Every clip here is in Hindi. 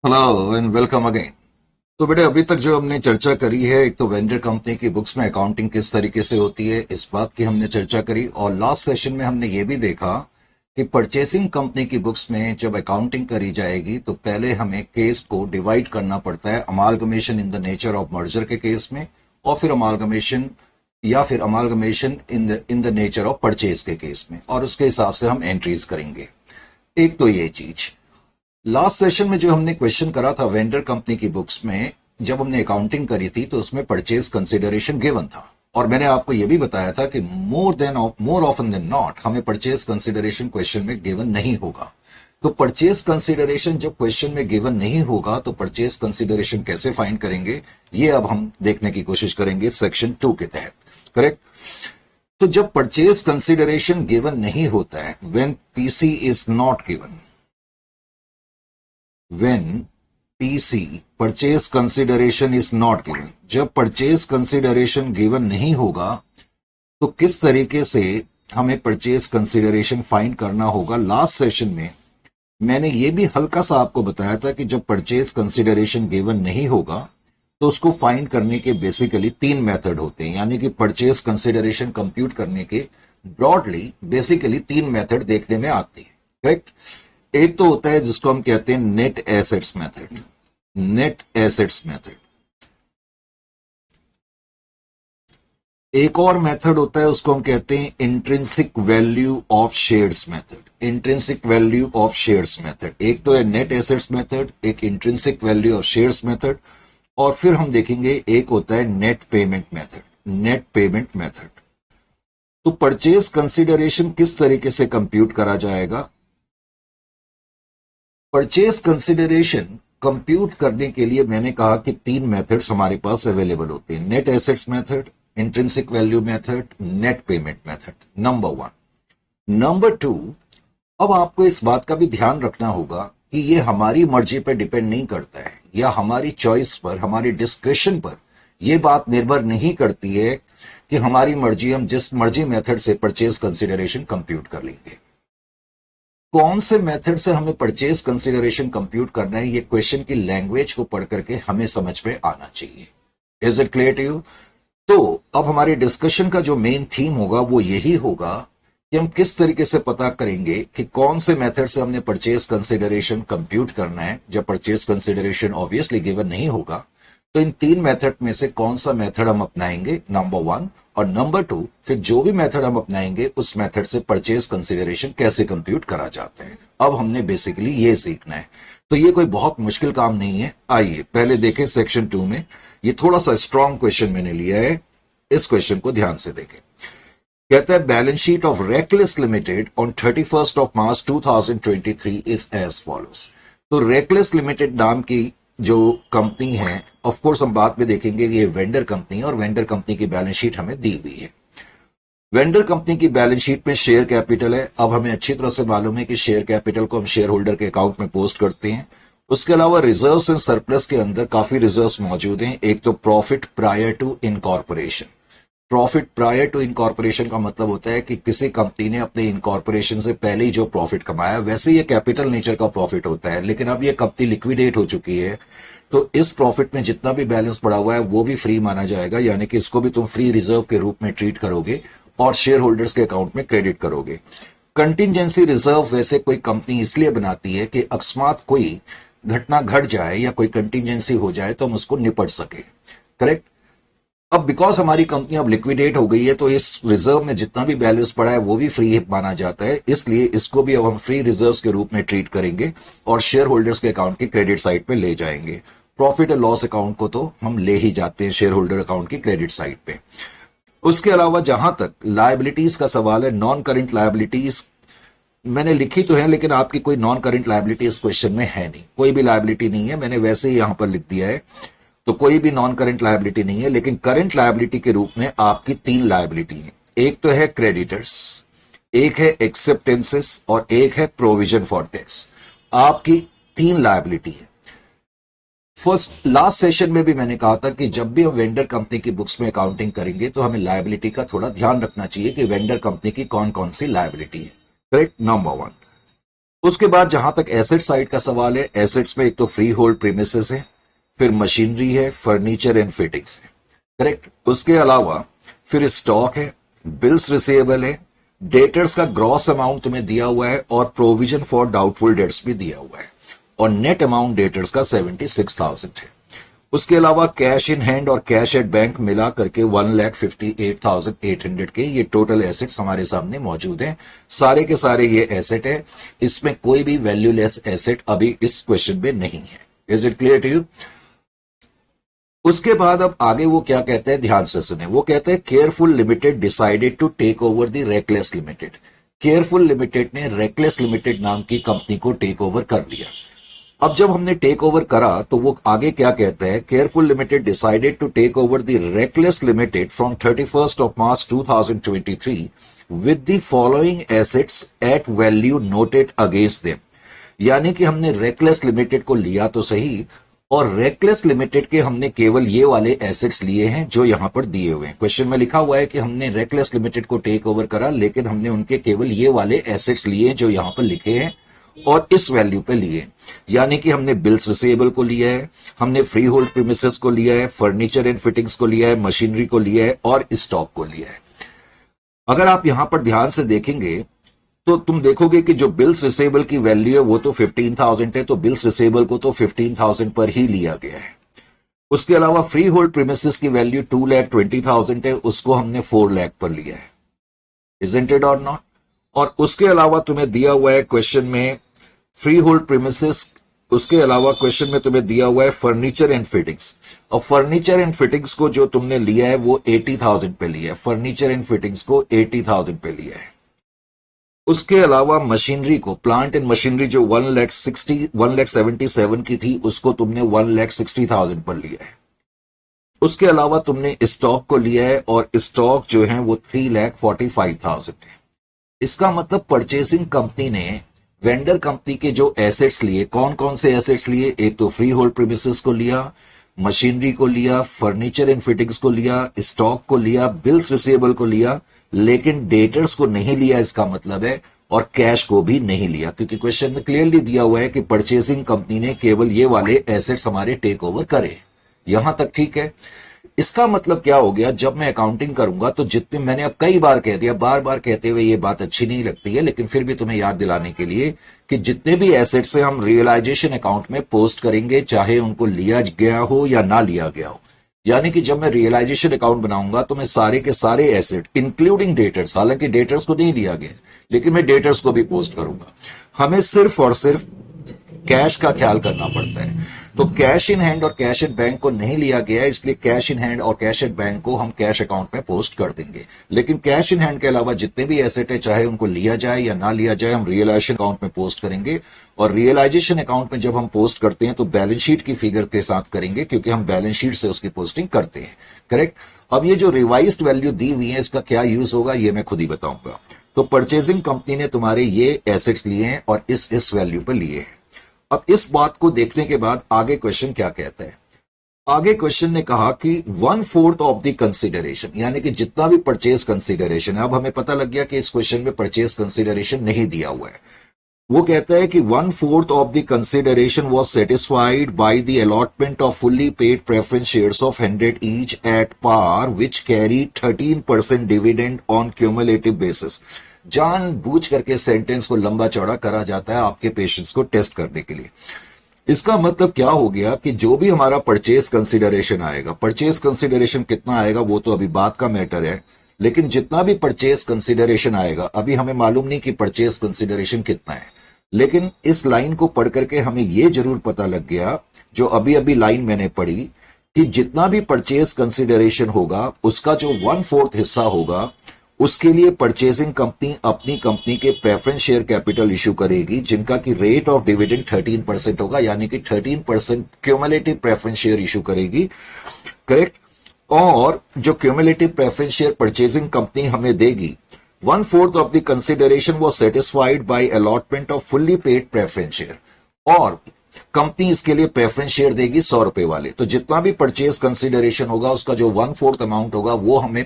Hello and welcome again. तो बेटे अभी तक जो हमने चर्चा करी है, एक तो वेंडर कंपनी की बुक्स में अकाउंटिंग किस तरीके से होती है इस बात की हमने चर्चा करी, और लास्ट सेशन में हमने ये भी देखा कि परचेसिंग कंपनी की बुक्स में जब अकाउंटिंग करी जाएगी तो पहले हमें केस को डिवाइड करना पड़ता है, amalgamation in the nature of merger के केस में, और फिर amalgamation in the nature of purchase के केस में, और उसके हिसाब से हम एंट्रीज करेंगे। एक तो ये चीज लास्ट सेशन में जो हमने क्वेश्चन करा था वेंडर कंपनी की बुक्स में, जब हमने अकाउंटिंग करी थी तो उसमें परचेज कंसिडरेशन गिवन था, और मैंने आपको यह भी बताया था कि मोर ऑफन देन नॉट हमें परचेज कंसिडरेशन क्वेश्चन में गिवन नहीं होगा। तो परचेज कंसिडरेशन जब क्वेश्चन में गिवन नहीं होगा तो परचेज कंसिडरेशन कैसे फाइंड करेंगे, ये अब हम देखने की कोशिश करेंगे सेक्शन 2 के तहत। करेक्ट। तो जब परचेज कंसिडरेशन गिवन नहीं होता है, when PC is not given, when PC purchase consideration is not given, जब परचेज कंसिडरेशन गिवन नहीं होगा तो किस तरीके से हमें परचेज कंसिडरेशन फाइंड करना होगा। लास्ट सेशन में मैंने ये भी हल्का सा आपको बताया था कि जब परचेज कंसिडरेशन गिवन नहीं होगा तो उसको फाइंड करने के बेसिकली 3 मेथड होते हैं, यानी कि परचेज कंसिडरेशन कंप्यूट करने के ब्रॉडली बेसिकली 3 मेथड देखने में आते हैं। करेक्ट। एक तो होता है जिसको हम कहते हैं net assets method, net assets method. एक और मेथड होता है उसको हम कहते हैं intrinsic value of shares method, intrinsic value of shares method. एक तो है नेट एसेट्स मेथड, एक intrinsic value of shares method, और फिर हम देखेंगे एक होता है net payment method, net payment method. तो परचेज कंसिडरेशन किस तरीके से कंप्यूट करा जाएगा। परचेज कंसिडरेशन कंप्यूट करने के लिए मैंने कहा कि 3 मेथड्स हमारे पास अवेलेबल होते हैं, net assets method, intrinsic value method, net payment method. Number 1। Number 2, अब आपको इस बात का भी ध्यान रखना होगा कि ये हमारी मर्जी पर डिपेंड नहीं करता है, या हमारी चॉइस पर, हमारी डिस्क्रिप्शन पर यह बात निर्भर नहीं करती है कि हमारी मर्जी, हम जिस मर्जी मेथड से परचेज कंसिडरेशन कंप्यूट कर लेंगे। कौन से मेथड से हमें परचेज कंसिडरेशन कंप्यूट करना है, ये क्वेश्चन की लैंग्वेज को पढ़ करके हमें समझ में आना चाहिए। Is it clear to you? तो अब हमारे डिस्कशन का जो मेन थीम होगा वो यही होगा कि हम किस तरीके से पता करेंगे कि कौन से मेथड से हमने परचेज कंसिडरेशन कंप्यूट करना है जब परचेज कंसिडरेशन ऑब्वियसली गिवन नहीं होगा। तो इन 3 मेथड में से कौन सा मेथड हम अपनाएंगे, नंबर 1, और नंबर 2 फिर जो भी मेथड हम अपनाएंगे उस मेथड से परचेज कंसिडरेशन कैसे कंप्यूट करा जाता है। अब हमने बेसिकली ये सीखना है, तो ये कोई बहुत मुश्किल काम नहीं है। आइए पहले देखें सेक्शन 2 में, ये थोड़ा सा स्ट्रॉन्ग क्वेश्चन मैंने लिया है, इस क्वेश्चन को ध्यान से देखें। कहता है balance sheet of Reckless Limited on 31st of March 2023 is as follows. तो रेकलेस लिमिटेड नाम की जो कंपनी है, ऑफ कोर्स हम बाद में देखेंगे कि ये वेंडर कंपनी है, और वेंडर कंपनी की बैलेंस शीट हमें दी हुई है। वेंडर कंपनी की बैलेंस शीट में शेयर कैपिटल है। अब हमें अच्छी तरह से मालूम है कि शेयर कैपिटल को हम शेयर होल्डर के अकाउंट में पोस्ट करते हैं। उसके अलावा रिजर्व्स एंड सरप्लस के अंदर काफी रिजर्व्स मौजूद हैं। एक तो profit prior to incorporation. Profit prior to incorporation का मतलब होता है कि किसी कंपनी ने अपने इनकॉर्पोरेशन से पहले ही जो प्रॉफिट कमाया, वैसे ये कैपिटल नेचर का प्रॉफिट होता है, लेकिन अब ये कंपनी लिक्विडेट हो चुकी है तो इस प्रॉफिट में जितना भी बैलेंस पड़ा हुआ है वो भी फ्री माना जाएगा, यानी कि इसको भी तुम फ्री रिजर्व के रूप में ट्रीट करोगे और शेयर होल्डर्स के अकाउंट में क्रेडिट करोगे। कंटिजेंसी रिजर्व वैसे कोई कंपनी इसलिए बनाती है कि अकस्मात कोई घटना घट जाए या कोई कंटिजेंसी हो जाए तो हम उसको निपट सके। करेक्ट। अब बिकॉज हमारी कंपनी अब लिक्विडेट हो गई है तो इस रिजर्व में जितना भी बैलेंस पड़ा है वो भी फ्री माना जाता है, इसलिए इसको भी अब हम फ्री रिजर्व्स के रूप में ट्रीट करेंगे और शेयर होल्डर्स के अकाउंट की क्रेडिट साइड पे ले जाएंगे। प्रॉफिट एंड लॉस अकाउंट को तो हम ले ही जाते हैं शेयर होल्डर अकाउंट की क्रेडिट साइड पे। उसके अलावा जहां तक लायबिलिटीज का सवाल है, नॉन करेंट लायबिलिटीज मैंने लिखी तो है, लेकिन आपकी कोई नॉन करेंट लायबिलिटी इस क्वेश्चन में है नहीं, कोई भी लायबिलिटी नहीं है, मैंने वैसे ही यहां पर लिख दिया है। तो कोई भी नॉन करेंट लायबिलिटी नहीं है, लेकिन करंट लायबिलिटी के रूप में आपकी 3 लायबिलिटी है। एक तो है क्रेडिटर्स, एक है एक्सेप्टेंसेस और एक है प्रोविजन फॉर टैक्स। आपकी 3 लायबिलिटी है। फर्स्ट लास्ट सेशन में भी मैंने कहा था कि जब भी हम वेंडर कंपनी की बुक्स में अकाउंटिंग करेंगे तो हमें लायबिलिटी का थोड़ा ध्यान रखना चाहिए कि वेंडर कंपनी की कौन कौन सी लायबिलिटी है। Correct, number 1। उसके बाद जहां तक एसेट साइड का सवाल है, एसेट्स में एक तो फ्री होल्ड प्रीमिसेस है, फिर मशीनरी है, फर्नीचर एंड फिटिंग्स है, करेक्ट। उसके अलावा फिर स्टॉक है, बिल्स रिसीवेबल है, डेटर्स का ग्रॉस अमाउंट तुम्हें दिया हुआ है और प्रोविजन फॉर डाउटफुल डेट्स भी दिया हुआ है, और नेट अमाउंट डेटर्स का 76,000 है। उसके अलावा कैश इन हैंड और कैश एट बैंक मिला करके 1,58,800 के ये टोटल एसेट्स हमारे सामने मौजूद हैं। सारे के सारे ये एसेट है, इसमें कोई भी वैल्यूलेस एसेट अभी इस क्वेश्चन में नहीं है। Is it clear to you? उसके बाद अब आगे वो क्या कहते हैं, ध्यान से सुने। वो कहते हैं Careful Limited decided to take over the Reckless Limited. Careful Limited ने रेकलेस लिमिटेड नाम की कंपनी को टेक ओवर कर लिया। अब जब हमने टेक ओवर करा तो वो आगे क्या कहते हैं, Careful Limited decided to take over the Reckless Limited from 31st of March 2023 with the following assets at value noted against them. यानी कि हमने रेकलेस लिमिटेड को लिया तो सही, और रेकलेस लिमिटेड के हमने केवल ये वाले एसेट्स लिए हैं जो यहां पर दिए हुए हैं। क्वेश्चन में लिखा हुआ है कि हमने रेकलेस लिमिटेड को टेक ओवर करा, लेकिन हमने उनके केवल ये वाले एसेट्स लिए जो यहां पर लिखे हैं और इस वैल्यू पे लिए। यानी कि हमने बिल्स रिसीवेबल को लिया है, हमने फ्री होल्ड प्रीमिसेस को लिया है, फर्नीचर एंड फिटिंग्स को लिया है, मशीनरी को लिया है और स्टॉक को लिया है। अगर आप यहां पर ध्यान से देखेंगे तो तुम देखोगे कि जो बिल्स रिसीवेबल की वैल्यू है वो तो 15,000 है, तो बिल्स रिसीवेबल को तो 15,000 पर ही लिया गया है। उसके अलावा फ्री होल्ड प्रीमिसेस की वैल्यू 2,20,000 है, उसको हमने 4 लाख पर लिया है। इजंट इट और नॉट? और उसके अलावा तुम्हें दिया हुआ है क्वेश्चन में फ्री होल्ड प्रीमिसेस, उसके अलावा क्वेश्चन में तुम्हें दिया हुआ है फर्नीचर एंड फिटिंग्स। और फर्नीचर एंड फिटिंग्स को जो तुमने लिया है वो 80,000 पे लिया है, फर्नीचर एंड फिटिंग्स को 80,000 पे लिया है। उसके अलावा मशीनरी को, प्लांट एंड मशीनरी जो 1,77 की थी, उसको तुमने 1,60,000 पर लिया है। उसके अलावा तुमने स्टॉक को लिया है और स्टॉक जो है वो 3,45,000 है। इसका मतलब परचेसिंग कंपनी ने वेंडर कंपनी के जो एसेट्स लिए, कौन कौन से एसेट्स लिए, एक तो फ्री होल्ड प्रीमिसेस को लिया, मशीनरी को लिया, फर्नीचर एंड फिटिंग्स को लिया, स्टॉक को लिया, बिल्स रिसीवेबल को लिया, लेकिन डेटर्स को नहीं लिया। इसका मतलब है, और कैश को भी नहीं लिया, क्योंकि क्वेश्चन में क्लियरली दिया हुआ है कि परचेसिंग कंपनी ने केवल ये वाले एसेट्स हमारे टेक ओवर करे। यहां तक ठीक है। इसका मतलब क्या हो गया, जब मैं अकाउंटिंग करूंगा तो जितने, मैंने अब कई बार कह दिया, बार बार कहते हुए ये बात अच्छी नहीं लगती है, लेकिन फिर भी तुम्हें याद दिलाने के लिए कि जितने भी एसेट्स से हम रियलाइजेशन अकाउंट में पोस्ट करेंगे, चाहे उनको लिया गया हो या ना लिया गया हो, यानी कि जब मैं रियलाइजेशन अकाउंट बनाऊंगा तो मैं सारे के सारे एसेट इंक्लूडिंग डेटर्स, हालांकि डेटर्स को नहीं लिया गया लेकिन मैं डेटर्स को भी पोस्ट करूंगा। हमें सिर्फ और सिर्फ कैश का ख्याल करना पड़ता है। तो कैश इन हैंड और कैश एट बैंक को नहीं लिया गया, इसलिए कैश इन हैंड और कैश एट बैंक को हम कैश अकाउंट में पोस्ट कर देंगे। लेकिन कैश इन हैंड के अलावा जितने भी एसेट है, चाहे उनको लिया जाए या ना लिया जाए, हम रियलाइजेशन अकाउंट में पोस्ट करेंगे। और रियलाइजेशन अकाउंट में जब हम पोस्ट करते हैं तो बैलेंस शीट की फिगर के साथ करेंगे, क्योंकि हम बैलेंस शीट से उसकी पोस्टिंग करते हैं, करेक्ट। अब ये जो रिवाइज्ड वैल्यू दी हुई है, इसका क्या यूज होगा ये मैं खुद ही बताऊंगा। तो परचेसिंग कंपनी ने तुम्हारे ये एसेट्स लिए हैं और इस वैल्यू पर लिए हैं। अब इस बात को देखने के बाद आगे क्वेश्चन क्या कहता है। आगे क्वेश्चन ने कहा कि 1/4 ऑफ द कंसिडरेशन, यानी कि जितना भी परचेज कंसिडरेशन है। अब हमें पता लग गया कि इस क्वेश्चन में परचेज कंसिडरेशन नहीं दिया हुआ है। वो कहता है कि 1/4 of the consideration was satisfied by the allotment of fully paid preference shares of 100 each at par which carry 13% dividend on cumulative basis. जानबूझ करके सेंटेंस को लंबा चौड़ा करा जाता है आपके पेशेंस को टेस्ट करने के लिए। इसका मतलब क्या हो गया कि जो भी हमारा परचेज कंसिडरेशन आएगा, परचेज कंसिडरेशन कितना आएगा वो तो अभी बात का मैटर है, लेकिन जितना भी परचेज कंसिडरेशन आएगा, अभी हमें मालूम नहीं कि परचेज कंसिडरेशन कितना है, लेकिन इस लाइन को पढ़ करके हमें यह जरूर पता लग गया, जो अभी अभी लाइन मैंने पढ़ी, कि जितना भी परचेज कंसिडरेशन होगा उसका जो 1/4 हिस्सा होगा उसके लिए परचेजिंग कंपनी अपनी कंपनी के प्रेफरेंस शेयर कैपिटल इशू करेगी, जिनका की रेट ऑफ डिविडेंड 13% होगा, यानी कि 13% क्यूमुलेटिव प्रेफरेंस शेयर इशू करेगी, करेक्ट। और जो cumulative preference share purchasing company हमें देगी, 1/4 of the consideration was satisfied bye allotment of fully paid preference share, और कंपनी इसके लिए प्रेफरेंस शेयर देगी 100 रुपए वाले। तो जितना भी परचेज कंसिडरेशन होगा उसका जो 1/4 अमाउंट होगा वो हमें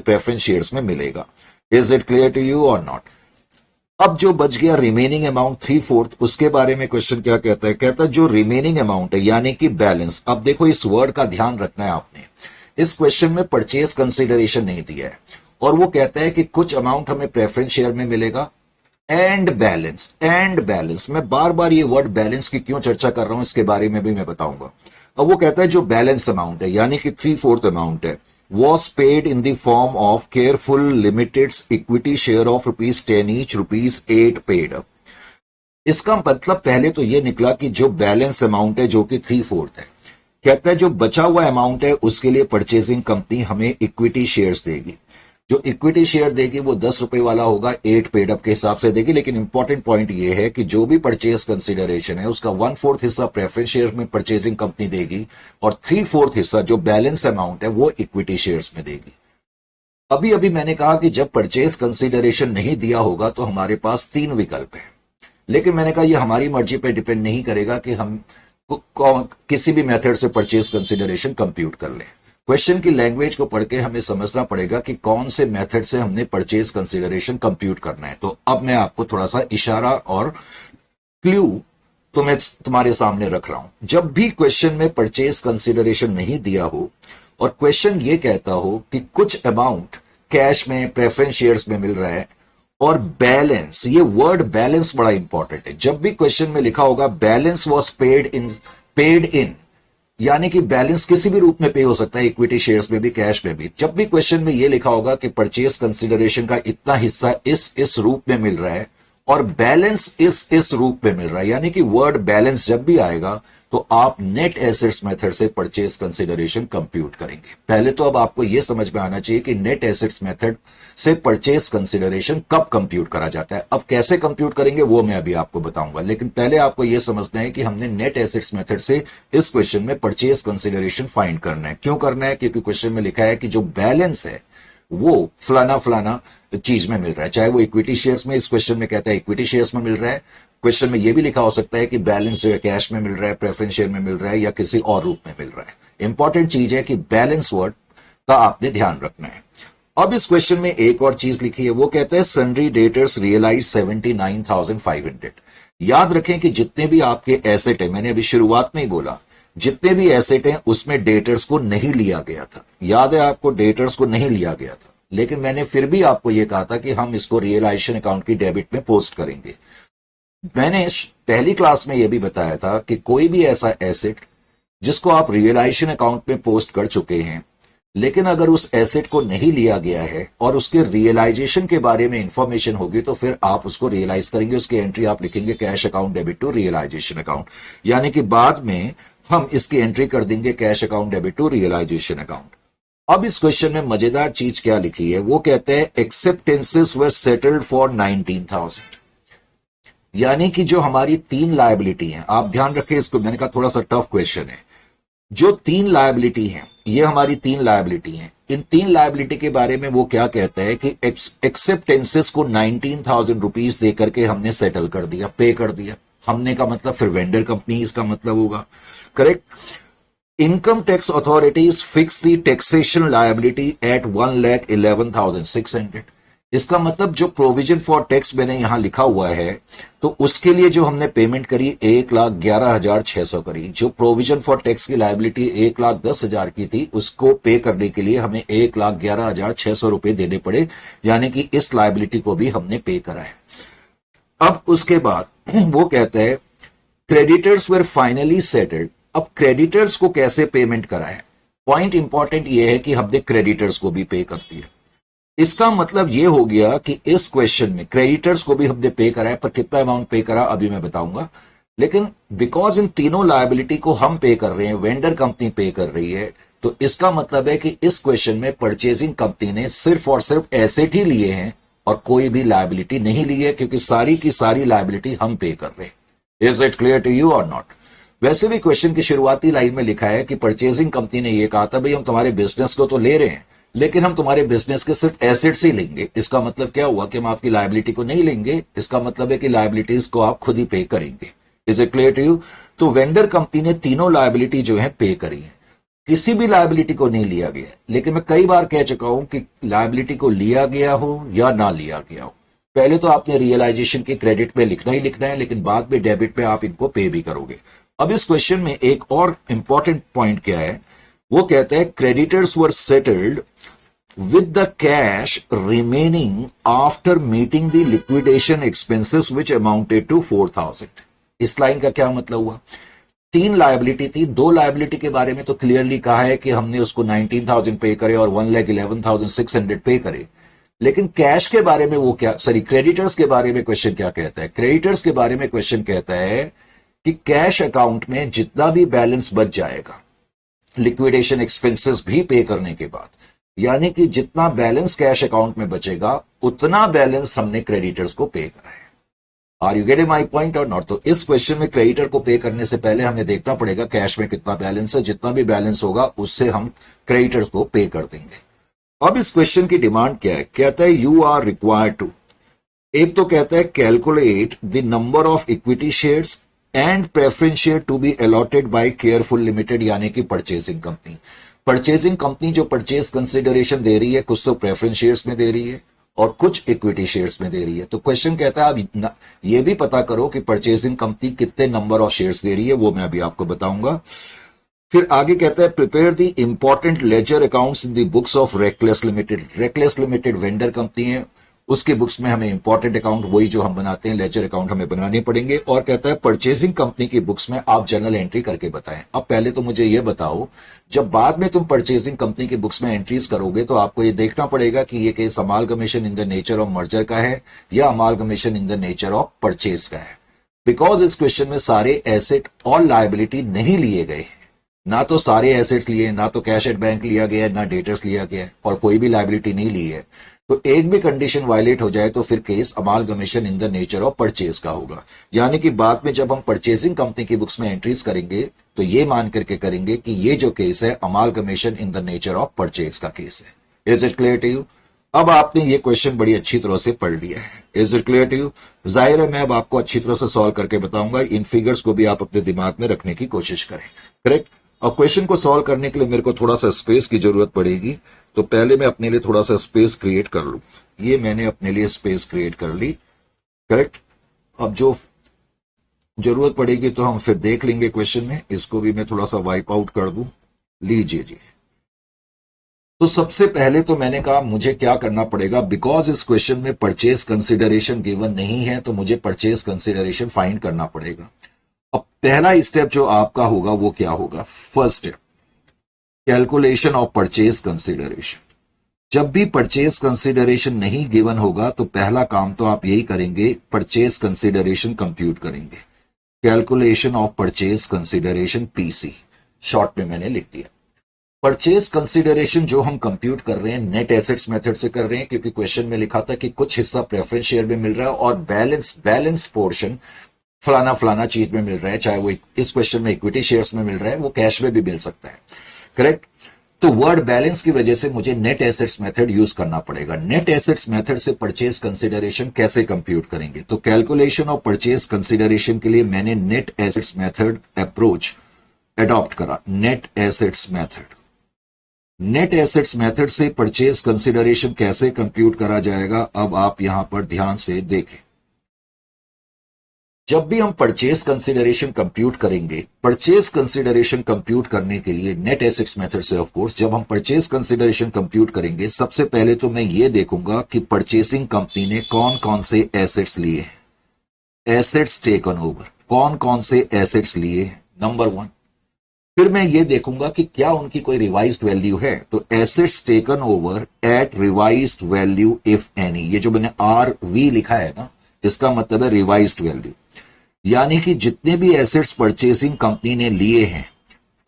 प्रेफरेंस शेयर्स में मिलेगा। Is it clear to you और नॉट? अब जो बच गया रिमेनिंग अमाउंट 3/4, उसके बारे में क्वेश्चन क्या कहता है? कहता है जो रिमेनिंग अमाउंट है यानी कि बैलेंस। अब देखो इस वर्ड का ध्यान रखना है आपने, इस क्वेश्चन में परचेज कंसिडरेशन नहीं दिया है और वो कहता है कि कुछ अमाउंट हमें प्रेफरेंस शेयर में मिलेगा एंड बैलेंस। एंड बैलेंस, मैं बार बार ये वर्ड बैलेंस की क्यों चर्चा कर रहा हूं इसके बारे में भी मैं बताऊंगा। अब वो कहता है जो बैलेंस अमाउंट है यानी कि 3/4 अमाउंट है, was paid in the form of Careful Limited's equity share of ₹10 each, ₹8 paid। इसका मतलब पहले तो ये निकला कि जो बैलेंस अमाउंट है जो कि 3/4 है, कहता है जो बचा हुआ अमाउंट है उसके लिए परचेजिंग कंपनी हमें इक्विटी शेयर्स देगी। जो इक्विटी शेयर देगी वो 10 रुपए वाला होगा, 8 पेड अप के हिसाब से देगी। लेकिन इंपॉर्टेंट पॉइंट ये है कि जो भी परचेज कंसिडरेशन है उसका 1/4 हिस्सा प्रेफरेंस शेयर में परचेजिंग कंपनी देगी और 3/4 हिस्सा जो बैलेंस अमाउंट है वो इक्विटी शेयर्स में देगी। अभी अभी मैंने कहा कि जब परचेज कंसिडरेशन नहीं दिया होगा तो हमारे पास 3 विकल्प है, लेकिन मैंने कहा यह हमारी मर्जी पर डिपेंड नहीं करेगा कि हम किसी भी मेथड से परचेज कंसिडरेशन कंप्यूट कर लें। क्वेश्चन की लैंग्वेज को पढ़ के हमें समझना पड़ेगा कि कौन से मेथड से हमने परचेज कंसिडरेशन कंप्यूट करना है। तो अब मैं आपको थोड़ा सा इशारा और क्लू तो मैं तुम्हारे सामने रख रहा हूं। जब भी क्वेश्चन में परचेज कंसिडरेशन नहीं दिया हो और क्वेश्चन ये कहता हो कि कुछ अमाउंट कैश में प्रेफरेंस शेयर्स में मिल रहा है और बैलेंस, ये वर्ड बैलेंस बड़ा इंपॉर्टेंट है। जब भी क्वेश्चन में लिखा होगा बैलेंस वॉज पेड इन यानी कि बैलेंस किसी भी रूप में पे हो सकता है, इक्विटी शेयर्स में भी, कैश में भी। जब भी क्वेश्चन में ये लिखा होगा कि परचेज कंसिडरेशन का इतना हिस्सा इस रूप में मिल रहा है और बैलेंस इस रूप में मिल रहा है, यानी कि वर्ड बैलेंस जब भी आएगा तो आप नेट एसेट्स मेथड से परचेज कंसिडरेशन कंप्यूट करेंगे। पहले तो अब आपको यह समझ में आना चाहिए कि नेट एसेट्स मेथड से परचेज कंसिडरेशन कब कंप्यूट करा जाता है। अब कैसे कंप्यूट करेंगे वो मैं अभी आपको बताऊंगा, लेकिन पहले आपको यह समझना है कि हमने नेट एसेट्स मेथड से इस क्वेश्चन में परचेज कंसिडरेशन फाइंड करना है। क्यों करना है? क्योंकि क्वेश्चन में लिखा है कि जो बैलेंस है वो फलाना फलाना चीज में मिल रहा है, चाहे वो इक्विटी शेयर्स में, इस क्वेश्चन में कहता है इक्विटी शेयर्स में मिल रहा है। क्वेश्चन में यह भी लिखा हो सकता है कि बैलेंस जो है कैश में मिल रहा है, प्रेफरेंस शेयर में मिल रहा है या किसी और रूप में मिल रहा है। इंपॉर्टेंट चीज है कि बैलेंस वर्ड का आपने ध्यान रखना है। अब इस क्वेश्चन में एक और चीज लिखी है, वो कहता है सन्ड्री डेटर्स रियलाइज 79,500। याद रखें कि जितने भी आपके एसेट है, मैंने अभी शुरुआत में ही बोला, जितने भी एसेट हैं उसमें डेटर्स को नहीं लिया गया था। याद है आपको, डेटर्स को नहीं लिया गया था, लेकिन मैंने फिर भी आपको यह कहा था कि हम इसको रियलाइजेशन अकाउंट की डेबिट में पोस्ट करेंगे। मैंने पहली क्लास में यह भी बताया था कि कोई भी ऐसा एसेट जिसको आप रियलाइजेशन अकाउंट में पोस्ट कर चुके हैं, लेकिन अगर उस एसेट को नहीं लिया गया है और उसके रियलाइजेशन के बारे में इंफॉर्मेशन होगी तो फिर आप उसको रियलाइज करेंगे। उसकी एंट्री आप लिखेंगे cash account debit to realisation account, यानी कि बाद में हम इसकी एंट्री कर देंगे cash account debit to realisation account. अब इस क्वेश्चन में मजेदार चीज क्या लिखी है, वो कहते हैं एक्सेप्टेंसेस वर सेटल्ड फॉर 19,000। यानी कि जो हमारी 3 लायबिलिटी हैं, आप ध्यान रखें इसको, मैंने कहा थोड़ा सा टफ क्वेश्चन है। जो 3 लायबिलिटी हैं, ये हमारी 3 लायबिलिटी हैं। इन 3 लायबिलिटी के बारे में वो क्या कहता है कि एक्सेप्टेंसेस को 19,000 रुपीज देकर के हमने सेटल कर दिया, पे कर दिया। हमने का मतलब फिर वेंडर कंपनी इसका मतलब होगा, correct. Income tax authorities fix the taxation liability at 1,11,600। इसका मतलब जो प्रोविजन फॉर टैक्स मैंने यहां लिखा हुआ है तो उसके लिए जो हमने पेमेंट करी 1,11,600 करी। जो प्रोविजन फॉर टैक्स की लायबिलिटी 1,10,000 की थी उसको पे करने के लिए हमें 1,11,600 रुपए देने पड़े, यानी कि इस लायबिलिटी को भी हमने पे करा है। अब उसके बाद वो कहता है क्रेडिटर्स वर फाइनली सेटल्ड। अब क्रेडिटर्स को कैसे पेमेंट करा है? पॉइंट इंपॉर्टेंट ये है कि हमने क्रेडिटर्स को भी पे कर दिया। इसका मतलब ये हो गया कि इस क्वेश्चन में क्रेडिटर्स को भी हमने पे करा है, पर कितना अमाउंट पे करा अभी मैं बताऊंगा। लेकिन बिकॉज इन तीनों लायबिलिटी को हम पे कर रहे हैं, वेंडर कंपनी पे कर रही है, तो इसका मतलब है कि इस क्वेश्चन में परचेजिंग कंपनी ने सिर्फ और सिर्फ एसेट ही लिए हैं और कोई भी लायबिलिटी नहीं ली है, क्योंकि सारी की सारी लायबिलिटी हम पे कर रहे हैं। Is it clear to you और नॉट? वैसे भी क्वेश्चन की शुरुआती लाइन में लिखा है कि परचेजिंग कंपनी ने यह कहा था भाई हम तुम्हारे बिजनेस को तो ले रहे हैं, लेकिन हम तुम्हारे बिजनेस के सिर्फ एसेट्स ही लेंगे। इसका मतलब क्या हुआ कि हम आपकी लायबिलिटी को नहीं लेंगे। इसका मतलब है कि लायबिलिटीज को आप खुद ही पे करेंगे। Is it clear to you? तो वेंडर कंपनी ने तीनों लायबिलिटी जो है पे करी है, किसी भी लायबिलिटी को नहीं लिया गया। लेकिन मैं कई बार कह चुका हूं कि लायबिलिटी को लिया गया हो या ना लिया गया हो, पहले तो आपने रियलाइजेशन के क्रेडिट में लिखना ही लिखना है, लेकिन बाद में डेबिट में आप इनको पे भी करोगे। अब इस क्वेश्चन में एक और इंपॉर्टेंट पॉइंट क्या है, वो कहता है creditors were settled with the cash remaining after meeting the liquidation expenses which amounted to 4,000। इस लाइन का क्या मतलब हुआ, तीन लायबिलिटी थी, दो लायबिलिटी के बारे में तो क्लियरली कहा है कि हमने उसको 19,000 पे करे और 1,11,600 पे करे, लेकिन कैश के बारे में वो क्या, सॉरी क्रेडिटर्स के बारे में क्वेश्चन क्या कहता है, क्रेडिटर्स के बारे में क्वेश्चन कहता है कि कैश अकाउंट में जितना भी बैलेंस बच जाएगा लिक्विडेशन एक्सपेंसेस भी पे करने के बाद, यानी कि जितना बैलेंस कैश अकाउंट में बचेगा उतना बैलेंस हमने क्रेडिटर्स को पे करा है। Are you getting my point और नॉट? तो इस क्वेश्चन में क्रेडिटर को पे करने से पहले हमें देखना पड़ेगा कैश में कितना बैलेंस है, जितना भी बैलेंस होगा उससे हम क्रेडिटर्स को पे कर देंगे। अब इस क्वेश्चन की डिमांड क्या है, कहता है यू आर रिक्वायर्ड टू, एक तो कहता है calculate the number of equity shares and preference share to be allotted by Careful Limited, यानी कि परचेसिंग कंपनी। परचेसिंग कंपनी जो परचेज कंसिडरेशन दे रही है, कुछ तो प्रेफरेंस शेयर्स में दे रही है और कुछ इक्विटी शेयर्स में दे रही है। तो क्वेश्चन कहता है आप ये भी पता करो कि परचेसिंग कंपनी कितने नंबर ऑफ शेयर्स दे रही है, वो मैं अभी आपको बताऊंगा। फिर आगे कहता है prepare the important ledger accounts in the books of Reckless limited. Reckless limited vendor company है, उसके बुक्स में हमें इंपॉर्टेंट अकाउंट वही जो हम बनाते हैं लेजर अकाउंट हमें बनाने पड़ेंगे। और कहता है परचेसिंग कंपनी की बुक्स में आप जर्नल एंट्री करके बताएं। अब पहले तो मुझे यह बताओ, जब बाद में तुम परचेसिंग कंपनी की बुक्स में एंट्रीज करोगे तो आपको ये देखना पड़ेगा कि ये case amalgamation in the nature of merger का है या amalgamation in the nature of purchase का है। बिकॉज इस क्वेश्चन में सारे एसेट और लायबिलिटी नहीं लिए गए हैं, ना तो सारे एसेट्स लिए, ना तो कैश एट बैंक लिया गया है, ना डेटर्स लिया गया है और कोई भी लायबिलिटी नहीं ली है। तो एक भी कंडीशन वायलेट हो जाए तो फिर case amalgamation in the nature of purchase का होगा। यानी कि बाद में जब हम परचेजिंग कंपनी की बुक्स में एंट्रीज करेंगे तो ये मान करके करेंगे कि ये जो केस है amalgamation in the nature of purchase का केस है। Is it clear to you? अब आपने ये क्वेश्चन बड़ी अच्छी तरह से पढ़ लिया है। Is it clear to you? जाहिर है मैं अब आपको अच्छी तरह से सॉल्व करके बताऊंगा, इन फिगर्स को भी आप अपने दिमाग में रखने की कोशिश करें। करेक्ट? अब क्वेश्चन को सॉल्व करने के लिए मेरे को थोड़ा सा स्पेस की जरूरत पड़ेगी, तो पहले मैं अपने लिए थोड़ा सा स्पेस क्रिएट कर लूं। ये मैंने अपने लिए स्पेस क्रिएट कर ली। करेक्ट? अब जो जरूरत पड़ेगी तो हम फिर देख लेंगे क्वेश्चन में। इसको भी मैं थोड़ा सा वाइप आउट कर दूं। लीजिए जी। तो सबसे पहले तो मैंने कहा मुझे क्या करना पड़ेगा, बिकॉज इस क्वेश्चन में परचेज कंसिडरेशन गिवन नहीं है तो मुझे परचेज कंसिडरेशन फाइंड करना पड़ेगा। अब पहला स्टेप जो आपका होगा वो क्या होगा? First step calculation of purchase consideration. जब भी परचेज कंसिडरेशन नहीं गिवन होगा तो पहला काम तो आप यही करेंगे, परचेज कंसिडरेशन कंप्यूट करेंगे। Calculation of purchase consideration PC short में मैंने लिख दिया। परचेज कंसिडरेशन जो हम कंप्यूट कर रहे हैं नेट एसेट्स मेथड से कर रहे हैं, क्योंकि क्वेश्चन में लिखा था कि कुछ हिस्सा प्रेफरेंस शेयर में मिल रहा है और बैलेंस पोर्शन फलाना फलाना चीज में मिल रहा है, चाहे वो इस क्वेश्चन में इक्विटी शेयर्स में मिल रहा है, वो कैश में भी मिल सकता है। करेक्ट? तो वर्ड बैलेंस की वजह से मुझे नेट एसेट्स मेथड यूज करना पड़ेगा। नेट एसेट्स मेथड से परचेज कंसिडरेशन कैसे कंप्यूट करेंगे? तो कैलकुलेशन ऑफ परचेज कंसिडरेशन के लिए मैंने net assets method approach adopt करा। Net assets method, net assets method से परचेज कंसिडरेशन कैसे कंप्यूट करा जाएगा, अब आप यहां पर ध्यान से देखें। जब भी हम परचेज कंसिडरेशन कंप्यूट करेंगे, परचेज कंसिडरेशन कंप्यूट करने के लिए नेट एसेट्स मेथड से ऑफ कोर्स जब हम परचेज कंसिडरेशन कंप्यूट करेंगे, सबसे पहले तो मैं ये देखूंगा कि परचेसिंग कंपनी ने कौन कौन से एसेट्स लिए हैं। एसेट्स टेकन ओवर, कौन कौन से एसेट्स लिए हैं, नंबर 1। फिर मैं ये देखूंगा कि क्या उनकी कोई रिवाइज्ड वैल्यू है। तो assets taken over at revised value if any, ये जो मैंने RV लिखा है ना, इसका मतलब है रिवाइज्ड वैल्यू। यानी कि जितने भी एसेट्स परचेसिंग कंपनी ने लिए हैं,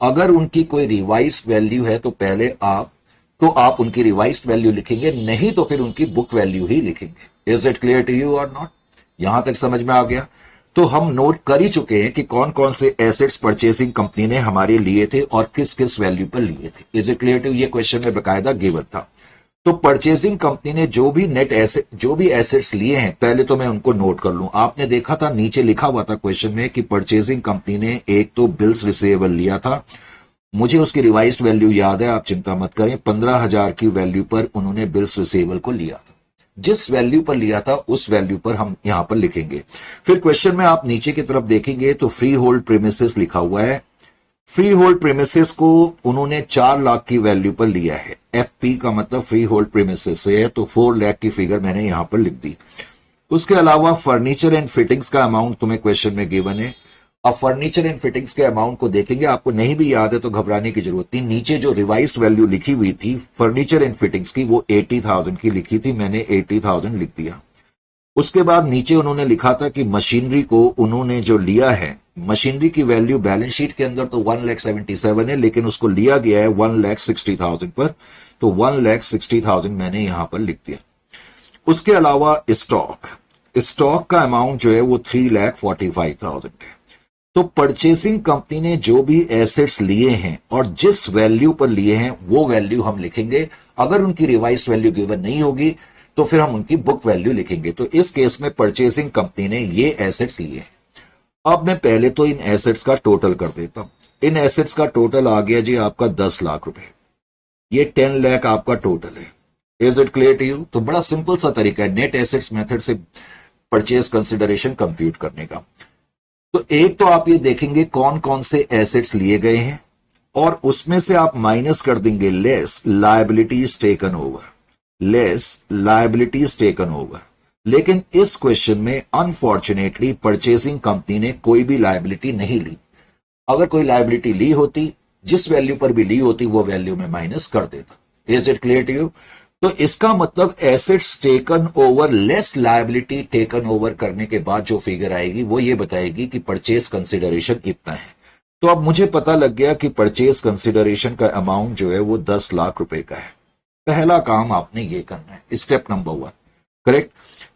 अगर उनकी कोई रिवाइज्ड वैल्यू है तो पहले आप उनकी रिवाइज्ड वैल्यू लिखेंगे, नहीं तो फिर उनकी बुक वैल्यू ही लिखेंगे। Is it clear to you और नॉट? यहां तक समझ में आ गया? तो हम नोट कर ही चुके हैं कि कौन कौन से एसेट्स परचेसिंग कंपनी ने हमारे लिए थे और किस किस वैल्यू पर लिए थे। Is it clear to? ये क्वेश्चन में बकायदा गिवन था। तो परचेसिंग कंपनी ने जो भी एसेट्स लिए हैं, पहले तो मैं उनको नोट कर लूं। आपने देखा था नीचे लिखा हुआ था क्वेश्चन में कि परचेसिंग कंपनी ने एक तो बिल्स रिसीवेबल लिया था, मुझे उसकी रिवाइज्ड वैल्यू याद है, आप चिंता मत करें, 15,000 की वैल्यू पर उन्होंने बिल्स रिसीवेबल को लिया था। जिस वैल्यू पर लिया था उस वैल्यू पर हम यहां पर लिखेंगे। फिर क्वेश्चन में आप नीचे की तरफ देखेंगे तो फ्री होल्ड प्रीमिसेस लिखा हुआ है। फ्री होल्ड प्रीमिसेस को उन्होंने 4 लाख की वैल्यू पर लिया है। एफपी का मतलब फ्री होल्ड प्रीमिसेस से है, तो 4 लाख की फिगर मैंने यहां पर लिख दी। उसके अलावा फर्नीचर एंड फिटिंग्स का अमाउंट तुम्हें क्वेश्चन में गिवन है। अब फर्नीचर एंड फिटिंग्स के अमाउंट को देखेंगे, आपको नहीं भी याद है तो घबराने की जरूरत नहीं। नीचे जो रिवाइज्ड वैल्यू लिखी हुई थी फर्नीचर एंड फिटिंग्स की वो 80,000 की लिखी थी, मैंने 80,000 लिख दिया। उसके बाद नीचे उन्होंने लिखा था कि मशीनरी को उन्होंने जो लिया है, मशीनरी की वैल्यू बैलेंस शीट के अंदर तो 1,77,000 है, लेकिन उसको लिया गया है 1,60,000 पर, तो 1,60,000 मैंने यहां पर लिख दिया। उसके अलावा स्टॉक का अमाउंट जो है वो 3,45,000 है। तो परचेसिंग कंपनी ने जो भी एसेट्स लिए हैं और जिस वैल्यू पर लिए हैं वो वैल्यू हम लिखेंगे। अगर उनकी रिवाइज्ड वैल्यू गिवन नहीं होगी तो फिर हम उनकी बुक वैल्यू लिखेंगे। तो इस केस में परचेसिंग कंपनी ने ये एसेट्स लिए हैं। अब मैं पहले तो इन एसेट्स का टोटल कर देता हूं। इन एसेट्स का टोटल आ गया जी आपका 10 लाख रुपए। ये 10 लाख आपका टोटल है। Is it clear to you? तो बड़ा सिंपल सा तरीका है नेट एसेट्स मेथड से परचेज कंसिडरेशन कंप्यूट करने का। तो एक तो आप ये देखेंगे कौन कौन से एसेट्स लिए गए हैं और उसमें से आप माइनस कर देंगे less liabilities taken over, less liabilities taken over. लेकिन इस क्वेश्चन में अनफॉर्चुनेटली परचेसिंग कंपनी ने कोई भी लायबिलिटी नहीं ली। अगर कोई लायबिलिटी ली होती, जिस वैल्यू पर भी ली होती, वो वैल्यू में माइनस कर देता। Is it clear to you? तो इसका मतलब assets taken over less liability taken over करने के बाद जो फिगर आएगी वो ये बताएगी कि परचेज कंसिडरेशन इतना है। तो अब मुझे पता लग गया कि परचेज कंसिडरेशन का अमाउंट जो है वो 10 लाख रुपए का है। पहला काम आपने ये करना है, step number 1, correct.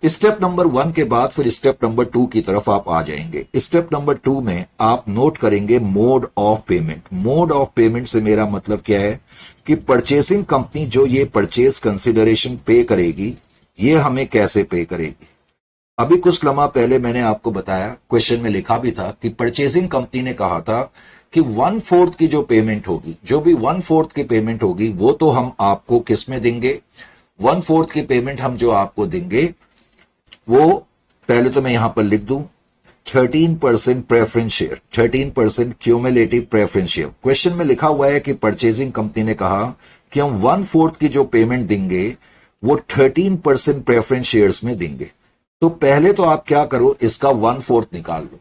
Step number 1 के बाद फिर स्टेप नंबर 2 की तरफ आप आ जाएंगे। स्टेप नंबर 2 में आप नोट करेंगे mode of payment. Mode of payment से मेरा मतलब क्या है कि परचेसिंग कंपनी जो ये परचेज कंसिडरेशन पे करेगी, ये हमें कैसे पे करेगी। अभी कुछ लम्हा पहले मैंने आपको बताया, क्वेश्चन में लिखा भी था कि परचेसिंग कंपनी ने कहा था कि 1/4 की जो पेमेंट होगी, जो भी 1/4 की पेमेंट होगी वो तो हम आपको किस में देंगे। 1/4 की पेमेंट हम जो आपको देंगे वो पहले तो मैं यहां पर लिख दूं 13% preference share, 13% cumulative preference share. Question में लिखा हुआ है कि परचेजिंग कंपनी ने कहा कि हम 1/4 की जो पेमेंट देंगे वो 13% प्रेफरेंस शेयर्स में देंगे। तो पहले तो आप क्या करो, इसका 1/4 निकाल लो।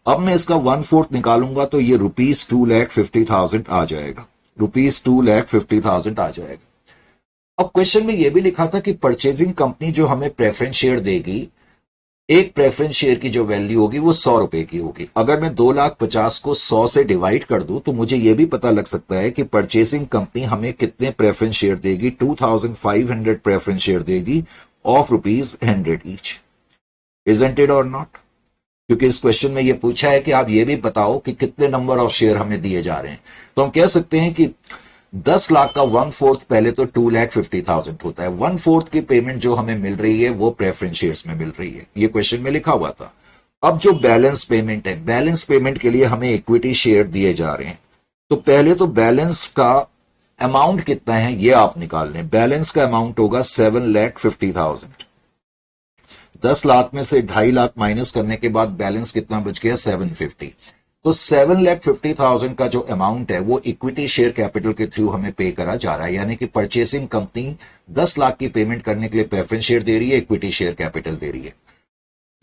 अब मैं इसका 1/4 निकालूंगा तो ये ₹2,50,000 आ जाएगा, ₹2,50,000 आ जाएगा। अब क्वेश्चन में यह भी लिखा था कि परचेजिंग कंपनी जो हमें प्रेफरेंस शेयर देगी, एक प्रेफरेंस शेयर की जो वैल्यू होगी वो 100 रुपए की होगी। अगर मैं 2,50,000 को 100 से डिवाइड कर दूं तो मुझे यह भी पता लग सकता है कि परचेसिंग कंपनी हमें कितने प्रेफरेंस शेयर देगी। 2,500 प्रेफरेंस शेयर देगी ऑफ ₹100 ईच। इजंट इट और नॉट? क्योंकि इस क्वेश्चन में यह पूछा है कि आप ये भी बताओ कि कितने नंबर ऑफ शेयर हमें दिए जा रहे हैं। तो हम कह सकते हैं कि 10 लाख का 1/4 पहले तो 2,50,000 होता है। 1/4 की पेमेंट जो हमें मिल रही है वो प्रेफरेंस शेयर्स में मिल रही है, ये क्वेश्चन में लिखा हुआ था। अब जो बैलेंस पेमेंट है, बैलेंस पेमेंट के लिए हमें इक्विटी शेयर दिए जा रहे हैं। तो पहले तो बैलेंस का अमाउंट कितना है ये आप निकाल लें। बैलेंस का अमाउंट होगा 7,50,000। 10 लाख में से 2.5 लाख माइनस करने के बाद बैलेंस कितना बच गया, 750। तो 7,50,000 का जो अमाउंट है वो इक्विटी शेयर कैपिटल के थ्रू हमें पे करा जा रहा है। यानी कि परचेसिंग कंपनी 10 लाख की पेमेंट करने के लिए प्रेफरेंस शेयर दे रही है, इक्विटी शेयर कैपिटल दे रही है।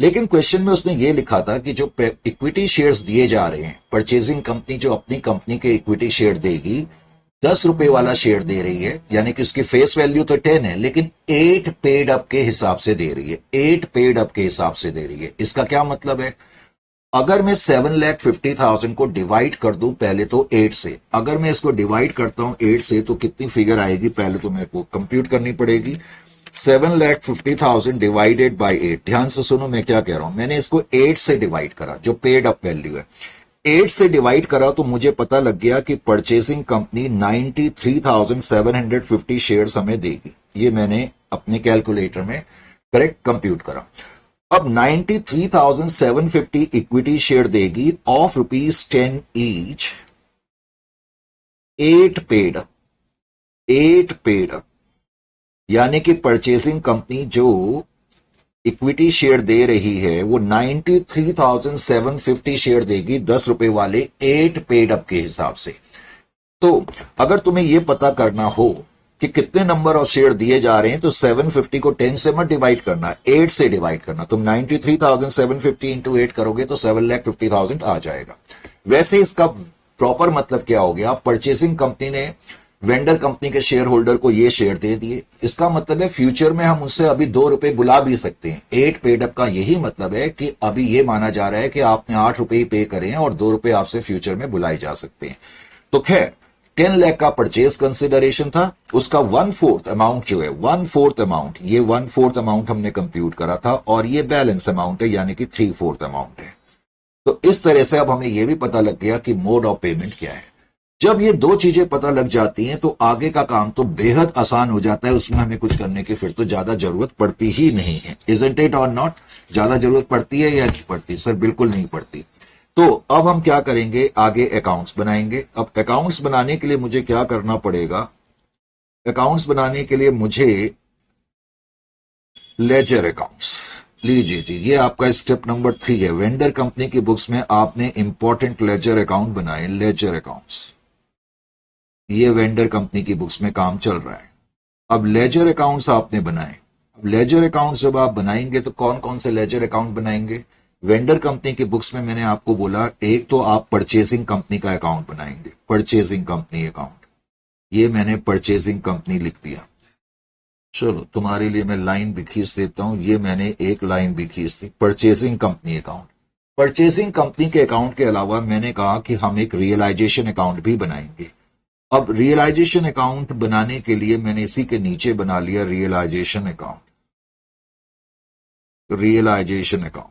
लेकिन क्वेश्चन में उसने ये लिखा था कि जो इक्विटी शेयर्स दिए जा रहे हैं, परचेसिंग कंपनी जो अपनी कंपनी के इक्विटी शेयर देगी, 10 रुपए वाला शेयर दे रही है, यानी कि उसकी फेस वैल्यू तो 10 है लेकिन 8 पेड अप के हिसाब से दे रही है, 8 पेड अप के हिसाब से दे रही है। इसका क्या मतलब है, अगर मैं 7,50,000 को डिवाइड कर दूं पहले तो 8 से, अगर मैं इसको डिवाइड करता हूं 8 से तो कितनी फिगर आएगी पहले तो मेरे को कंप्यूट करनी पड़ेगी। 7,50,000 डिवाइडेड बाय 8। ध्यान से सुनो मैं क्या कह रहा हूं, मैंने इसको 8 से डिवाइड करा, जो पेड अप वैल्यू है 8 से डिवाइड करा तो मुझे पता लग गया कि परचेसिंग कंपनी 93,750 शेयर्स हमें देगी। ये मैंने अपने कैलकुलेटर में करेक्ट कंप्यूट करा। अब 93,750 इक्विटी शेयर देगी ऑफ ₹10 ईच, 8 पेड अप, यानी कि परचेसिंग कंपनी जो इक्विटी शेयर दे रही है वो 93,750 शेयर देगी 10 रुपए वाले 8 पेड अप के हिसाब से। तो अगर तुम्हें यह पता करना हो कि कितने नंबर ऑफ शेयर दिए जा रहे हैं तो 750 को 10 से मत डिवाइड करना, 8 से डिवाइड करना। तुम 93,750 इंटू 8 करोगे तो 7,50,000 आ जाएगा। वैसे इसका प्रॉपर मतलब क्या हो गया, परचेसिंग कंपनी ने वेंडर कंपनी के शेयर होल्डर को ये शेयर दे दिए। इसका मतलब है फ्यूचर में हम उससे अभी 2 रुपए बुला भी सकते हैं। 8 पेड अप का यही मतलब है कि अभी ये माना जा रहा है कि आपने 8 रुपए ही पे करे हैं और 2 रुपए आपसे फ्यूचर में बुलाए जा सकते हैं। तो खैर 10 लाख का परचेज कंसिडरेशन था, उसका 1/4 अमाउंट जो है 1/4 अमाउंट, ये 1/4 अमाउंट हमने कंप्यूट करा था और ये बैलेंस अमाउंट है यानी कि 3/4 अमाउंट है। तो इस तरह से अब हमें यह भी पता लग गया कि मोड ऑफ पेमेंट क्या है। जब ये दो चीजें पता लग जाती हैं तो आगे का काम तो बेहद आसान हो जाता है, उसमें हमें कुछ करने की फिर तो ज्यादा जरूरत पड़ती ही नहीं है। इजंट इट और नॉट? ज्यादा जरूरत पड़ती है या नहीं पड़ती? सर बिल्कुल नहीं पड़ती। तो अब हम क्या करेंगे, आगे अकाउंट्स बनाएंगे। अब अकाउंट्स बनाने के लिए मुझे क्या करना पड़ेगा, अकाउंट्स बनाने के लिए मुझे लेजर अकाउंट्स, लीजिए जी ये आपका स्टेप नंबर 3 है। वेंडर कंपनी की बुक्स में आपने इंपॉर्टेंट लेजर अकाउंट बनाए, लेजर अकाउंट्स, ये वेंडर कंपनी की बुक्स में काम चल रहा है। अब लेजर अकाउंट्स आपने बनाए। अब लेजर अकाउंट जब आप बनाएंगे तो कौन कौन से लेजर अकाउंट बनाएंगे? वेंडर कंपनी की बुक्स में मैंने आपको बोला एक तो आप परचेसिंग कंपनी का अकाउंट बनाएंगे, परचेसिंग कंपनी अकाउंट, ये मैंने परचेसिंग कंपनी लिख दिया। चलो तुम्हारे लिए मैं लाइन भी खींच देता हूं, ये मैंने एक लाइन भी खींच दी, purchasing company account. Purchasing company के अकाउंट के अलावा मैंने कहा कि हम एक रियलाइजेशन अकाउंट भी बनाएंगे। अब रियलाइजेशन अकाउंट बनाने के लिए मैंने इसी के नीचे बना लिया realisation account, realisation account,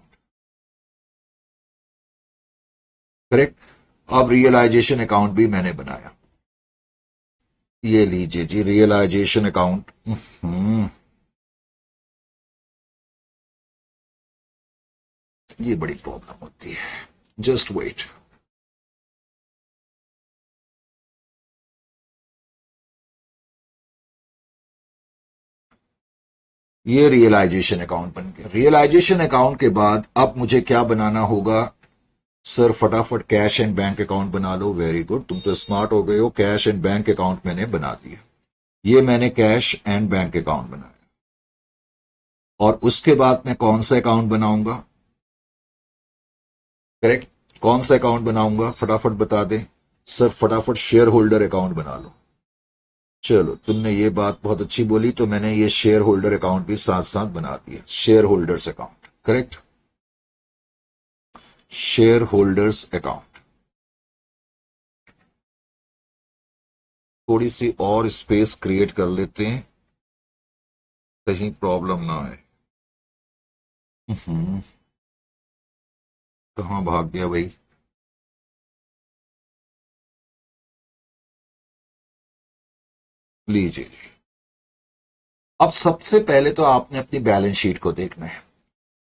correct. अब रियलाइजेशन अकाउंट भी मैंने बनाया, ये लीजिए जी रियलाइजेशन अकाउंट। ये बड़ी प्रॉब्लम होती है, जस्ट वेट। ये रियलाइजेशन अकाउंट बन गया। रियलाइजेशन अकाउंट के बाद अब मुझे क्या बनाना होगा, सर फटाफट कैश एंड बैंक अकाउंट बना लो। वेरी गुड, तुम तो स्मार्ट हो गए हो। कैश एंड बैंक अकाउंट मैंने बना दिया, ये मैंने कैश एंड बैंक अकाउंट बनाया। और उसके बाद मैं कौन सा अकाउंट बनाऊंगा, करेक्ट, कौन सा अकाउंट बनाऊंगा फटाफट बता दें। सर फटाफट शेयर होल्डर अकाउंट बना लो। चलो तुमने ये बात बहुत अच्छी बोली, तो मैंने ये शेयर होल्डर अकाउंट भी साथ साथ बना दिया, share holders account, correct, share holders account. थोड़ी सी और स्पेस क्रिएट कर लेते हैं, कहीं प्रॉब्लम ना आए। कहां भाग गया भाई, लीजिए। अब सबसे पहले तो आपने अपनी बैलेंस शीट को देखना है।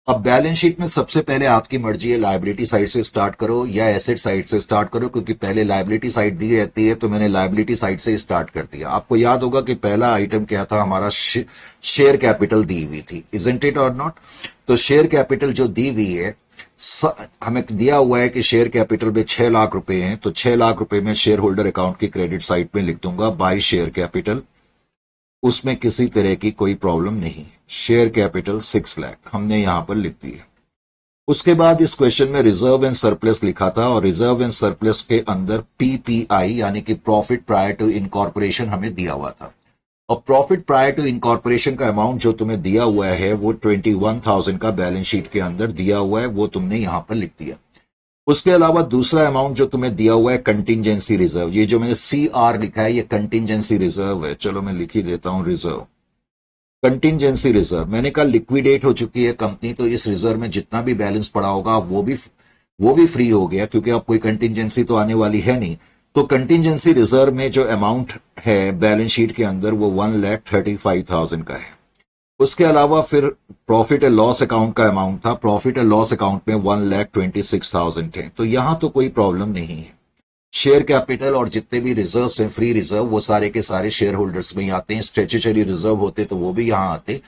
अब बैलेंस शीट में सबसे पहले आपकी मर्जी है लायबिलिटी साइड से स्टार्ट करो या एसेट साइड से स्टार्ट करो, क्योंकि पहले लायबिलिटी साइड दी रहती है तो मैंने लायबिलिटी साइड से स्टार्ट कर दिया। आपको याद होगा कि पहला आइटम क्या था हमारा, शेयर कैपिटल दी हुई थी, इजंट इट और नॉट? तो शेयर कैपिटल जो दी हुई है, हमें दिया हुआ है कि शेयर कैपिटल में 6 लाख रुपए हैं, तो 6 लाख रुपए में शेयर होल्डर अकाउंट की क्रेडिट साइड में लिख दूंगा बाय शेयर कैपिटल, उसमें किसी तरह की कोई प्रॉब्लम नहीं है। शेयर कैपिटल 6 लाख हमने यहां पर लिख दिया। उसके बाद इस क्वेश्चन में रिजर्व एंड सरप्लस लिखा था और रिजर्व एंड सरप्लस के अंदर पीपीआई यानी कि प्रॉफिट प्रायर टू इनकॉर्पोरेशन हमें दिया हुआ था। और प्रॉफिट प्रायर टू इनकॉर्पोरेशन का अमाउंट जो तुम्हें दिया हुआ है वो 21,000 का बैलेंस शीट के अंदर दिया हुआ है, वो तुमने यहां पर लिख दिया। उसके अलावा दूसरा अमाउंट जो तुम्हें दिया हुआ है कंटिंजेंसी रिजर्व, ये जो मैंने CR लिखा है ये कंटिंजेंसी रिजर्व है। चलो मैं लिख ही देता हूं रिजर्व, कंटिंजेंसी रिजर्व। मैंने कहा लिक्विडेट हो चुकी है कंपनी, तो इस रिजर्व में जितना भी बैलेंस पड़ा होगा वो भी फ्री हो गया, क्योंकि अब कोई कंटिंजेंसी तो आने वाली है नहीं। तो कंटिंजेंसी रिजर्व में जो अमाउंट है बैलेंस शीट के अंदर वो 1,35,000 का है। उसके अलावा फिर प्रॉफिट एंड लॉस अकाउंट का अमाउंट था, प्रॉफिट एंड लॉस अकाउंट में 1,26,000 थे, तो यहां तो कोई प्रॉब्लम नहीं है। शेयर कैपिटल और जितने भी रिजर्व्स हैं, फ्री रिजर्व, वो सारे के सारे शेयर होल्डर्स में ही आते हैं। स्टैट्यूटरी रिजर्व होते तो वो भी यहां आते।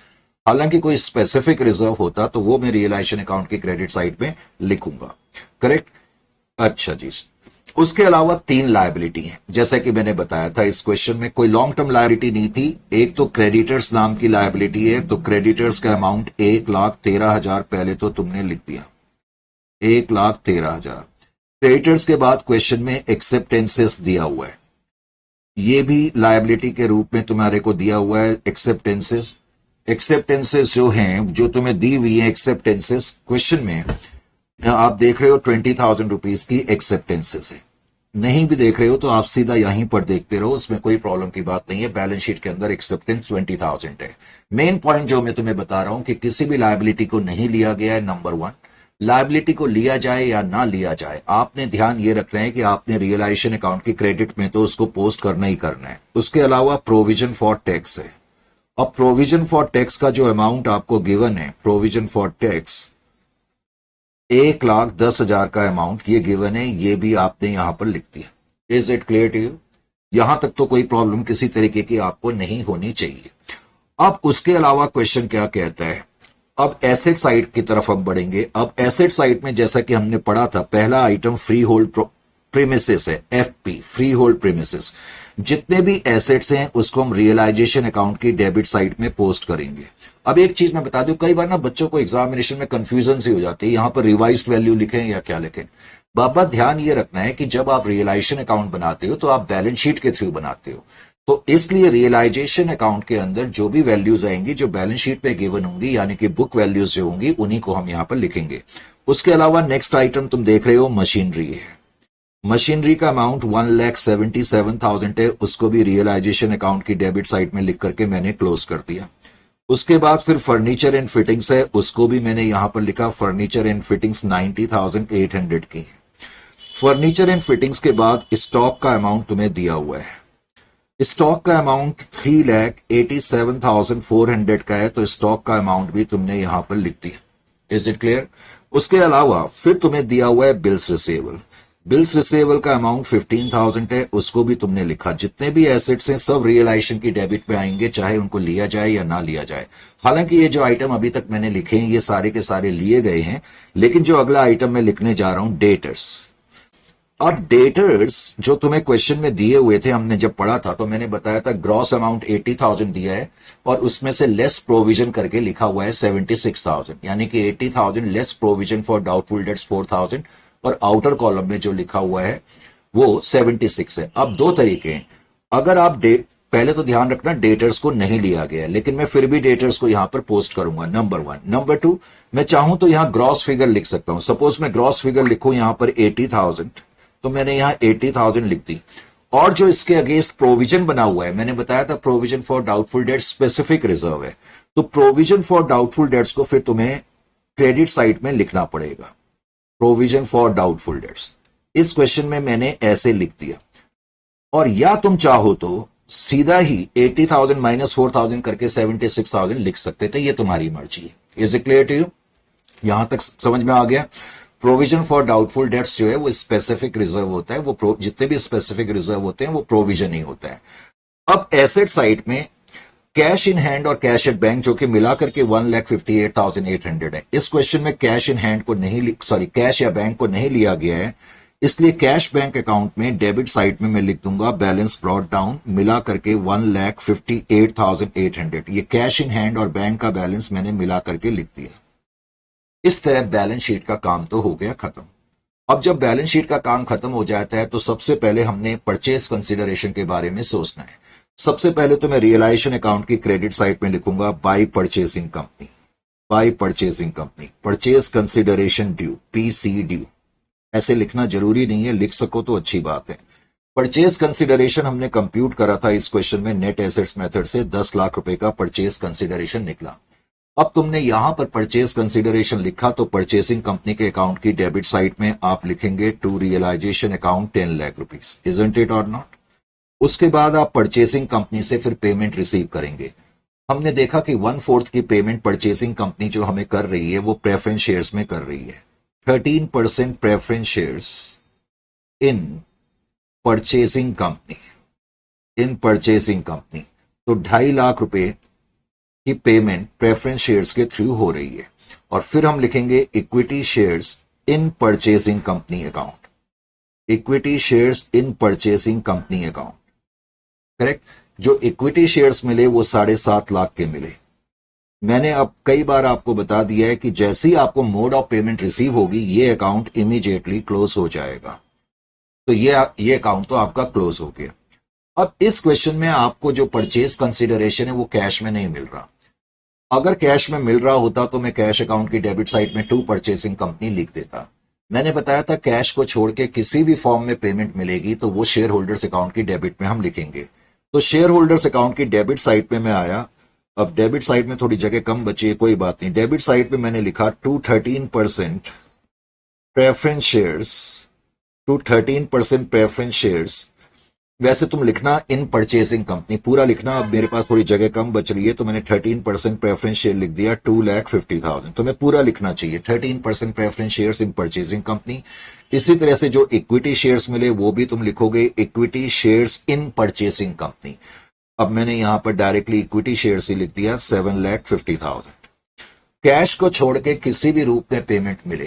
हालांकि कोई स्पेसिफिक रिजर्व होता तो वो मैं रियलाइजेशन अकाउंट की क्रेडिट साइड में लिखूंगा। करेक्ट। अच्छा जी। उसके अलावा तीन लायबिलिटी हैं, जैसा कि मैंने बताया था इस क्वेश्चन में कोई लॉन्ग टर्म लायबिलिटी नहीं थी। एक तो क्रेडिटर्स नाम की लायबिलिटी है, तो क्रेडिटर्स का अमाउंट 1,13,000 पहले तो तुमने लिख दिया, 1,13,000। क्रेडिटर्स के बाद क्वेश्चन में एक्सेप्टेंसेस दिया हुआ है, ये भी लायबिलिटी के रूप में तुम्हारे को दिया हुआ है। एक्सेप्टेंसेस, एक्सेप्टेंसेस जो हैं, जो तुम्हें दी हुई है एक्सेप्टेंसेस क्वेश्चन में, आप देख रहे हो 20,000 रुपीज की एक्सेप्टेंसेस है। नहीं भी देख रहे हो तो आप सीधा यहीं पर देखते रहो, उसमें कोई प्रॉब्लम की बात नहीं है। बैलेंस शीट के अंदर एक्सेप्टेंस 20,000 है। मेन पॉइंट जो मैं तुम्हें बता रहा हूं कि किसी भी लायबिलिटी को नहीं लिया गया है। नंबर वन, लायबिलिटी को लिया जाए या ना लिया जाए, आपने ध्यान ये रखना है कि आपने रियलाइजेशन अकाउंट की क्रेडिट में तो उसको पोस्ट करना ही करना है। उसके अलावा प्रोविजन फॉर टैक्स है। अब प्रोविजन फॉर टैक्स का जो अमाउंट आपको गिवन है, प्रोविजन फॉर टैक्स 1,10,000 का अमाउंट ये गिवन है, ये भी आपने यहां पर लिख दिया। Is it clear to you? यहां तक तो कोई प्रॉब्लम किसी तरीके की आपको नहीं होनी चाहिए। अब उसके अलावा क्वेश्चन क्या कहता है, अब एसेट साइड की तरफ हम बढ़ेंगे। अब एसेट साइड में जैसा कि हमने पढ़ा था, पहला आइटम फ्री होल्ड प्रीमिसेस है, एफपी, फ्री होल्ड प्रीमिसेस। जितने भी एसेट्स हैं उसको हम रियलाइजेशन अकाउंट की डेबिट साइड में पोस्ट करेंगे। अब एक चीज मैं बता दूं, कई बार ना बच्चों को एग्जामिनेशन में कंफ्यूजन सी हो जाती है, यहां पर रिवाइज्ड वैल्यू लिखें या क्या लिखें। बाबा ध्यान ये रखना है कि जब आप रियलाइजेशन अकाउंट बनाते हो तो आप बैलेंस शीट के थ्रू बनाते हो, तो इसलिए रियलाइजेशन अकाउंट के अंदर जो भी वैल्यूज आएंगी, जो बैलेंस शीट पे गिवन होंगी, यानी कि बुक वैल्यूज जो होंगी, उन्हीं को हम यहां पर लिखेंगे। उसके अलावा नेक्स्ट आइटम तुम देख रहे हो मशीनरी है। मशीनरी का अमाउंट 1,77,000 है, उसको भी रियलाइजेशन अकाउंट की डेबिट साइड में लिख करके मैंने क्लोज कर दिया। उसके बाद फिर फर्नीचर एंड फिटिंग्स है, उसको भी मैंने यहां पर लिखा, फर्नीचर एंड फिटिंग्स 90,800 की। फर्नीचर एंड फिटिंग्स के बाद स्टॉक का अमाउंट तुम्हें दिया हुआ है। स्टॉक का अमाउंट 3,87,400 का है, तो स्टॉक का अमाउंट भी तुमने यहां पर लिख दिया। Is it clear? उसके अलावा फिर तुम्हें दिया हुआ है बिल्स रिसेबल। बिल्स रिसेबल का अमाउंट 15,000 है, उसको भी तुमने लिखा। जितने भी एसेट्स हैं सब रियलाइजेशन की डेबिट पे आएंगे, चाहे उनको लिया जाए या ना लिया जाए। हालांकि ये जो आइटम अभी तक मैंने लिखे हैं ये सारे के सारे लिए गए हैं, लेकिन जो अगला आइटम मैं लिखने जा रहा हूं, डेटर्स। अब डेटर्स जो तुम्हें क्वेश्चन में दिए हुए थे, हमने जब पढ़ा था तो मैंने बताया था ग्रॉस अमाउंट 80,000 दिया है और उसमें से लेस प्रोविजन करके लिखा हुआ है 76,000, यानी कि 80,000 less provision for doubtful debts 4,000, और आउटर कॉलम में जो लिखा हुआ है वो 76 है। अब दो तरीके हैं, अगर आप पहले तो ध्यान रखना डेटर्स को नहीं लिया गया है, लेकिन मैं फिर भी डेटर्स को यहां पर पोस्ट करूंगा, नंबर वन। नंबर टू, मैं चाहूं तो यहां ग्रॉस फिगर लिख सकता हूं। सपोज मैं ग्रॉस फिगर लिखूं यहां पर 80,000, तो मैंने यहां 80,000 लिख दी। और जो इसके अगेंस्ट प्रोविजन बना हुआ है, मैंने बताया था provision for doubtful debts specific reserve है, तो प्रोविजन फॉर डाउटफुल डेट्स को फिर तुम्हें क्रेडिट साइड में लिखना पड़ेगा, प्रोविजन फॉर डाउटफुल डेट्स। इस क्वेश्चन में मैंने ऐसे लिख दिया। और या तुम चाहो तो सीधा ही 80,000 माइनस 4,000 करके 76,000 लिख सकते थे, ये तुम्हारी मर्जी है। Is it clear to you? यहां तक समझ में आ गया? प्रोविजन फॉर डाउटफुल डेट्स जो है वो स्पेसिफिक रिजर्व होता है, वो जितने भी स्पेसिफिक रिजर्व होते हैं वो प्रोविजन ही होता है। अब एसेट साइड में कैश इन हैंड और कैश एट बैंक जो कि मिलाकर के 1,58,800 है। इस क्वेश्चन में कैश इन हैंड को नहीं, कैश या बैंक को नहीं लिया गया है, इसलिए कैश बैंक अकाउंट में डेबिट साइड में मैं लिख दूंगा बैलेंस ब्रॉट डाउन मिला करके 1,58,800। ये कैश इन हैंड और बैंक का बैलेंस मैंने मिला करके लिख दिया। इस तरह बैलेंस शीट का काम तो हो गया खत्म। अब जब बैलेंस शीट का काम खत्म हो जाता है तो सबसे पहले हमने परचेज कंसिडरेशन के बारे में सोचना है। सबसे पहले तो मैं रियलाइजेशन अकाउंट की क्रेडिट साइड में लिखूंगा by purchasing company, by purchasing company, purchase consideration due, PC due. ऐसे लिखना जरूरी नहीं है, लिख सको तो अच्छी बात है। परचेज कंसिडरेशन हमने कंप्यूट करा था इस क्वेश्चन में नेट एसेट्स मेथड से, 10 लाख रुपए का परचेज कंसिडरेशन निकला। अब तुमने यहां पर परचेज कंसिडरेशन लिखा तो परचेसिंग कंपनी के अकाउंट की डेबिट साइड में आप लिखेंगे to realisation account 10 lakh rupees, isn't it और नॉट? उसके बाद आप परचेसिंग कंपनी से फिर पेमेंट रिसीव करेंगे। हमने देखा कि 1/4 की पेमेंट परचेसिंग कंपनी जो हमें कर रही है वो प्रेफरेंस शेयर्स में कर रही है, 13% preference shares in purchasing company, in purchasing company, तो 2.5 लाख रुपए की पेमेंट प्रेफरेंस शेयर्स के थ्रू हो रही है। और फिर हम लिखेंगे equity shares in purchasing company account, equity shares in purchasing company account, correct. जो इक्विटी शेयर्स मिले वो 7.5 लाख के मिले। मैंने अब कई बार आपको बता दिया है कि जैसे ही आपको मोड ऑफ पेमेंट रिसीव होगी ये अकाउंट इमीडिएटली क्लोज हो जाएगा। तो ये अकाउंट तो आपका क्लोज हो गया। अब इस क्वेश्चन में आपको जो परचेज कंसिडरेशन है वो कैश में नहीं मिल रहा। अगर कैश में मिल रहा होता तो मैं कैश अकाउंट की डेबिट साइड में टू परचेसिंग कंपनी लिख देता। मैंने बताया था कैश को छोड़ के किसी भी फॉर्म में पेमेंट मिलेगी तो वो शेयर होल्डर्स अकाउंट की डेबिट में हम लिखेंगे। तो शेयर होल्डर्स अकाउंट की डेबिट साइड पे मैं आया। अब डेबिट साइड में थोड़ी जगह कम बची है, कोई बात नहीं। डेबिट साइड पे मैंने लिखा to 13% preference shares, to 13% preference shares. वैसे तुम लिखना इन परचेसिंग कंपनी पूरा लिखना। अब मेरे पास थोड़ी जगह कम बच रही है तो मैंने 13% प्रेफरेंस शेयर लिख दिया 2,50,000। तो मैं पूरा लिखना चाहिए 13% preference shares in purchasing company. इसी तरह से जो इक्विटी शेयर्स मिले वो भी तुम लिखोगे equity shares in purchasing company. अब मैंने यहां पर डायरेक्टली इक्विटी शेयर्स ही लिख दिया 7,50,000। कैश को छोड़ के किसी भी रूप में पेमेंट मिले,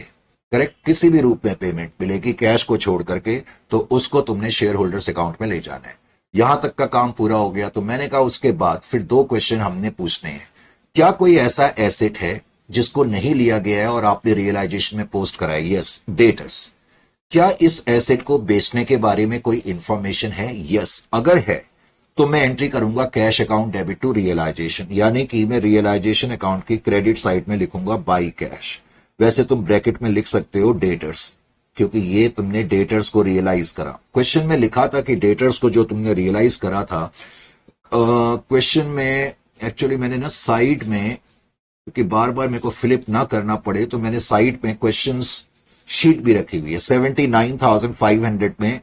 करेक्ट, किसी भी रूप में पेमेंट मिलेगी कैश को छोड़ करके, तो उसको तुमने शेयर होल्डर्स अकाउंट में ले जाना है। यहां तक का काम पूरा हो गया। तो मैंने कहा उसके बाद फिर 2 क्वेश्चन हमने पूछने हैं। क्या कोई ऐसा एसेट है जिसको नहीं लिया गया है और आपने रियलाइजेशन में पोस्ट कराया? Yes, debtors. क्या इस एसेट को बेचने के बारे में कोई इंफॉर्मेशन है? यस। अगर है तो मैं एंट्री करूंगा cash account debit to realisation, यानी कि मैं रियलाइजेशन अकाउंट की क्रेडिट साइड में लिखूंगा बाई कैश। वैसे तुम ब्रैकेट में लिख सकते हो डेटर्स, क्योंकि ये तुमने डेटर्स को रियलाइज करा। क्वेश्चन में लिखा था कि डेटर्स को जो तुमने रियलाइज करा था, क्वेश्चन में एक्चुअली मैंने ना साइड में, क्योंकि बार बार मेरे को फ्लिप ना करना पड़े, तो मैंने साइड में क्वेश्चंस शीट भी रखी हुई है। 79,500 में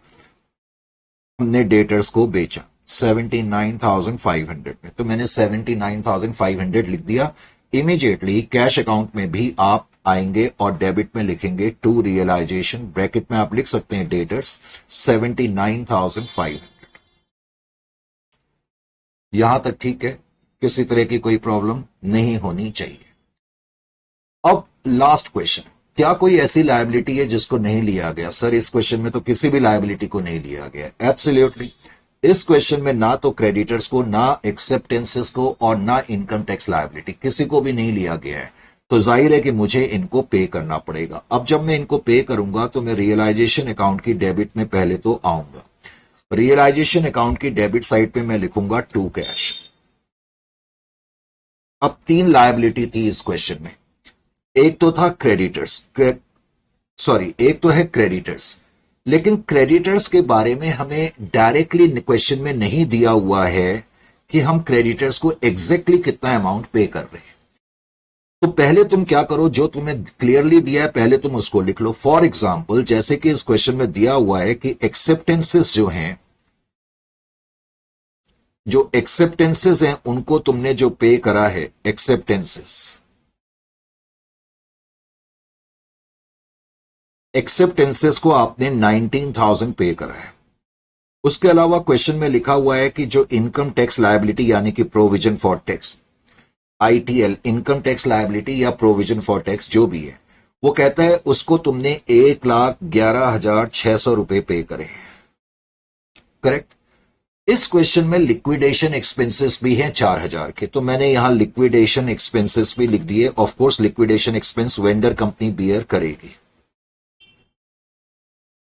हमने डेटर्स को बेचा, 79,500 में। तो मैंने 79,500 लिख दिया। इमीडिएटली कैश अकाउंट में भी आप आएंगे और डेबिट में लिखेंगे टू रियलाइजेशन। ब्रैकेट में आप लिख सकते हैं डेटर्स 79,500। यहां तक ठीक है, किसी तरह की कोई प्रॉब्लम नहीं होनी चाहिए। अब लास्ट क्वेश्चन, क्या कोई ऐसी लायबिलिटी है जिसको नहीं लिया गया? सर इस क्वेश्चन में तो किसी भी लायबिलिटी को नहीं लिया गया। एब्सोल्युटली, इस क्वेश्चन में ना तो क्रेडिटर्स को, ना एक्सेप्टेंसेस को और ना इनकम टैक्स लायबिलिटी, किसी को भी नहीं लिया गया है। तो जाहिर है कि मुझे इनको पे करना पड़ेगा। अब जब मैं इनको पे करूंगा तो मैं रियलाइजेशन अकाउंट की डेबिट में पहले तो आऊंगा। रियलाइजेशन अकाउंट की डेबिट साइड पे मैं लिखूंगा टू कैश। अब 3 लायबिलिटी थी इस क्वेश्चन में। एक तो था क्रेडिटर्स, एक तो है क्रेडिटर्स, लेकिन क्रेडिटर्स के बारे में हमें डायरेक्टली क्वेश्चन में नहीं दिया हुआ है कि हम क्रेडिटर्स को एग्जैक्टली कितना अमाउंट पे कर रहे हैं। तो पहले तुम क्या करो, जो तुम्हें क्लियरली दिया है पहले तुम उसको लिख लो। फॉर एग्जाम्पल, जैसे कि इस क्वेश्चन में दिया हुआ है कि एक्सेप्टेंसेस हैं उनको तुमने जो पे करा है, एक्सेप्टेंसेस को आपने 19,000 पे करा है। उसके अलावा क्वेश्चन में लिखा हुआ है कि जो इनकम टैक्स लायबिलिटी यानी कि provision for tax, ITL, income tax liability या प्रोविजन फॉर टैक्स जो भी है, वो कहता है उसको तुमने 1,11,600 रुपए पे करे, करेक्ट। इस क्वेश्चन में लिक्विडेशन एक्सपेंसेस भी हैं 4,000 के, तो मैंने यहां लिक्विडेशन एक्सपेंसेस भी लिख दिए। Of course liquidation expense vendor company bear करेगी।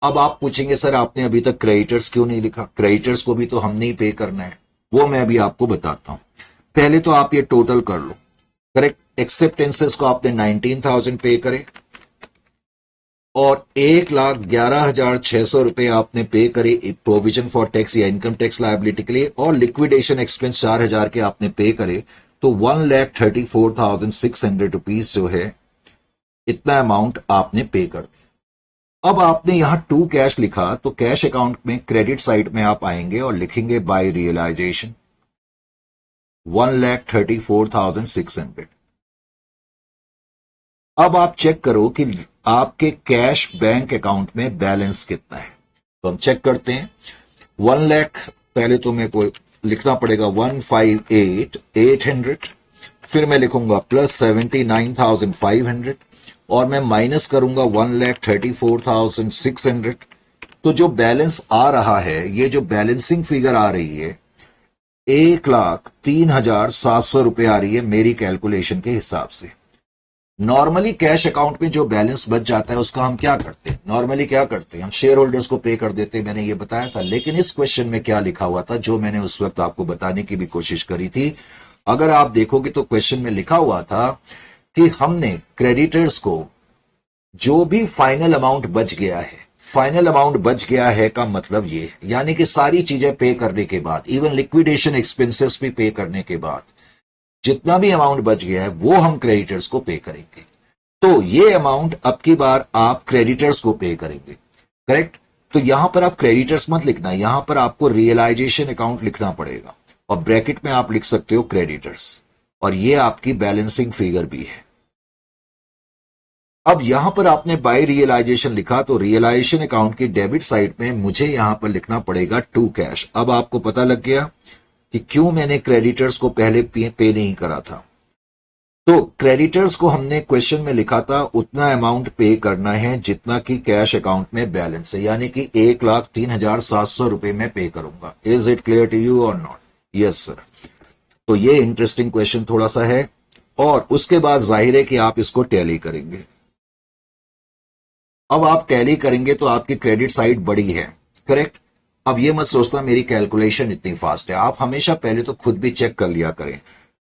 अब आप पूछेंगे सर आपने अभी तक क्रेडिटर्स क्यों नहीं लिखा? क्रेडिटर्स को भी तो हमने ही पे करना है, वो मैं अभी आपको बताता हूं। पहले तो आप ये टोटल कर लो, करेक्ट। एक्सेप्टेंसेस को आपने 19,000 पे करे और 1,11,600 रुपए आपने पे करे प्रोविजन फॉर टैक्स या इनकम टैक्स लायबिलिटी के लिए, और लिक्विडेशन एक्सपेंस 4,000 के आपने पे करे, तो 1,34,600 रुपीज जो है, इतना अमाउंट आपने पे कर दिया। अब आपने यहां टू कैश लिखा, तो कैश अकाउंट में क्रेडिट साइड में आप आएंगे और लिखेंगे बाय रियलाइजेशन 1,34,600। अब आप चेक करो कि आपके कैश बैंक अकाउंट में बैलेंस कितना है। तो हम चेक करते हैं। 1,00,000 पहले तो मेरे को लिखना पड़ेगा 158,800, फिर मैं लिखूंगा प्लस 79,500 और मैं माइनस करूंगा 1,34,600। तो जो बैलेंस आ रहा है, ये जो बैलेंसिंग फिगर आ रही है 1,03,700 रुपए आ रही है मेरी कैलकुलेशन के हिसाब से। नॉर्मली कैश अकाउंट में जो बैलेंस बच जाता है उसका हम क्या करते हैं, नॉर्मली क्या करते हैं, हम शेयर होल्डर्स को पे कर देते हैं, मैंने ये बताया था। लेकिन इस क्वेश्चन में क्या लिखा हुआ था, जो मैंने उस वक्त आपको बताने की भी कोशिश करी थी, अगर आप देखोगे तो क्वेश्चन में लिखा हुआ था कि हमने क्रेडिटर्स को जो भी फाइनल अमाउंट बच गया है, फाइनल अमाउंट बच गया है का मतलब ये, यानी कि सारी चीजें पे करने के बाद, इवन लिक्विडेशन एक्सपेंसेस भी पे करने के बाद जितना भी अमाउंट बच गया है वो हम क्रेडिटर्स को पे करेंगे। तो ये अमाउंट अब की बार आप क्रेडिटर्स को पे करेंगे, करेक्ट। तो यहां पर आप क्रेडिटर्स मत लिखना, यहां पर आपको रियलाइजेशन अकाउंट लिखना पड़ेगा और ब्रैकेट में आप लिख सकते हो क्रेडिटर्स, और ये आपकी बैलेंसिंग फिगर भी है। अब यहां पर आपने बाय रियलाइजेशन लिखा, तो रियलाइजेशन अकाउंट की डेबिट साइड में मुझे यहां पर लिखना पड़ेगा टू कैश। अब आपको पता लग गया कि क्यों मैंने क्रेडिटर्स को पहले पे नहीं करा था। तो क्रेडिटर्स को हमने क्वेश्चन में लिखा था उतना अमाउंट पे करना है जितना कि कैश अकाउंट में बैलेंस है, यानी कि 1,03,700 रुपए में पे करूंगा। Is it clear to you और नॉट? Yes sir. तो ये इंटरेस्टिंग क्वेश्चन थोड़ा सा है, और उसके बाद जाहिर है कि आप इसको टैली करेंगे। अब आप टैली करेंगे तो आपकी क्रेडिट साइड बड़ी है, करेक्ट। अब ये मत सोचना मेरी कैलकुलेशन इतनी फास्ट है, आप हमेशा पहले तो खुद भी चेक कर लिया करें।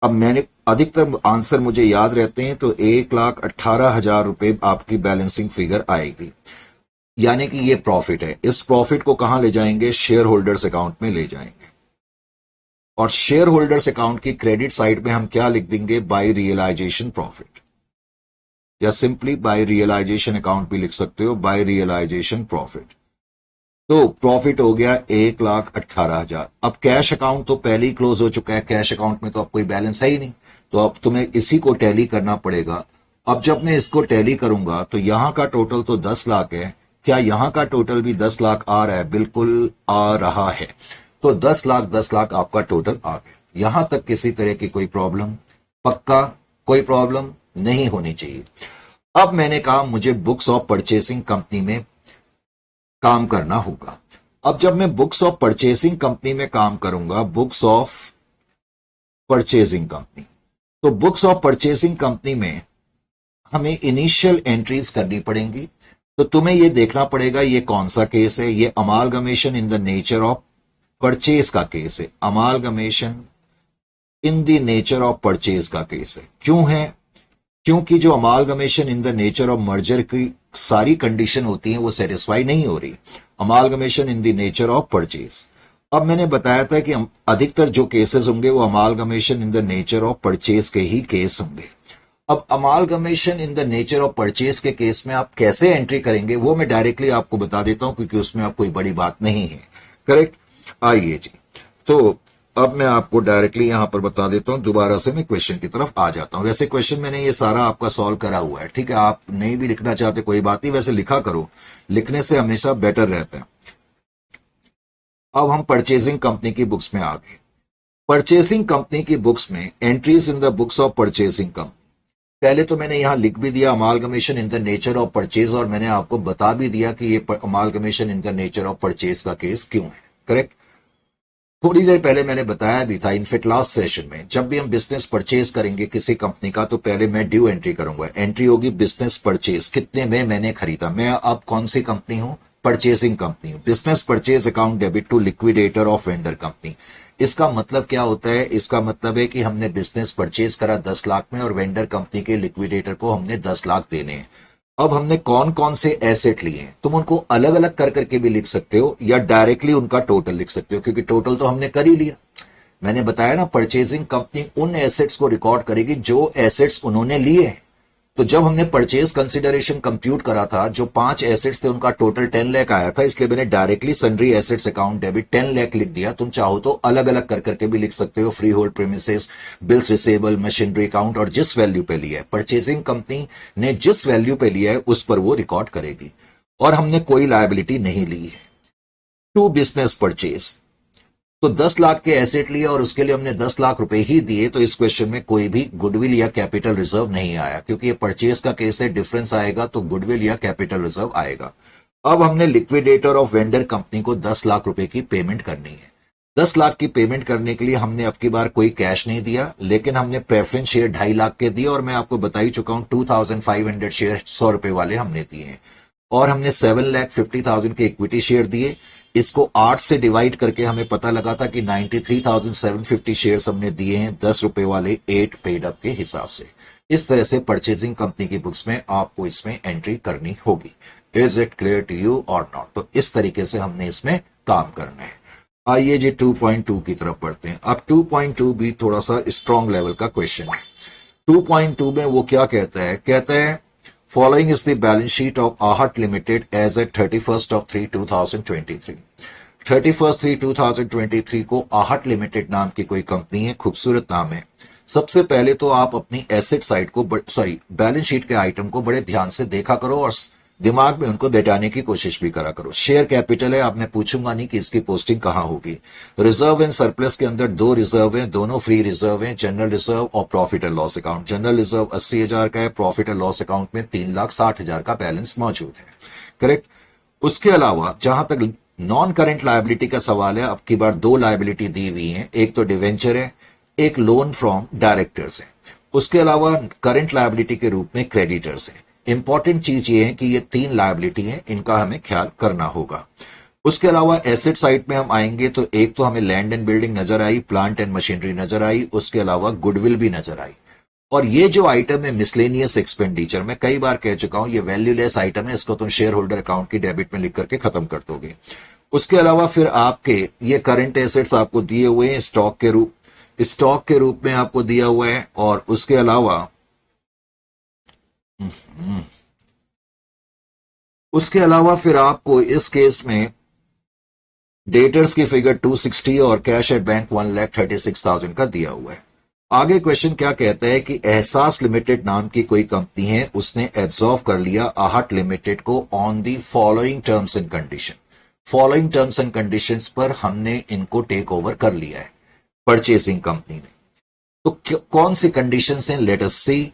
अब मैंने अधिकतर आंसर मुझे याद रहते हैं, तो 1,18,000 रुपए आपकी बैलेंसिंग फिगर आएगी, यानी कि ये प्रॉफिट है। इस प्रॉफिट को कहां ले जाएंगे, शेयर होल्डर्स अकाउंट में ले जाएंगे, और शेयर होल्डर्स अकाउंट की क्रेडिट साइड में हम क्या लिख देंगे, बाय रियलाइजेशन प्रॉफिट, या सिंपली बाय रियलाइजेशन अकाउंट भी लिख सकते हो, बाय रियलाइजेशन प्रॉफिट। तो प्रॉफिट हो गया 1,18,000। अब कैश अकाउंट तो पहले ही क्लोज हो चुका है, कैश अकाउंट में तो अब कोई बैलेंस है ही नहीं, तो अब तुम्हें इसी को टैली करना पड़ेगा। अब जब मैं इसको टैली करूंगा तो यहां का टोटल तो 10 लाख है, क्या यहां का टोटल भी 10 लाख आ रहा है? बिल्कुल आ रहा है। तो 10 लाख 10 लाख आपका टोटल आ गया। यहां तक किसी तरह की कोई प्रॉब्लम, पक्का कोई प्रॉब्लम नहीं होनी चाहिए। अब मैंने कहा मुझे बुक्स ऑफ परचेसिंग कंपनी में काम करना होगा। अब जब मैं बुक्स ऑफ परचेसिंग कंपनी में काम करूंगा, बुक्स ऑफ परचेसिंग कंपनी, तो बुक्स ऑफ परचेसिंग कंपनी में हमें इनिशियल एंट्रीज करनी पड़ेंगी। तो तुम्हें यह देखना पड़ेगा ये कौन सा केस है, ये amalgamation in the nature of purchase का केस है, amalgamation in the nature of purchase का केस है। क्यों है? क्योंकि जो amalgamation in the nature of merger की सारी कंडीशन होती हैं वो सेटिस्फाई नहीं हो रही, amalgamation in the nature of purchase. अब मैंने बताया था कि अधिकतर जो केसेस होंगे वो amalgamation in the nature of purchase के ही केस होंगे। अब amalgamation in the nature of purchase के केस में आप कैसे एंट्री करेंगे वो मैं डायरेक्टली आपको बता देता हूं, क्योंकि उसमें आप कोई बड़ी बात नहीं है, करेक्ट। आइए जी, तो अब मैं आपको डायरेक्टली यहां पर बता देता हूं, दोबारा से मैं क्वेश्चन की तरफ आ जाता हूं। वैसे क्वेश्चन मैंने ये सारा आपका सॉल्व करा हुआ है, ठीक है। आप नहीं भी लिखना चाहते कोई बात नहीं, वैसे लिखा करो, लिखने से हमेशा बेटर रहता है। अब हम परचेजिंग कंपनी की बुक्स में आ गए। परचेसिंग कंपनी की बुक्स में entries in the books of purchasing company, पहले तो मैंने यहां लिख भी दिया amalgamation in the nature of purchase, और मैंने आपको बता भी दिया कि ये amalgamation in the nature of purchase का केस क्यों है, करेक्ट। थोड़ी देर पहले मैंने बताया भी था, इनफैक्ट लास्ट सेशन में, जब भी हम बिजनेस परचेज करेंगे किसी कंपनी का तो पहले मैं ड्यू एंट्री करूंगा। एंट्री होगी बिजनेस परचेज, कितने में मैंने खरीदा। मैं अब कौन सी कंपनी हूं, परचेसिंग कंपनी हूं। Business purchase account debit to liquidator of vendor company. इसका मतलब क्या होता है? इसका मतलब है कि हमने बिजनेस परचेज करा 10 लाख में और वेंडर कंपनी के लिक्विडेटर को हमने 10 लाख देने हैं। अब हमने कौन कौन से एसेट लिए हैं, तुम उनको अलग अलग कर करके भी लिख सकते हो या डायरेक्टली उनका टोटल लिख सकते हो, क्योंकि टोटल तो हमने कर ही लिया। मैंने बताया ना, परचेजिंग कंपनी उन एसेट्स को रिकॉर्ड करेगी जो एसेट्स उन्होंने लिए हैं। तो जब हमने परचेज कंसिडरेशन कंप्यूट करा था, जो 5 एसेट्स थे उनका टोटल 10 लाख आया था, इसलिए मैंने directly sundry assets account debit 10 lakh लिख दिया। तुम चाहो तो अलग अलग कर करके भी लिख सकते हो, free hold premises, bills receivable, machinery account, और जिस वैल्यू पे लिया है परचेजिंग कंपनी ने, जिस वैल्यू पे लिया है उस पर वो रिकॉर्ड करेगी। और हमने कोई लायबिलिटी नहीं ली है, टू बिजनेस परचेज। तो 10 लाख के एसेट लिए और उसके लिए हमने 10 लाख रुपए ही दिए, तो इस क्वेश्चन में कोई भी गुडविल या कैपिटल रिजर्व नहीं आया, क्योंकि ये परचेज का केस है, डिफरेंस आएगा तो गुडविल या कैपिटल रिजर्व आएगा। अब हमने लिक्विडेटर ऑफ वेंडर कंपनी को 10 लाख रुपए की पेमेंट करनी है। 10 लाख की पेमेंट करने के लिए हमने अब की बार कोई कैश नहीं दिया, लेकिन हमने प्रेफरेंस शेयर 2.5 लाख के दिए, और मैं आपको बता ही चुका हूं 2500 शेयर 100 रुपए वाले हमने दिए हैं, और हमने 7,50,000 के इक्विटी शेयर दिए। इसको 8 से डिवाइड करके हमें पता लगा था कि 93,750 शेयर्स हमने दिए हैं 10 रुपए वाले 8 पेड अप के हिसाब से। इस तरह से परचेजिंग कंपनी की बुक्स में आपको इसमें एंट्री करनी होगी। Is it clear to you और नॉट? तो इस तरीके से हमने इसमें काम करना है। आइए जी 2.2 की तरफ पढ़ते हैं। अब 2.2 भी थोड़ा सा स्ट्रॉन्ग लेवल का क्वेश्चन है। 2.2 में वो क्या कहता है? कहता है following is the balance sheet of आहट लिमिटेड एज एट 31/3/2023। 31/3/2023 को आहट लिमिटेड नाम की कोई कंपनी है, खूबसूरत नाम है। सबसे पहले तो आप अपनी एसेट साइड को बैलेंस शीट के आइटम को बड़े ध्यान से देखा करो और दिमाग में उनको बैठाने की कोशिश भी करा करो। शेयर कैपिटल है, अब मैं पूछूंगा नहीं कि इसकी पोस्टिंग कहां होगी। रिजर्व एंड सरप्लस के अंदर 2 रिजर्व हैं, दोनों फ्री रिजर्व हैं, जनरल रिजर्व और profit and loss account. General reserve 80,000 का है, प्रॉफिट एंड लॉस अकाउंट में 3,60,000 का बैलेंस मौजूद है। करेक्ट। उसके अलावा जहां तक नॉन करेंट लायबिलिटी का सवाल है, अब की बार 2 लायबिलिटी दी हुई है, एक तो डिवेंचर है, एक लोन फ्रॉम डायरेक्टर्स है। उसके अलावा करंट लायबिलिटी के रूप में क्रेडिटर्स है। इंपॉर्टेंट चीज ये है कि ये 3 लायबिलिटी है, इनका हमें ख्याल करना होगा। उसके अलावा एसेट साइड में हम आएंगे तो एक तो हमें लैंड एंड बिल्डिंग नजर आई, प्लांट एंड मशीनरी नजर आई, उसके अलावा गुडविल भी नजर आई। और ये जो आइटम है मिसलेनियस एक्सपेंडिचर, मैं कई बार कह चुका हूं ये वैल्यूलेस आइटम है, इसको तुम शेयर होल्डर अकाउंट की डेबिट में लिख करके खत्म कर दोगे। उसके अलावा फिर आपके ये करंट एसेट्स आपको दिए हुए हैं स्टॉक के रूप में आपको दिया हुआ है। और उसके अलावा फिर आपको इस केस में डेटर्स की फिगर 260 और कैश एट बैंक 1,36,000 का दिया हुआ है। आगे क्वेश्चन क्या कहता है कि एहसास लिमिटेड नाम की कोई कंपनी है, उसने एब्जॉर्व कर लिया आहट लिमिटेड को on the following terms and condition. Following terms and conditions पर हमने इनको टेक ओवर कर लिया है परचेसिंग कंपनी ने। तो कौन सी कंडीशंस हैं? लेट अस सी।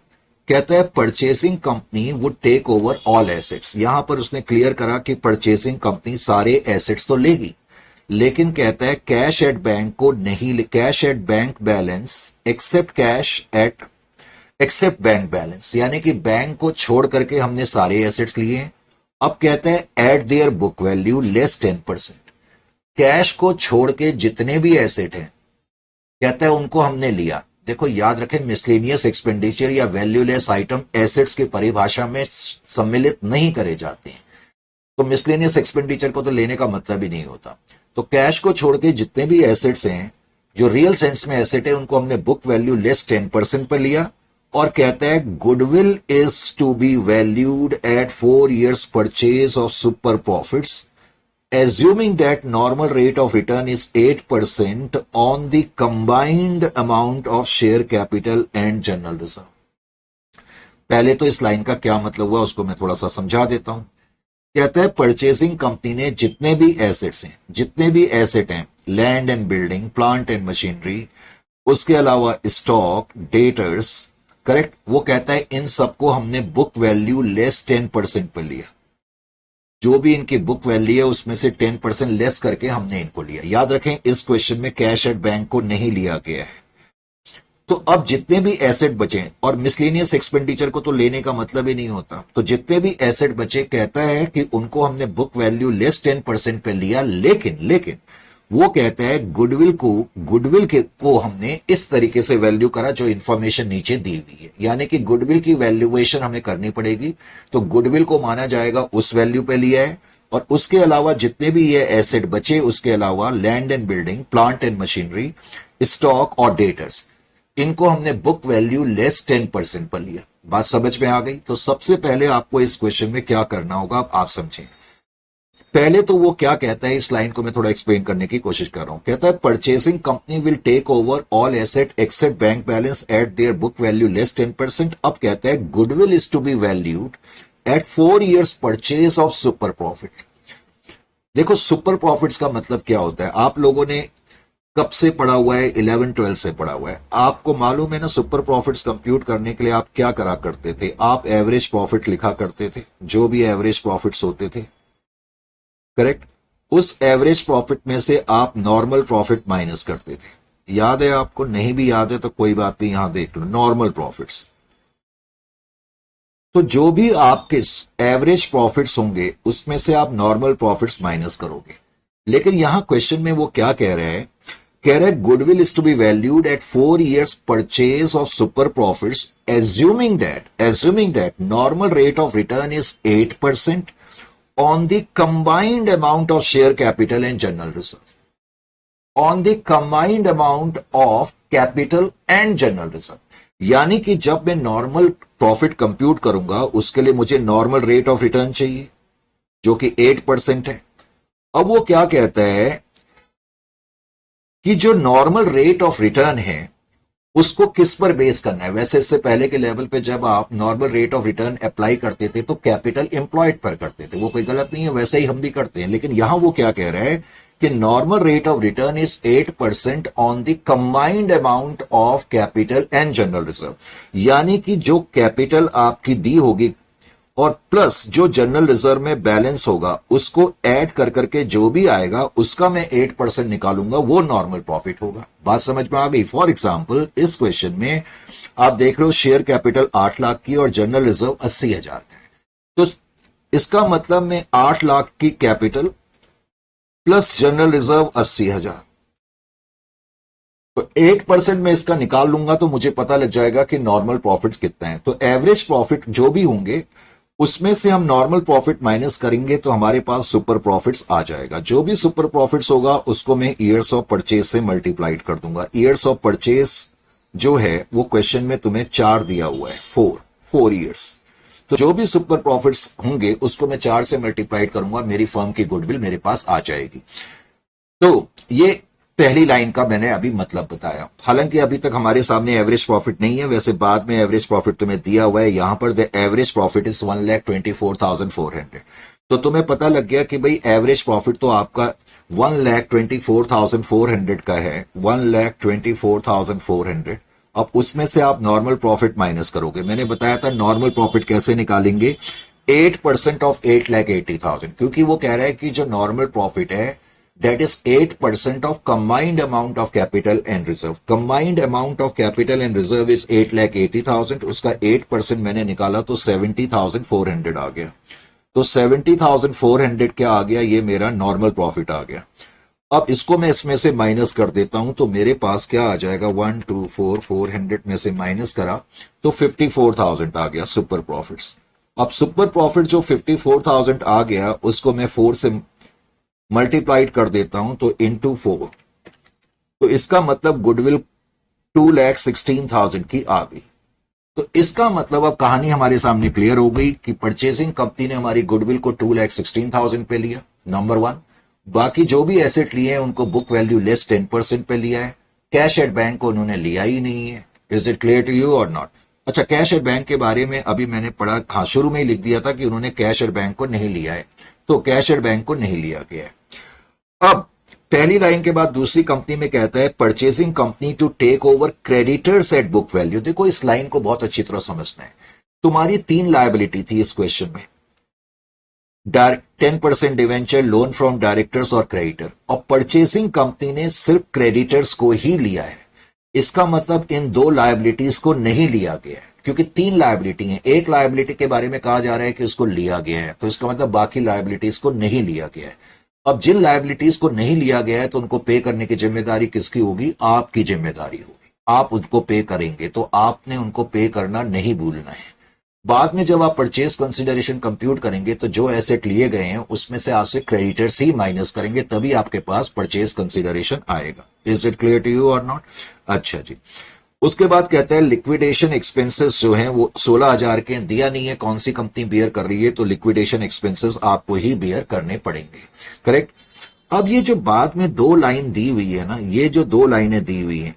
कहता है purchasing company would take over all assets. यहां पर उसने क्लियर करा कि परचेसिंग कंपनी सारे एसेट्स तो लेगी, लेकिन कहता है कैश एट बैंक को नहीं, cash at bank balance except bank balance, यानी कि बैंक को छोड़ करके हमने सारे एसेट्स लिए। अब कहता है eight their book value less 10%। Cash को छोड़ के जितने भी एसेट हैं कहता है उनको हमने लिया। देखो याद रखें, मिसलेनियस एक्सपेंडिचर या वैल्यूलेस आइटम एसेट्स की परिभाषा में सम्मिलित नहीं करे जाते हैं, तो मिसलेनियस एक्सपेंडिचर को तो लेने का मतलब ही नहीं होता। तो कैश को छोड़ के जितने भी एसेट्स हैं जो रियल सेंस में एसेट है उनको हमने बुक वैल्यू लेस 10% पर लिया। और कहता है goodwill is to be valued at 4 years purchase of super profits assuming that normal rate of return is 8% on the combined amount of share capital and general reserve। पहले तो इस लाइन का क्या मतलब हुआ उसको मैं थोड़ा सा समझा देता हूं। कहता है परचेसिंग कंपनी ने जितने भी एसेट हैं, land and building, plant and machinery, उसके अलावा स्टॉक, डेटर्स, करेक्ट, वो कहता है इन सबको हमने बुक वैल्यू लेस 10% पर लिया। जो भी इनकी बुक वैल्यू है उसमें से 10% लेस करके हमने इनको लिया। याद रखें इस क्वेश्चन में कैश एट बैंक को नहीं लिया गया है। तो अब जितने भी एसेट बचे, और मिसलेनियस एक्सपेंडिचर को तो लेने का मतलब ही नहीं होता, तो जितने भी एसेट बचे कहता है कि उनको हमने बुक वैल्यू लेस 10% पे लिया। लेकिन वो कहता है गुडविल को हमने इस तरीके से वैल्यू करा जो इंफॉर्मेशन नीचे दी हुई है, यानी कि गुडविल की वैल्यूएशन हमें करनी पड़ेगी। तो गुडविल को माना जाएगा उस वैल्यू पे लिया है, और उसके अलावा जितने भी ये एसेट बचे, उसके अलावा land and building, plant and machinery, stock और डेटर्स, इनको हमने बुक वैल्यू लेस 10% पर लिया। बात समझ में आ गई? तो सबसे पहले आपको इस क्वेश्चन में क्या करना होगा आप समझें। पहले तो वो क्या कहता है, इस लाइन को मैं थोड़ा एक्सप्लेन करने की कोशिश कर रहा हूं। कहता है purchasing company will take over all asset except bank balance at their book value less 10%। अब कहता है goodwill is to be valued at 4 years purchase of super profit. देखो सुपर प्रॉफिट्स का मतलब क्या होता है, आप लोगों ने कब से पढ़ा हुआ है, 11-12 से पढ़ा हुआ है, आपको मालूम है ना। सुपर प्रॉफिट्स कंप्यूट करने के लिए आप क्या करा करते थे, आप एवरेज प्रॉफिट लिखा करते थे, जो भी एवरेज प्रॉफिट्स होते थे, करेक्ट। उस एवरेज प्रॉफिट में से आप नॉर्मल प्रॉफिट माइनस करते थे। याद है आपको? नहीं भी याद है तो कोई बात नहीं, यहां देख लो नॉर्मल प्रॉफिट्स। तो जो भी आपके एवरेज प्रॉफिट्स होंगे उसमें से आप नॉर्मल प्रॉफिट्स माइनस करोगे। लेकिन यहां क्वेश्चन में वो क्या कह रहे हैं, कह रहे हैं goodwill is to be valued at 4 years purchase of super profits assuming that normal rate of return is 8% on the combined amount of share capital and general reserve. On the combined amount of capital and general reserve. यानी कि जब मैं नॉर्मल प्रॉफिट कंप्यूट करूंगा उसके लिए मुझे नॉर्मल रेट ऑफ रिटर्न चाहिए जो कि 8% है। अब वो क्या कहता है कि जो नॉर्मल रेट ऑफ रिटर्न है उसको किस पर बेस करना है। वैसे इससे पहले के लेवल पे जब आप normal rate of return apply करते थे तो कैपिटल एम्प्लॉयड पर करते थे, वो कोई गलत नहीं है, वैसे ही हम भी करते हैं। लेकिन यहां वो क्या कह रहे हैं कि normal rate of return is 8% on the combined amount of capital and general reserve. यानी कि जो कैपिटल आपकी दी होगी और प्लस जो जनरल रिजर्व में बैलेंस होगा उसको ऐड कर करके जो भी आएगा उसका मैं 8% निकालूंगा, वो नॉर्मल प्रॉफिट होगा। बात समझ में आ गई? फॉर एग्जांपल इस क्वेश्चन में आप देख रहे हो शेयर कैपिटल 8 लाख की और जनरल रिजर्व 80,000 का है। तो इसका मतलब मैं 8 लाख की कैपिटल प्लस जनरल रिजर्व 80,000, तो 8% में इसका निकाल लूंगा तो मुझे पता लग जाएगा कि नॉर्मल प्रॉफिट्स कितना है। तो एवरेज प्रॉफिट जो भी होंगे उसमें से हम नॉर्मल प्रॉफिट माइनस करेंगे तो हमारे पास सुपर प्रॉफिट्स आ जाएगा। जो भी सुपर प्रॉफिट्स होगा उसको मैं ईयर्स ऑफ परचेज से मल्टीप्लाइड कर दूंगा। ईयर्स ऑफ परचेज जो है वो क्वेश्चन में तुम्हें 4 दिया हुआ है, 4 ईयर्स। तो जो भी सुपर प्रॉफिट्स होंगे उसको मैं 4 से मल्टीप्लाइड करूंगा, मेरी फर्म की गुडविल मेरे पास आ जाएगी। तो ये पहली लाइन का मैंने अभी मतलब बताया। हालांकि अभी तक हमारे सामने एवरेज प्रॉफिट नहीं है, वैसे बाद में एवरेज प्रॉफिट तुम्हें दिया हुआ है। यहां पर द एवरेज प्रॉफिट इज 1,24,400। तो तुम्हें पता लग गया कि भाई एवरेज प्रॉफिट तो आपका 1,24,400 का है, 1,24,400। अब उसमें से आप नॉर्मल प्रॉफिट माइनस करोगे। मैंने बताया था नॉर्मल प्रॉफिट कैसे निकालेंगे, 8% ऑफ 8,80,000, क्योंकि वो कह रहा है कि जो नॉर्मल प्रॉफिट है that is 8% of combined amount of capital and reserve. Combined amount of capital and reserve is 8,80,000. उसका 8% मैंने निकाला तो 70,400 आ गया। तो 70,400 क्या आ गया, ये मेरा नॉर्मल प्रॉफिट आ गया। अब इसको मैं इसमें से माइनस कर देता हूं तो मेरे पास क्या आ जाएगा, 1,24400 में से माइनस करा तो 54,000 आ गया सुपर प्रॉफिट्स। अब सुपर प्रॉफिट जो 54,000 आ गया उसको मैं 4 से मल्टीप्लाइड कर देता हूं तो इंटू 4, तो इसका मतलब गुडविल 2,16,000 की आ गई। तो इसका मतलब अब कहानी हमारे सामने क्लियर हो गई कि परचेसिंग कंपनी ने हमारी गुडविल को 2,16,000 पे लिया, नंबर 1। बाकी जो भी एसेट लिए हैं उनको बुक वैल्यू लेस 10% पे लिया है। कैश एट बैंक को उन्होंने लिया ही नहीं है। Is it clear to you और नॉट? अच्छा, कैश एट बैंक के बारे में अभी मैंने पढ़ा, हाँ शुरू में ही लिख दिया था कि उन्होंने कैश एट बैंक को नहीं लिया है, तो कैश एट बैंक को नहीं लिया गया है। अब पहली लाइन के बाद दूसरी कंपनी में कहता है purchasing company to take over creditors at book value. देखो इस लाइन को बहुत अच्छी तरह समझना है। तुम्हारी 3 लायबिलिटी थी इस क्वेश्चन में, 10% डिवेंचर, लोन फ्रॉम डायरेक्टर्स और क्रेडिटर, और परचेसिंग कंपनी ने सिर्फ क्रेडिटर्स को ही लिया है। इसका मतलब इन 2 लायबिलिटीज को नहीं लिया गया है, क्योंकि 3 लायबिलिटी हैं। एक लायबिलिटी के बारे में कहा जा रहा है कि उसको लिया गया है, तो इसका मतलब बाकी लायबिलिटीज को नहीं लिया गया है। अब जिन लायबिलिटीज को नहीं लिया गया है तो उनको पे करने की जिम्मेदारी किसकी होगी? आपकी जिम्मेदारी होगी। आप उनको पे करेंगे तो आपने उनको पे करना नहीं भूलना है। बाद में जब आप परचेज कंसिडरेशन कंप्यूट करेंगे तो जो एसेट लिए गए हैं उसमें से आपसे क्रेडिटर्स ही माइनस करेंगे, तभी आपके पास परचेज कंसिडरेशन आएगा। Is it clear to you और नॉट? अच्छा जी। उसके बाद कहता है लिक्विडेशन एक्सपेंसेस जो हैं वो 16,000 के, दिया नहीं है कौन सी कंपनी बियर कर रही है, तो लिक्विडेशन एक्सपेंसेस आपको ही बियर करने पड़ेंगे, करेक्ट। अब ये जो बाद में 2 लाइन दी हुई है ना, ये जो 2 लाइनें दी हुई हैं,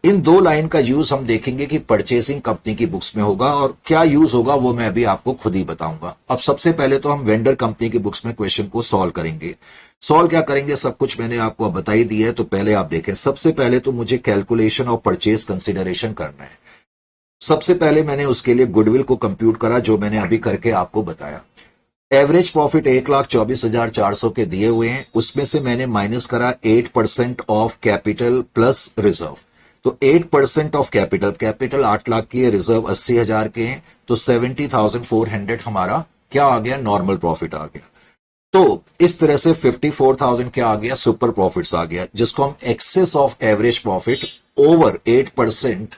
इन दो लाइन का यूज हम देखेंगे कि परचेसिंग कंपनी की बुक्स में होगा, और क्या यूज होगा वो मैं अभी आपको खुद ही बताऊंगा। अब सबसे पहले तो हम वेंडर कंपनी की बुक्स में क्वेश्चन को सॉल्व करेंगे। सॉल्व क्या करेंगे, सब कुछ मैंने आपको बता ही दिया है, तो पहले आप देखें। सबसे पहले तो मुझे कैलकुलेशन और परचेज कंसिडरेशन करना है। सबसे पहले मैंने उसके लिए गुडविल को कंप्यूट करा, जो मैंने अभी करके आपको बताया। एवरेज प्रॉफिट 1,24,400 के दिए हुए हैं, उसमें से मैंने माइनस करा 8% ऑफ कैपिटल प्लस रिजर्व। तो 8% ऑफ कैपिटल, कैपिटल 8 लाख की है, रिजर्व 80,000 के हैं, तो 70,400 हमारा क्या आ गया, नॉर्मल प्रॉफिट आ गया। तो इस तरह से 54,000 क्या आ गया, सुपर प्रॉफिट्स आ गया, जिसको हम excess of average profit over 8%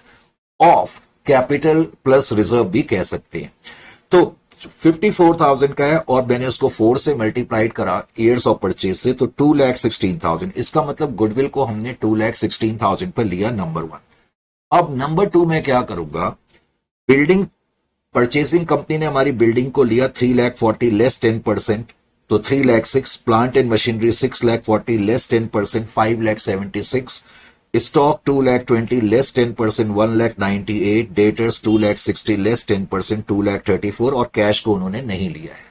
of capital plus reserve भी कह सकते हैं। तो 54,000 का है और मैंने उसको 4 से मल्टीप्लाइड करा ईयर्स ऑफ परचेज से, तो 2,16,000। इसका मतलब गुडविल को हमने 2,16,000 पर लिया, नंबर 1। अब नंबर 2 में क्या करूंगा, बिल्डिंग, परचेसिंग कंपनी ने हमारी बिल्डिंग को लिया 3,40,000 लेस 10%, तो 3,06,000। Plant and machinery 6,40,000 less 10%, 5,76,000। Stock 2,20,000 less 10%, 1,98,000। Debtors 2,60,000 less 10%, 2,34,000। और कैश को उन्होंने नहीं लिया है।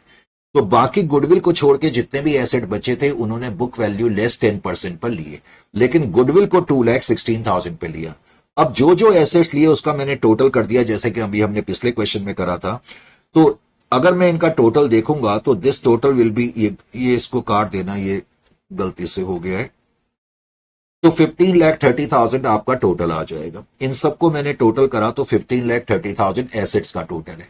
तो बाकी गुडविल को छोड़ के जितने भी एसेट बचे थे उन्होंने बुक वैल्यू लेस 10% पर लिए, लेकिन गुडविल को 2,16,000 पे लिया। अब जो जो एसेट्स लिए उसका मैंने टोटल कर दिया, जैसे कि अभी हमने पिछले क्वेश्चन में करा था। तो अगर मैं इनका टोटल देखूंगा तो दिस टोटल विल बी, ये इसको काट देना, ये गलती से हो गया है। तो 15,30,000 आपका टोटल आ जाएगा। इन सबको मैंने टोटल करा तो 15,30,000 एसेट्स का टोटल है।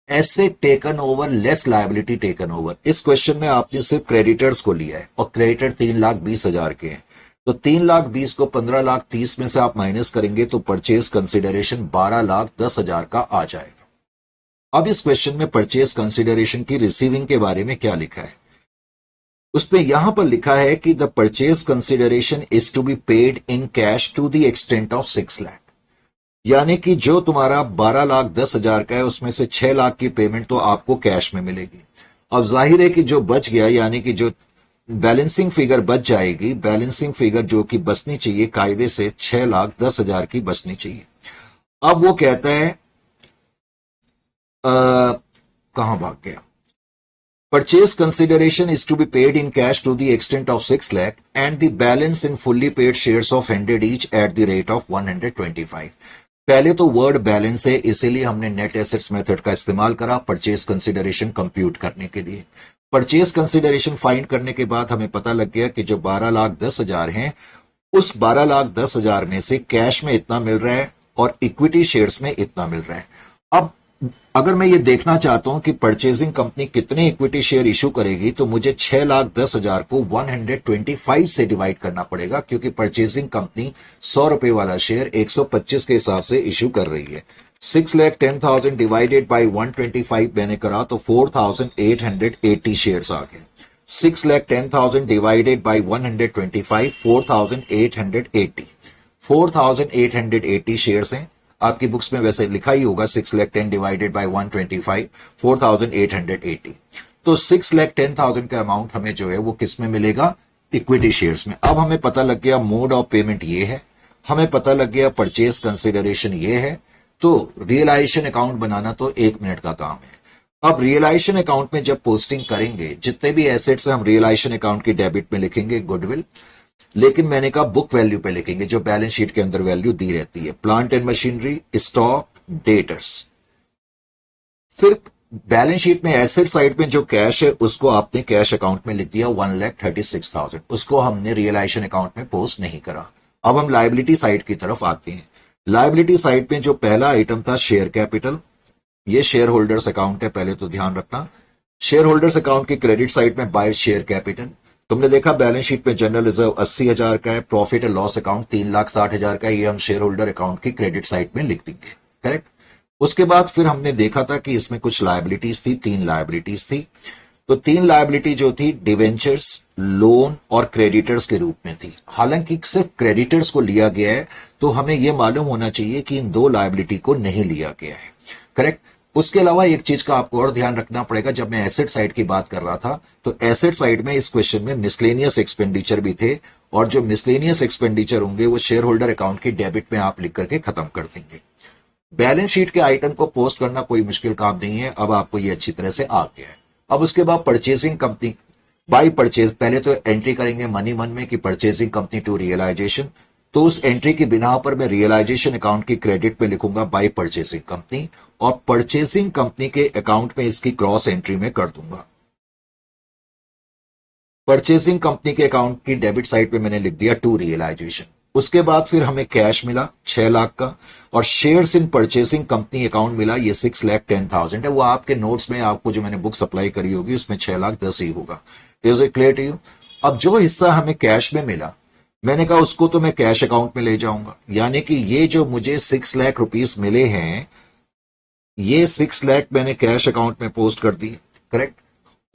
Asset taken over less liability taken over. इस क्वेश्चन में आपने सिर्फ क्रेडिटर्स को लिया है और क्रेडिटर 3,20,000 के हैं, तो 3,20,000 को 15,30,000 में से आप माइनस करेंगे तो परचेज कंसिडरेशन 12,10,000 का आ जाएगा। अब इस क्वेश्चन में परचेज कंसिडरेशन की रिसीविंग के बारे में क्या लिखा है, उसमें यहां पर लिखा है कि the purchase consideration is to be paid in cash to the extent of 6 lakh. यानी कि जो तुम्हारा 12,10,000 का है उसमें से 6 लाख की पेमेंट तो आपको कैश में मिलेगी। अब जाहिर है कि जो बच गया, यानी कि जो बैलेंसिंग फिगर बच जाएगी, बैलेंसिंग फिगर जो कि बचनी चाहिए कायदे से 6,10,000 की बचनी चाहिए। अब वो कहता है कहां भाग गया, Purchase consideration is to be paid in cash to the extent of 6 lakh and the balance in fully paid shares of 100 each at the rate of 125। पहले तो वर्ड बैलेंस है, इसीलिए हमने नेट एसेट्स मेथड का इस्तेमाल करा परचेज कंसिडरेशन कंप्यूट करने के लिए। परचेज कंसिडरेशन फाइंड करने के बाद हमें पता लग गया कि जो 12,10,000 हैं, उस 12,10,000 में से कैश में इतना मिल रहा है और इक्विटी शेयर्स में इतना मिल रहा है। अब अगर मैं ये देखना चाहता हूं कि परचेजिंग कंपनी कितने इक्विटी शेयर इशू करेगी, तो मुझे 6,10,000 को 125 से डिवाइड करना पड़ेगा, क्योंकि परचेजिंग कंपनी 100 रुपए वाला शेयर 125 के हिसाब से इशू कर रही है। 6,10,000 डिवाइडेड बाई 125 मैंने करा तो 4,880 शेयर्स आ गए। 6,10,000 डिवाइडेड बाई 125, 4,880, 4,880 शेयर्स हैं। आपकी बुक्स में वैसे लिखा ही होगा 6,10,000 डिवाइडेड बाय 125, 4,880। तो 6,10,000 का अमाउंट हमें जो है वो किस में मिलेगा, इक्विटी शेयर्स में। अब हमें पता लग गया मोड ऑफ पेमेंट ये है, हमें पता लग गया परचेज कंसिडरेशन ये है, तो रियलाइजेशन अकाउंट बनाना तो 1 मिनट का काम है। अब रियलाइजेशन अकाउंट में जब पोस्टिंग करेंगे, जितने भी एसेट्स हम रियलाइजेशन अकाउंट की डेबिट में लिखेंगे गुडविल, लेकिन मैंने कहा बुक वैल्यू पे लिखेंगे, जो बैलेंस शीट के अंदर वैल्यू दी रहती है। Plant and machinery, stock, debtors. फिर बैलेंस शीट में एसेट साइड में जो कैश है उसको आपने कैश अकाउंट में लिख दिया 1,36,000, उसको हमने रियलाइजेशन अकाउंट में पोस्ट नहीं करा। अब हम लायबिलिटी साइड की तरफ आते हैं। लायबिलिटी साइड में जो पहला आइटम था शेयर कैपिटल, ये शेयर होल्डर्स अकाउंट है, पहले तो ध्यान रखना। शेयर होल्डर्स अकाउंट की क्रेडिट साइड में बाय शेयर कैपिटल। तुमने देखा बैलेंस शीट में जनरल रिजर्व 80,000 का है, प्रॉफिट एंड लॉस अकाउंट 3,60,000 का है, ये हम शेयर होल्डर अकाउंट की क्रेडिट साइड में लिख देंगे, करेक्ट। उसके बाद फिर हमने देखा था कि इसमें कुछ लायबिलिटीज थी, 3 लायबिलिटीज थी। तो 3 लायबिलिटी जो थी डिवेंचर्स, लोन और क्रेडिटर्स के रूप में थी। हालांकि सिर्फ क्रेडिटर्स को लिया गया है, तो हमें यह मालूम होना चाहिए कि इन 2 लायबिलिटी को नहीं लिया गया है, करेक्ट। उसके अलावा एक चीज का आपको और ध्यान रखना पड़ेगा, जब मैं एसेट साइड की बात कर रहा था तो एसेट साइड में इस क्वेश्चन में मिसलेनियस एक्सपेंडिचर भी थे और जो मिसलेनियस एक्सपेंडिचर होंगे वो शेयर होल्डर अकाउंट की डेबिट में आप लिख करके खत्म कर देंगे। बैलेंस शीट के आइटम को पोस्ट करना कोई मुश्किल काम नहीं है, अब आपको ये अच्छी तरह से आ गया है। अब उसके बाद परचेसिंग कंपनी बाई परचेज, पहले तो एंट्री करेंगे मनी मन में कि परचेसिंग कंपनी टू रियलाइजेशन, तो उस एंट्री की बिना पर मैं रियलाइजेशन अकाउंट की क्रेडिट पे लिखूंगा बाई परचेसिंग कंपनी, और परचेसिंग कंपनी के अकाउंट में इसकी क्रॉस एंट्री में कर दूंगा। परचेसिंग कंपनी के अकाउंट की डेबिट साइड पे मैंने लिख दिया टू रियलाइजेशन। उसके बाद फिर हमें कैश मिला 6 लाख का, और shares in purchasing company account मिला, ये 6,10,000 है। वो आपके नोट्स में आपको जो मैंने बुक सप्लाई करी होगी उसमें 6,10,000 ही होगा। Is it clear to you? अब जो हिस्सा हमें कैश में मिला, मैंने कहा उसको तो मैं कैश अकाउंट में ले जाऊंगा, यानी कि ये जो मुझे 6 लाख रुपीस मिले हैं, ये 6 लाख मैंने कैश अकाउंट में पोस्ट कर दिए, करेक्ट।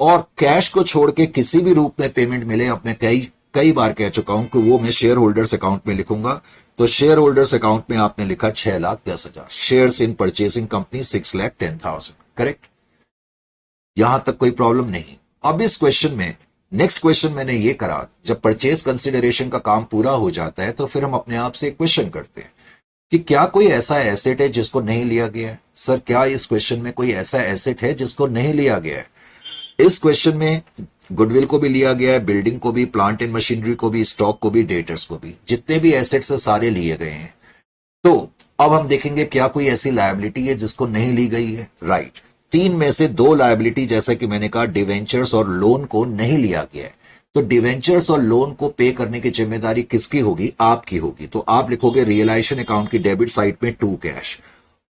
और कैश को छोड़ के किसी भी रूप में पेमेंट मिले, अब मैं कई बार कह चुका हूं कि वो मैं शेयर होल्डर्स अकाउंट में लिखूंगा। तो शेयर होल्डर्स अकाउंट में आपने लिखा 6,10,000, shares in purchasing company 6,10,000, correct. यहां तक कोई प्रॉब्लम नहीं। अब इस क्वेश्चन में नेक्स्ट क्वेश्चन मैंने ये करा, जब परचेज कंसिडरेशन का काम पूरा हो जाता है तो फिर हम अपने आप से एक क्वेश्चन करते हैं कि क्या कोई ऐसा एसेट है जिसको नहीं लिया गया है। सर, क्या इस क्वेश्चन में कोई ऐसा एसेट है जिसको नहीं लिया गया है? इस क्वेश्चन में गुडविल को भी लिया गया है, बिल्डिंग को भी, प्लांट एंड मशीनरी को भी, स्टॉक को भी, डेटर्स को भी, जितने भी एसेट्स है सारे लिए गए हैं। तो अब हम देखेंगे क्या कोई ऐसी लायबिलिटी है जिसको नहीं ली गई है। राइट, 3 में से 2 लायबिलिटी, जैसा कि मैंने कहा, डिवेंचर्स और लोन को नहीं लिया गया है। तो डिवेंचर्स और लोन को पे करने की जिम्मेदारी किसकी होगी? आपकी होगी। तो आप लिखोगे रियलाइजेशन अकाउंट की डेबिट साइड में टू कैश।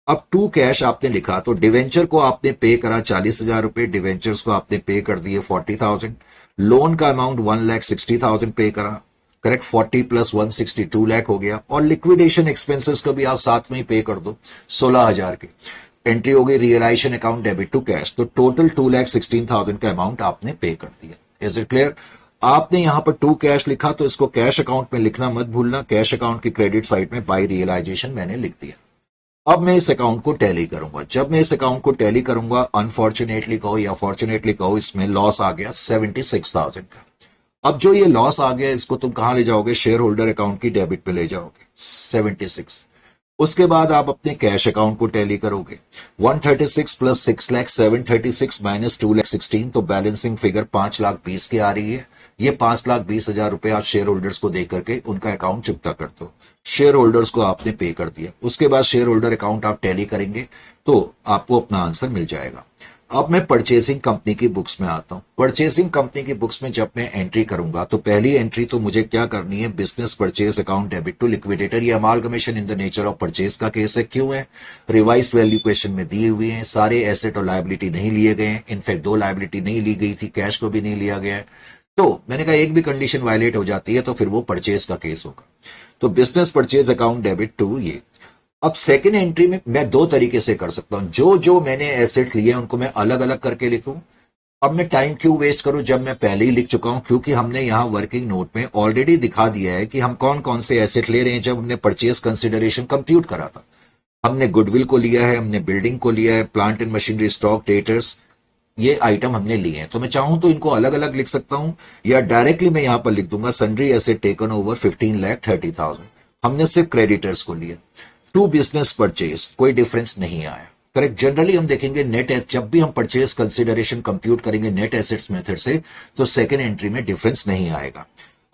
अब टू कैश आपने लिखा, तो डिवेंचर को आपने पे करा 40,000 रुपए, डिवेंचर्स को आपने पे कर दिए 40,000, लोन का अमाउंट 1,60,000 पे करा, करेक्ट। 40 प्लस 1 62 लाख हो गया, और लिक्विडेशन एक्सपेंसेस को भी आप साथ में ही पे कर दो 16,000 के। एंट्री हो गई realisation account debit to cash, तो टोटल 2,16,000 का अमाउंट आपने पे कर दिया। Is it clear? आपने यहां पर टू कैश लिखा, तो इसको कैश अकाउंट में लिखना मत भूलना। कैश अकाउंट की क्रेडिट साइड में बाय रियलाइजेशन मैंने लिख दिया। अब मैं इस अकाउंट को टैली करूंगा। जब मैं इस अकाउंट को टैली करूंगा, अनफॉर्चुनेटली कहो या फॉर्चुनेटली कहो, इसमें लॉस आ गया 76,000 का। अब जो ये लॉस आ गया, इसको तुम कहां ले जाओगे? शेयर होल्डर अकाउंट की डेबिट पे ले जाओगे 76। उसके बाद आप अपने कैश अकाउंट को टैली करोगे। 136 प्लस 6 लाख 736 माइनस 2,16, तो बैलेंसिंग फिगर 5,20,000 की आ रही है। ये 5,20,000 रुपए आप शेयर होल्डर्स को दे करके उनका अकाउंट चुकता कर दो। शेयर होल्डर्स को आपने पे कर दिया। उसके बाद शेयर होल्डर अकाउंट आप टैली करेंगे तो आपको अपना आंसर मिल जाएगा। अब मैं परचेसिंग कंपनी की बुक्स में आता हूं। परचेसिंग कंपनी की बुक्स में जब मैं एंट्री करूंगा, तो पहली एंट्री तो मुझे क्या करनी है? Business purchase account debit to liquidator. ये amalgamation in the nature of purchase का केस है। क्यों है? रिवाइज्ड वैल्यू क्वेश्चन में दिए हुए हैं, सारे एसेट और लायबिलिटी नहीं लिए गए हैं। इनफैक्ट 2 लायबिलिटी नहीं ली गई थी, कैश को भी नहीं लिया गया है। तो मैंने कहा एक भी कंडीशन वायलेट हो जाती है तो फिर वो परचेज का केस होगा। तो business purchase account debit to ये। अब सेकेंड एंट्री में मैं 2 तरीके से कर सकता हूं। जो जो मैंने एसेट्स लिए उनको मैं अलग अलग करके लिखूं। अब मैं टाइम क्यों वेस्ट करूं जब मैं पहले ही लिख चुका हूं? क्योंकि हमने यहां वर्किंग नोट में ऑलरेडी दिखा दिया है कि हम कौन कौन से एसेट ले रहे हैं। जब हमने परचेज कंसिडरेशन कंप्यूट करा था, हमने गुडविल को लिया है, हमने बिल्डिंग को लिया है, plant and machinery, stock, debtors, ये आइटम हमने लिए हैं। तो मैं चाहूं तो इनको अलग अलग लिख सकता हूं, या डायरेक्टली मैं यहां पर लिख दूंगा सन्ड्री एसेट टेकन ओवर 15,30,000। हमने सिर्फ क्रेडिटर्स को लिया। टू बिजनेस परचेज कोई डिफरेंस नहीं आया, करेक्ट। जनरली हम देखेंगे नेट, जब भी हम परचेज कंसिडरेशन कंप्यूट करेंगे नेट एसेट्स मेथड से, तो सेकेंड एंट्री में डिफरेंस नहीं आएगा।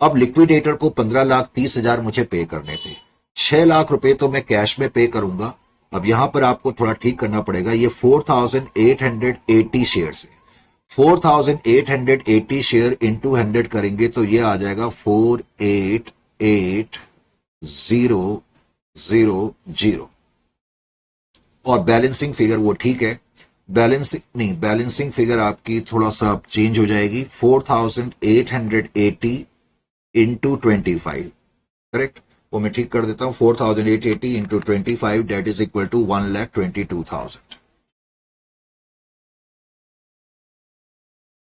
अब लिक्विडेटर को 15,30,000 मुझे पे करने थे। 6 लाख रुपए तो मैं कैश में पे करूंगा। अब यहां पर आपको थोड़ा ठीक करना पड़ेगा। ये 4,880 शेयर है। 4,880 शेयर इंटू 100 करेंगे तो ये आ जाएगा 4,88,000। और बैलेंसिंग फिगर वो ठीक है, बैलेंसिंग फिगर आपकी थोड़ा सा चेंज हो जाएगी। 4,880 इंटू 25, करेक्ट। वो मैं ठीक कर देता हूं। 4,880 into 25 date is equal to 1,22,000।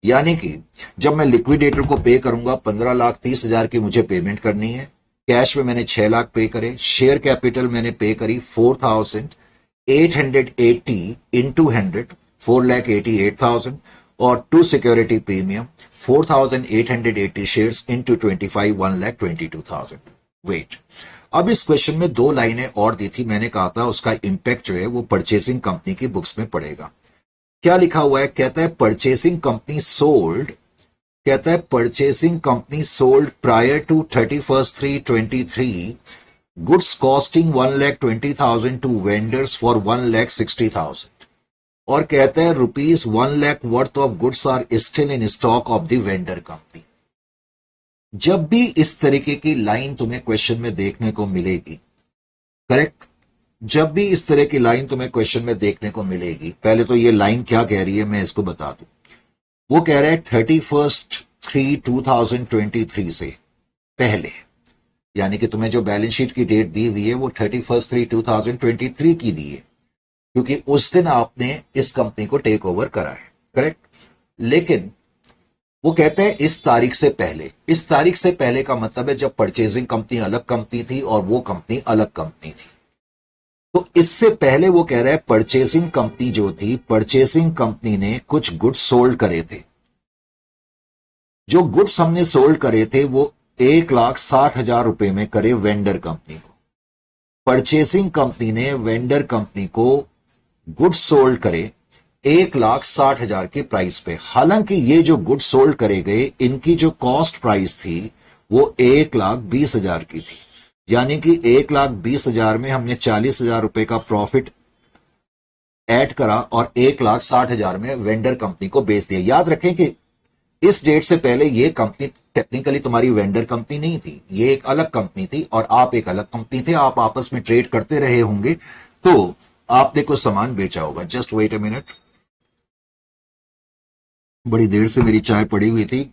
यानी कि जब मैं लिक्विडेटर को पे करूंगा 15,30,000 की मुझे पेमेंट करनी है। कैश में मैंने 6 लाख पे करे। शेयर कैपिटल मैंने पे करी 4,880 इंटू 100, 4,88,000। और to security premium 4,880 shares into 25 1,22,000। Wait, अब इस क्वेश्चन में दो लाइनें और दी थी, मैंने कहा था उसका इंपैक्ट जो है वो परचेसिंग कंपनी की बुक्स में पड़ेगा। क्या लिखा हुआ है? कहता है परचेसिंग कंपनी सोल्ड, कहता है purchasing company sold prior to 31/3/23 goods costing 1,20,000 to vendors for 1,60,000, और कहता है rupees 1,00,000 worth of goods are still in stock of the vendor company. जब भी इस तरीके की लाइन तुम्हें क्वेश्चन में देखने को मिलेगी, करेक्ट, जब भी इस तरह की लाइन तुम्हें क्वेश्चन में देखने को मिलेगी, पहले तो ये लाइन क्या कह रही है मैं इसको बता दूं। वो कह रहा है 31/3/2023 से पहले, यानी कि तुम्हें जो बैलेंस शीट की डेट दी हुई है वो 31/3/2023 की दी है, क्योंकि उस दिन आपने इस कंपनी को टेक ओवर करा है, करेक्ट। लेकिन वो कहते हैं इस तारीख से पहले, इस तारीख से पहले का मतलब है जब परचेजिंग कंपनी अलग कंपनी थी और वो कंपनी अलग कंपनी थी। तो इससे पहले वो कह रहा है परचेसिंग कंपनी जो थी, परचेसिंग कंपनी ने कुछ गुड्स सोल्ड करे थे। जो गुड्स हमने सोल्ड करे थे वो 1,60,000 रुपए में करे वेंडर कंपनी को। परचेसिंग कंपनी ने वेंडर कंपनी को गुड्स सोल्ड करे 1,60,000 के प्राइस पे। हालांकि ये जो गुड्स सोल्ड करे गए, इनकी जो कॉस्ट प्राइस थी वो 1,20,000 की थी, यानी कि 1,20,000 में हमने 40,000 रुपए का प्रॉफिट ऐड करा और 1,60,000 में वेंडर कंपनी को बेच दिया। याद रखें कि इस डेट से पहले ये कंपनी टेक्निकली तुम्हारी वेंडर कंपनी नहीं थी, ये एक अलग कंपनी थी और आप एक अलग कंपनी थे। आप आपस में ट्रेड करते रहे होंगे तो आपने कुछ सामान बेचा होगा। जस्ट वेट अ मिनट, बड़ी देर से मेरी चाय पड़ी हुई थी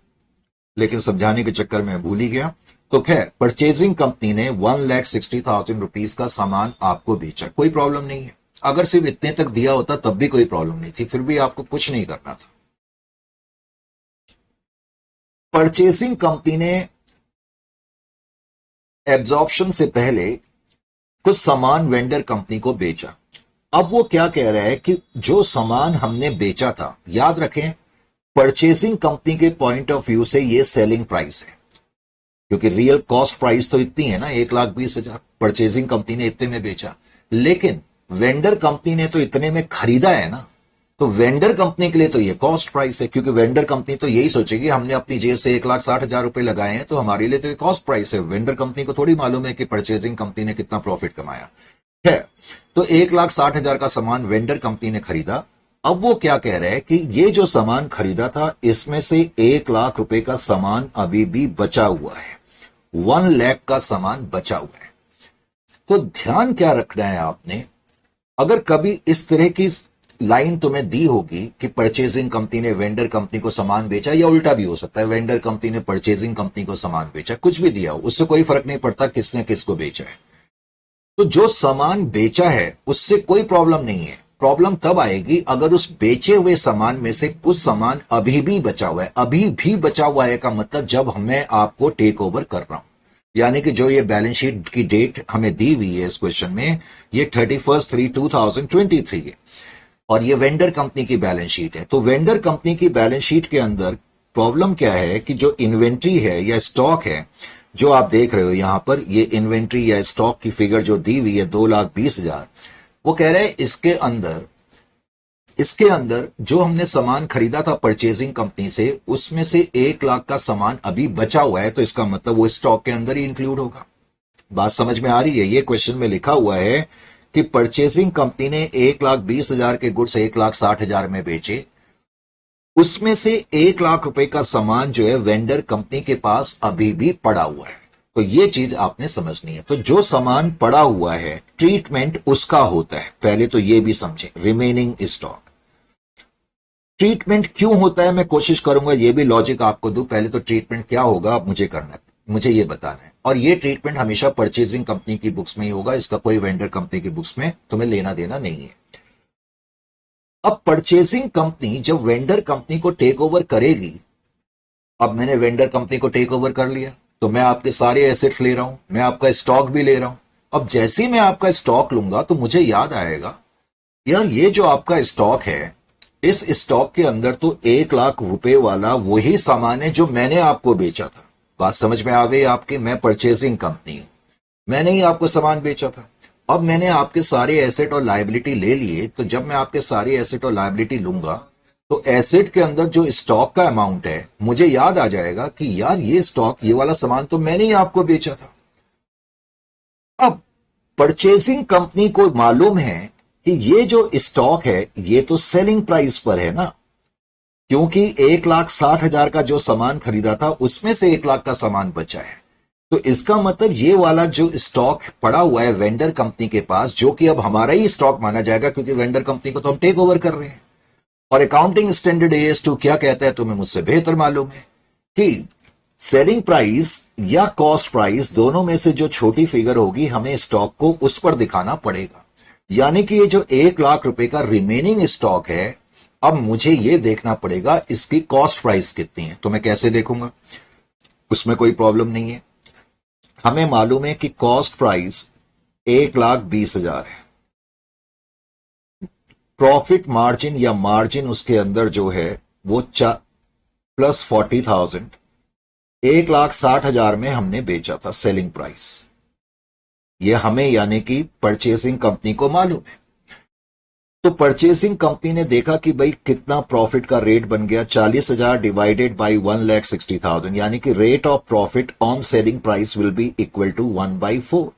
लेकिन समझाने के चक्कर में भूल ही गया। तो खैर, परचेजिंग कंपनी ने 1,60,000 रुपीज का सामान आपको बेचा, कोई प्रॉब्लम नहीं है। अगर सिर्फ इतने तक दिया होता तब भी कोई प्रॉब्लम नहीं थी, फिर भी आपको कुछ नहीं करना था। परचेसिंग कंपनी ने एब्जॉर्प्शन से पहले कुछ सामान वेंडर कंपनी को बेचा। अब वो क्या कह रहा है कि जो सामान हमने बेचा था, याद रखें परचेसिंग कंपनी के पॉइंट ऑफ व्यू से ये सेलिंग प्राइस है, क्योंकि रियल कॉस्ट प्राइस तो इतनी है ना 1,20,000, परचेसिंग कंपनी ने इतने में बेचा, लेकिन वेंडर कंपनी ने तो इतने में खरीदा है ना, तो वेंडर कंपनी के लिए तो ये कॉस्ट प्राइस है, क्योंकि वेंडर कंपनी तो यही सोचेगी हमने अपनी जेब से 1,60,000 रुपए लगाए हैं तो हमारे लिए तो ये कॉस्ट प्राइस है। वेंडर कंपनी को थोड़ी मालूम है कि परचेसिंग कंपनी ने कितना प्रॉफिट कमाया है। तो 1,60,000 का सामान वेंडर कंपनी ने खरीदा। अब वो क्या कह रहे हैं कि ये जो सामान खरीदा था इसमें से 1,00,000 रुपए का सामान अभी भी बचा हुआ है, 1,00,000 का सामान बचा हुआ है। तो ध्यान क्या रखना है आपने, अगर कभी इस तरह की लाइन तुम्हें दी होगी कि परचेजिंग कंपनी ने वेंडर कंपनी को सामान बेचा, या उल्टा भी हो सकता है वेंडर कंपनी ने परचेजिंग कंपनी को सामान बेचा, कुछ भी दिया हो, उससे कोई फर्क नहीं पड़ता किसने किसको बेचा है। तो जो सामान बेचा है उससे कोई प्रॉब्लम नहीं है। प्रॉब्लम तब आएगी अगर उस बेचे हुए सामान में से कुछ सामान अभी भी बचा हुआ है। अभी भी बचा हुआ है का मतलब जब मैं आपको टेक ओवर कर रहा हूं, यानी कि जो ये बैलेंस शीट की डेट हमें दी हुई है इस क्वेश्चन में, ये 31/3/2023 है और ये वेंडर कंपनी की बैलेंस शीट है। तो वेंडर कंपनी की बैलेंस शीट के अंदर प्रॉब्लम क्या है कि जो इन्वेंट्री है या स्टॉक है जो आप देख रहे हो यहां पर, ये इन्वेंट्री या स्टॉक की फिगर जो दी हुई है 2,20,000, वो कह रहे हैं इसके अंदर जो हमने सामान खरीदा था परचेजिंग कंपनी से, उसमें से 1,00,000 का सामान अभी बचा हुआ है, तो इसका मतलब वो स्टॉक के अंदर ही इंक्लूड होगा। बात समझ में आ रही है? ये क्वेश्चन में लिखा हुआ है कि परचेजिंग कंपनी ने 1,20,000 के गुड्स 1,60,000 में बेचे, उसमें से 1,00,000 रुपए का सामान जो है वेंडर कंपनी के पास अभी भी पड़ा हुआ है। तो ये चीज आपने समझनी है। तो जो सामान पड़ा हुआ है ट्रीटमेंट उसका होता है, पहले तो ये भी समझे। रिमेनिंग स्टॉक ट्रीटमेंट क्यों होता है मैं कोशिश करूंगा ये भी लॉजिक आपको दूं। पहले तो ट्रीटमेंट क्या होगा अब मुझे करना है, मुझे ये बताना है, और ये ट्रीटमेंट हमेशा परचेजिंग कंपनी की बुक्स में ही होगा, इसका कोई वेंडर कंपनी की बुक्स में तुम्हें लेना देना नहीं है। अब परचेजिंग कंपनी जब वेंडर कंपनी को टेक ओवर करेगी, अब मैंने वेंडर कंपनी को टेक ओवर कर लिया तो मैं आपके सारे एसेट्स ले रहा हूं, मैं आपका स्टॉक भी ले रहा हूं। अब जैसे ही मैं आपका स्टॉक लूंगा तो मुझे याद आएगा यार ये जो आपका स्टॉक है इस स्टॉक के अंदर तो 1 लाख रुपए वाला वही सामान है जो मैंने आपको बेचा था। बात समझ में आ गई आपकी? मैं परचेसिंग कंपनी हूं, मैंने ही आपको सामान बेचा था। अब मैंने आपके सारे एसेट और लायबिलिटी ले लिए, तो जब मैं आपके सारे एसेट और लायबिलिटी लूंगा तो एसेट के अंदर जो स्टॉक का अमाउंट है, मुझे याद आ जाएगा कि यार ये स्टॉक, ये वाला सामान तो मैंने ही आपको बेचा था। अब परचेसिंग कंपनी को मालूम है कि ये जो स्टॉक है ये तो सेलिंग प्राइस पर है ना, क्योंकि 1,60,000 का जो सामान खरीदा था उसमें से 1 लाख का सामान बचा है। तो इसका मतलब ये वाला जो स्टॉक पड़ा हुआ है वेंडर कंपनी के पास, जो कि अब हमारा ही स्टॉक माना जाएगा क्योंकि वेंडर कंपनी को तो हम टेक ओवर कर रहे हैं। और अकाउंटिंग स्टैंडर्ड AS2 क्या कहता है तुम्हें मुझसे बेहतर मालूम है कि सेलिंग प्राइस या कॉस्ट प्राइस दोनों में से जो छोटी फिगर होगी हमें स्टॉक को उस पर दिखाना पड़ेगा। यानी कि ये जो 1 लाख रुपए का रिमेनिंग स्टॉक है, अब मुझे ये देखना पड़ेगा इसकी कॉस्ट प्राइस कितनी है। तो मैं कैसे देखूंगा? उसमें कोई प्रॉब्लम नहीं है। हमें मालूम है कि कॉस्ट प्राइस 1,20,000 है। प्रॉफिट मार्जिन या मार्जिन उसके अंदर जो है वो प्लस 40,000, 1,60,000 में हमने बेचा था सेलिंग प्राइस। ये हमें यानी कि परचेसिंग कंपनी को मालूम है। तो परचेसिंग कंपनी ने देखा कि भाई कितना प्रॉफिट का रेट बन गया, 40,000 डिवाइडेड बाई 1,60,000, यानी कि rate of profit on selling price will be equal to 1/4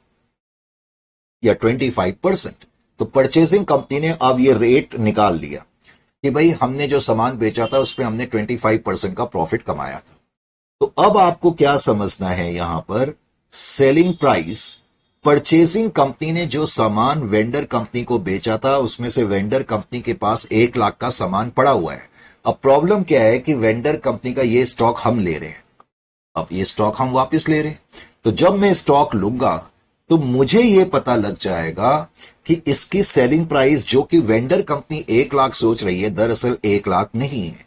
या 25%। तो परचेसिंग कंपनी ने अब ये रेट निकाल लिया कि भाई हमने जो सामान बेचा था उस पर हमने 25% का प्रॉफिट कमाया था। तो अब आपको क्या समझना है यहां पर, सेलिंग प्राइस, परचेसिंग कंपनी ने जो सामान वेंडर कंपनी को बेचा था उसमें से वेंडर कंपनी के पास 1 लाख का सामान पड़ा हुआ है। अब प्रॉब्लम क्या है कि वेंडर कंपनी का ये स्टॉक हम ले रहे हैं, अब ये स्टॉक हम वापस ले रहे हैं। तो जब मैं स्टॉक लूंगा तो मुझे ये पता लग जाएगा कि इसकी सेलिंग प्राइस जो कि वेंडर कंपनी 1 लाख सोच रही है, दरअसल 1 लाख नहीं है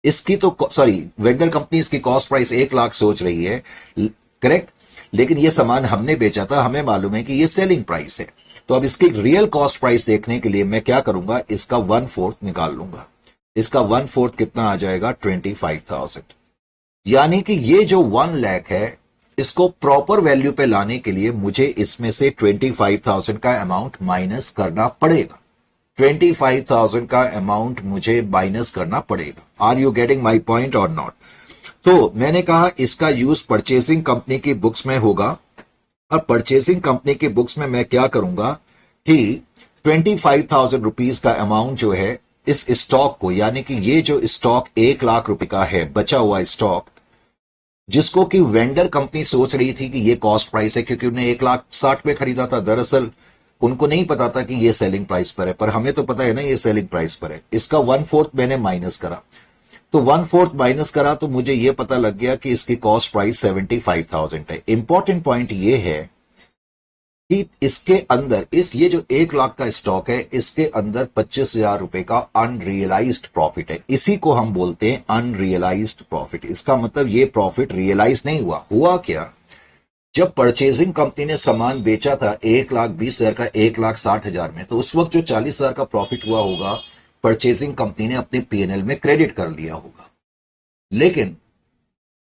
इसकी, तो सॉरी, वेंडर कंपनी इसकी कॉस्ट प्राइस 1 लाख सोच रही है, करेक्ट, लेकिन ये सामान हमने बेचा था, हमें मालूम है कि ये सेलिंग प्राइस है। तो अब इसकी रियल कॉस्ट प्राइस देखने के लिए मैं क्या करूंगा, इसका 1/4 निकाल लूंगा। इसका 1/4 कितना आ जाएगा, 25,000। यानी कि ये जो 1 लाख है इसको प्रॉपर वैल्यू पे लाने के लिए मुझे इसमें से 25,000 का अमाउंट माइनस करना पड़ेगा। 25,000 का अमाउंट मुझे माइनस करना पड़ेगा। Are you getting my point और नॉट? तो मैंने कहा इसका यूज परचेसिंग कंपनी की बुक्स में होगा। और परचेसिंग कंपनी की बुक्स में मैं क्या करूंगा कि 25,000 रुपीज का अमाउंट जो है इस स्टॉक को, यानी कि ये जो स्टॉक 1 लाख रुपए का है, बचा हुआ स्टॉक, जिसको कि वेंडर कंपनी सोच रही थी कि ये कॉस्ट प्राइस है क्योंकि उन्हें 1,60,000 में खरीदा था, दरअसल उनको नहीं पता था कि ये सेलिंग प्राइस पर है, पर हमें तो पता है ना ये सेलिंग प्राइस पर है। इसका 1/4 मैंने माइनस करा, तो 1/4 माइनस करा तो मुझे ये पता लग गया कि इसकी कॉस्ट प्राइस 75,000 है। इंपॉर्टेंट पॉइंट ये है कि इसके अंदर ये जो 1 लाख का स्टॉक है इसके अंदर 25,000 रुपए का अनरियलाइज्ड प्रॉफिट है। इसी को हम बोलते हैं अनरियलाइज्ड प्रॉफिट। इसका मतलब ये प्रॉफिट रियलाइज नहीं हुआ। हुआ क्या, जब परचेजिंग कंपनी ने सामान बेचा था 1,20,000 का 1,60,000 में, तो उस वक्त जो 40,000 का प्रॉफिट हुआ होगा परचेजिंग कंपनी ने अपने P&L में क्रेडिट कर लिया होगा। लेकिन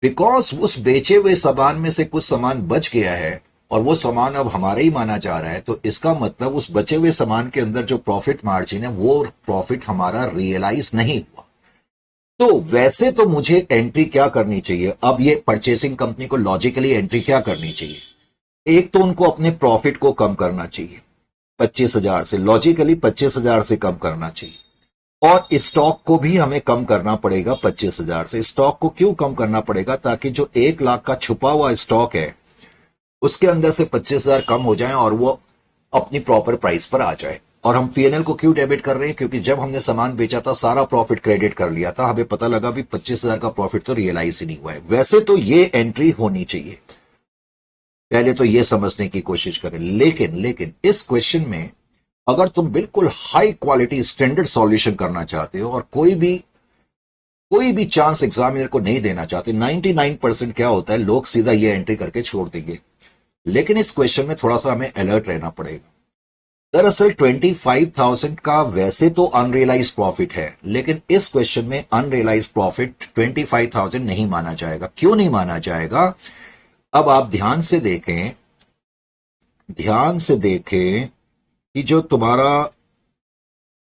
बिकॉज उस बेचे हुए सामान में से कुछ सामान बच गया है और वो सामान अब हमारा ही माना जा रहा है, तो इसका मतलब उस बचे हुए सामान के अंदर जो प्रॉफिट मार्जिन है वो प्रॉफिट हमारा रियलाइज नहीं हुआ। तो वैसे तो मुझे एंट्री क्या करनी चाहिए, अब ये परचेसिंग कंपनी को लॉजिकली एंट्री क्या करनी चाहिए, एक तो उनको अपने प्रॉफिट को कम करना चाहिए 25,000 से, लॉजिकली 25,000 से कम करना चाहिए, और स्टॉक को भी हमें कम करना पड़ेगा 25,000 से। स्टॉक को क्यों कम करना पड़ेगा, ताकि जो 1 लाख का छुपा हुआ स्टॉक है उसके अंदर से 25,000 कम हो जाए और वो अपनी प्रॉपर प्राइस पर आ जाए। और हम P&L को क्यों डेबिट कर रहे हैं, क्योंकि जब हमने सामान बेचा था सारा प्रॉफिट क्रेडिट कर लिया था, हमें पता लगा भी 25,000 का प्रॉफिट तो रियलाइज ही नहीं हुआ है। वैसे तो ये एंट्री होनी चाहिए, पहले तो ये समझने की कोशिश करें। लेकिन इस क्वेश्चन में अगर तुम बिल्कुल हाई क्वालिटी स्टैंडर्ड सॉल्यूशन करना चाहते हो और कोई भी चांस एग्जामिनर को नहीं देना चाहते, 99% क्या होता है, लोग सीधा ये एंट्री करके छोड़ देंगे। लेकिन इस क्वेश्चन में थोड़ा सा हमें अलर्ट रहना पड़ेगा। दरअसल 25,000 का वैसे तो अनरियलाइज प्रॉफिट है, लेकिन इस क्वेश्चन में अनरियलाइज प्रॉफिट 25,000 नहीं माना जाएगा। क्यों नहीं माना जाएगा? अब आप ध्यान से देखें कि जो तुम्हारा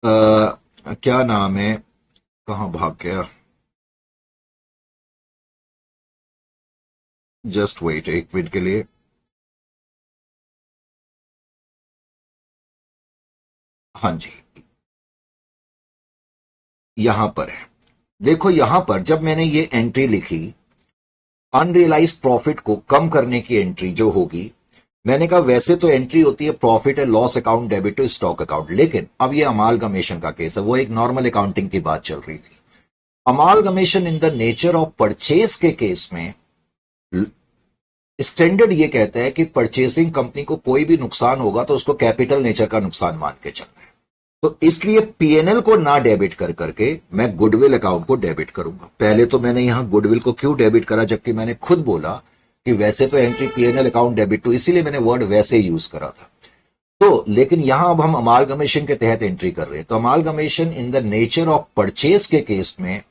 क्या नाम है, कहां भाग गया, जस्ट वेट एक मिनट के लिए। हाँ जी, यहां पर है। देखो यहां पर जब मैंने ये एंट्री लिखी, अनरियलाइज प्रॉफिट को कम करने की एंट्री जो होगी, मैंने कहा वैसे तो एंट्री होती है profit and loss account debit to stock account, लेकिन अब ये अमालगमेशन का केस है, वो एक नॉर्मल अकाउंटिंग की बात चल रही थी। Amalgamation in the nature of purchase के केस में स्टैंडर्ड ये कहता है कि परचेसिंग कंपनी को कोई भी नुकसान होगा तो उसको कैपिटल नेचर का नुकसान मान के चलना है। तो इसलिए पीएनएल को ना डेबिट कर करके मैं गुडविल अकाउंट को डेबिट करूंगा। पहले तो मैंने यहां गुडविल को क्यों डेबिट करा, जबकि मैंने खुद बोला कि वैसे तो entry PNL account debit to, इसीलिए मैंने वर्ड वैसे यूज करा था। तो लेकिन यहां अब हम अमालगमेशन के तहत एंट्री कर रहे हैं, तो amalgamation in the nature of purchase के केस में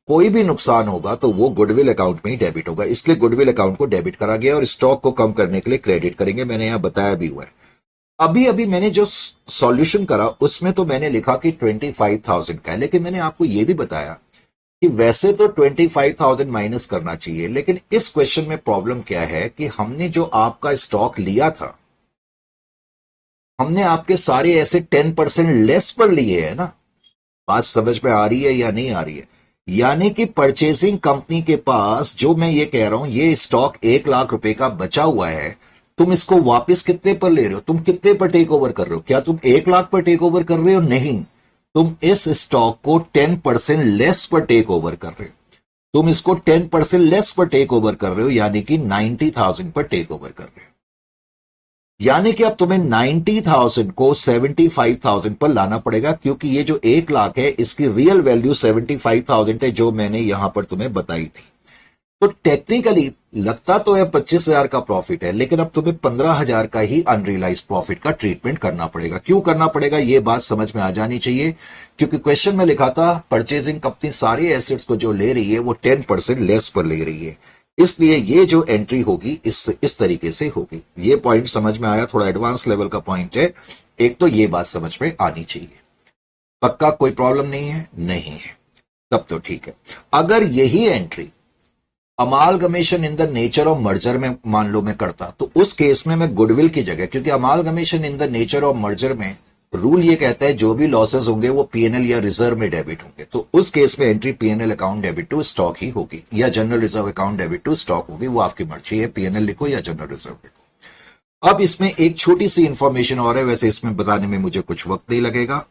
कोई भी नुकसान होगा तो वो गुडविल अकाउंट में ही डेबिट होगा, इसलिए गुडविल अकाउंट को डेबिट करा गया और स्टॉक को कम करने के लिए क्रेडिट करेंगे। मैंने यहां बताया भी हुआ है। अभी अभी मैंने जो सॉल्यूशन करा उसमें तो मैंने लिखा कि 25,000 का है, लेकिन मैंने आपको यह भी बताया कि वैसे तो 25,000 माइनस करना चाहिए, लेकिन इस क्वेश्चन में प्रॉब्लम क्या है कि हमने जो आपका स्टॉक लिया था, हमने आपके सारे ऐसे 10% लेस पर लिए है ना। बात समझ में आ रही है या नहीं आ रही है? यानी कि परचेसिंग कंपनी के पास जो मैं ये कह रहा हूं, ये स्टॉक 1 लाख रुपए का बचा हुआ है, तुम इसको वापस कितने पर ले रहे हो? तुम कितने पर टेक ओवर कर रहे हो? क्या तुम 1 लाख पर टेक ओवर कर रहे हो? नहीं, तुम इस स्टॉक को 10% लेस पर टेक ओवर कर रहे हो। तुम इसको 10% लेस पर टेक ओवर कर रहे हो, यानी कि 90,000 पर टेक ओवर कर रहे हो। यानी कि अब तुम्हें 90,000 को 75,000 पर लाना पड़ेगा, क्योंकि ये जो 1 लाख है इसकी रियल वैल्यू 75,000 है, जो मैंने यहां पर तुम्हें बताई थी। तो टेक्निकली लगता तो है 25,000 का प्रॉफिट है, लेकिन अब तुम्हें 15,000 का ही अनरियलाइज प्रॉफिट का ट्रीटमेंट करना पड़ेगा। क्यों करना पड़ेगा ये बात समझ में आ जानी चाहिए, क्योंकि क्वेश्चन में लिखा था परचेजिंग कंपनी सारे एसेट्स को जो ले रही है वो 10% लेस पर ले रही है, इसलिए ये जो एंट्री होगी इस तरीके से होगी। ये पॉइंट समझ में आया? थोड़ा एडवांस लेवल का पॉइंट है, एक तो ये बात समझ में आनी चाहिए। पक्का कोई प्रॉब्लम नहीं है? नहीं है, तब तो ठीक है। अगर यही entry amalgamation in the nature of merger में मान लो मैं करता, तो उस केस में मैं गुडविल की जगह, क्योंकि amalgamation in the nature of merger में रूल ये कहता है जो भी लॉसेस होंगे वो पीएनएल या रिजर्व में डेबिट होंगे, तो उस केस में entry PNL account debit to stock ही होगी, या general reserve account debit to stock होगी, वो आपकी मर्जी है, पीएनएल लिखो या जनरल रिजर्व लिखो। अब इसमें एक छोटी सी इंफॉर्मेशन और है, वैसे इसमें बताने में मुझे कुछ वक्त नहीं लगेगा।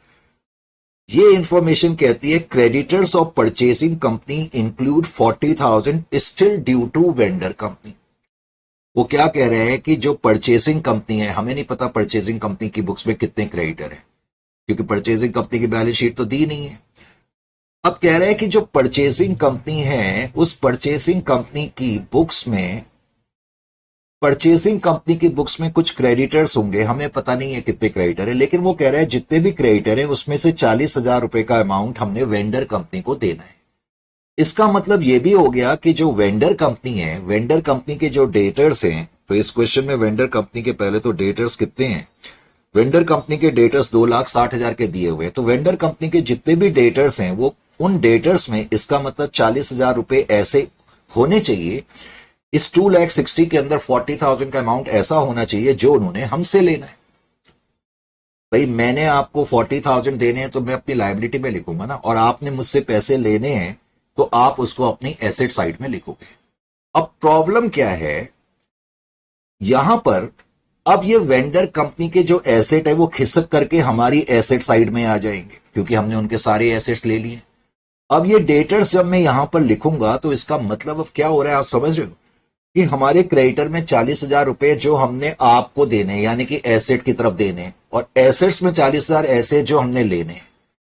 ये इंफॉर्मेशन कहती है creditors of purchasing company include 40,000 still due to vendor company. वो क्या कह रहे हैं कि जो परचेसिंग कंपनी है, हमें नहीं पता परचेसिंग कंपनी की बुक्स में कितने क्रेडिटर है, क्योंकि परचेसिंग कंपनी की बैलेंस शीट तो दी नहीं है। अब कह रहे हैं कि जो परचेसिंग कंपनी है उस परचेसिंग कंपनी की बुक्स में, परचेसिंग कंपनी की बुक्स में कुछ क्रेडिटर्स होंगे, हमें पता नहीं है कितने क्रेडिटर है, लेकिन वो कह रहे हैं जितने भी क्रेडिटर है उसमें से 40,000 रुपए का अमाउंट हमने वेंडर कंपनी को देना है। इसका मतलब ये भी हो गया कि जो वेंडर कंपनी है, वेंडर कंपनी के जो डेटर्स हैं, तो इस क्वेश्चन में वेंडर कंपनी के पहले तो डेटर्स कितने हैं? वेंडर कंपनी के डेटर्स 2,60,000 के दिए हुए हैं, तो वेंडर कंपनी के जितने भी डेटर्स हैं वो उन डेटर्स में, इसका मतलब 40,000 रुपए ऐसे होने चाहिए, इस 2,60,000 के अंदर 40,000 का अमाउंट ऐसा होना चाहिए जो उन्होंने हमसे लेना है। भाई मैंने आपको 40,000 देने हैं तो मैं अपनी लायबिलिटी में लिखूंगा ना, और आपने मुझसे पैसे लेने हैं तो आप उसको अपनी एसेट साइड में लिखोगे। अब प्रॉब्लम क्या है यहां पर, अब ये वेंडर कंपनी के जो एसेट है वो खिसक करके हमारी एसेट साइड में आ जाएंगे, क्योंकि हमने उनके सारे एसेट्स ले लिए। अब ये डेटर्स जब मैं यहां पर लिखूंगा तो इसका मतलब अब क्या हो रहा है, आप समझ रहे हो कि हमारे क्रेडिटर में 40,000 रुपए जो हमने आपको देने, यानी कि एसेट की तरफ देने, और एसेट्स में 40,000 ऐसे जो हमने लेने,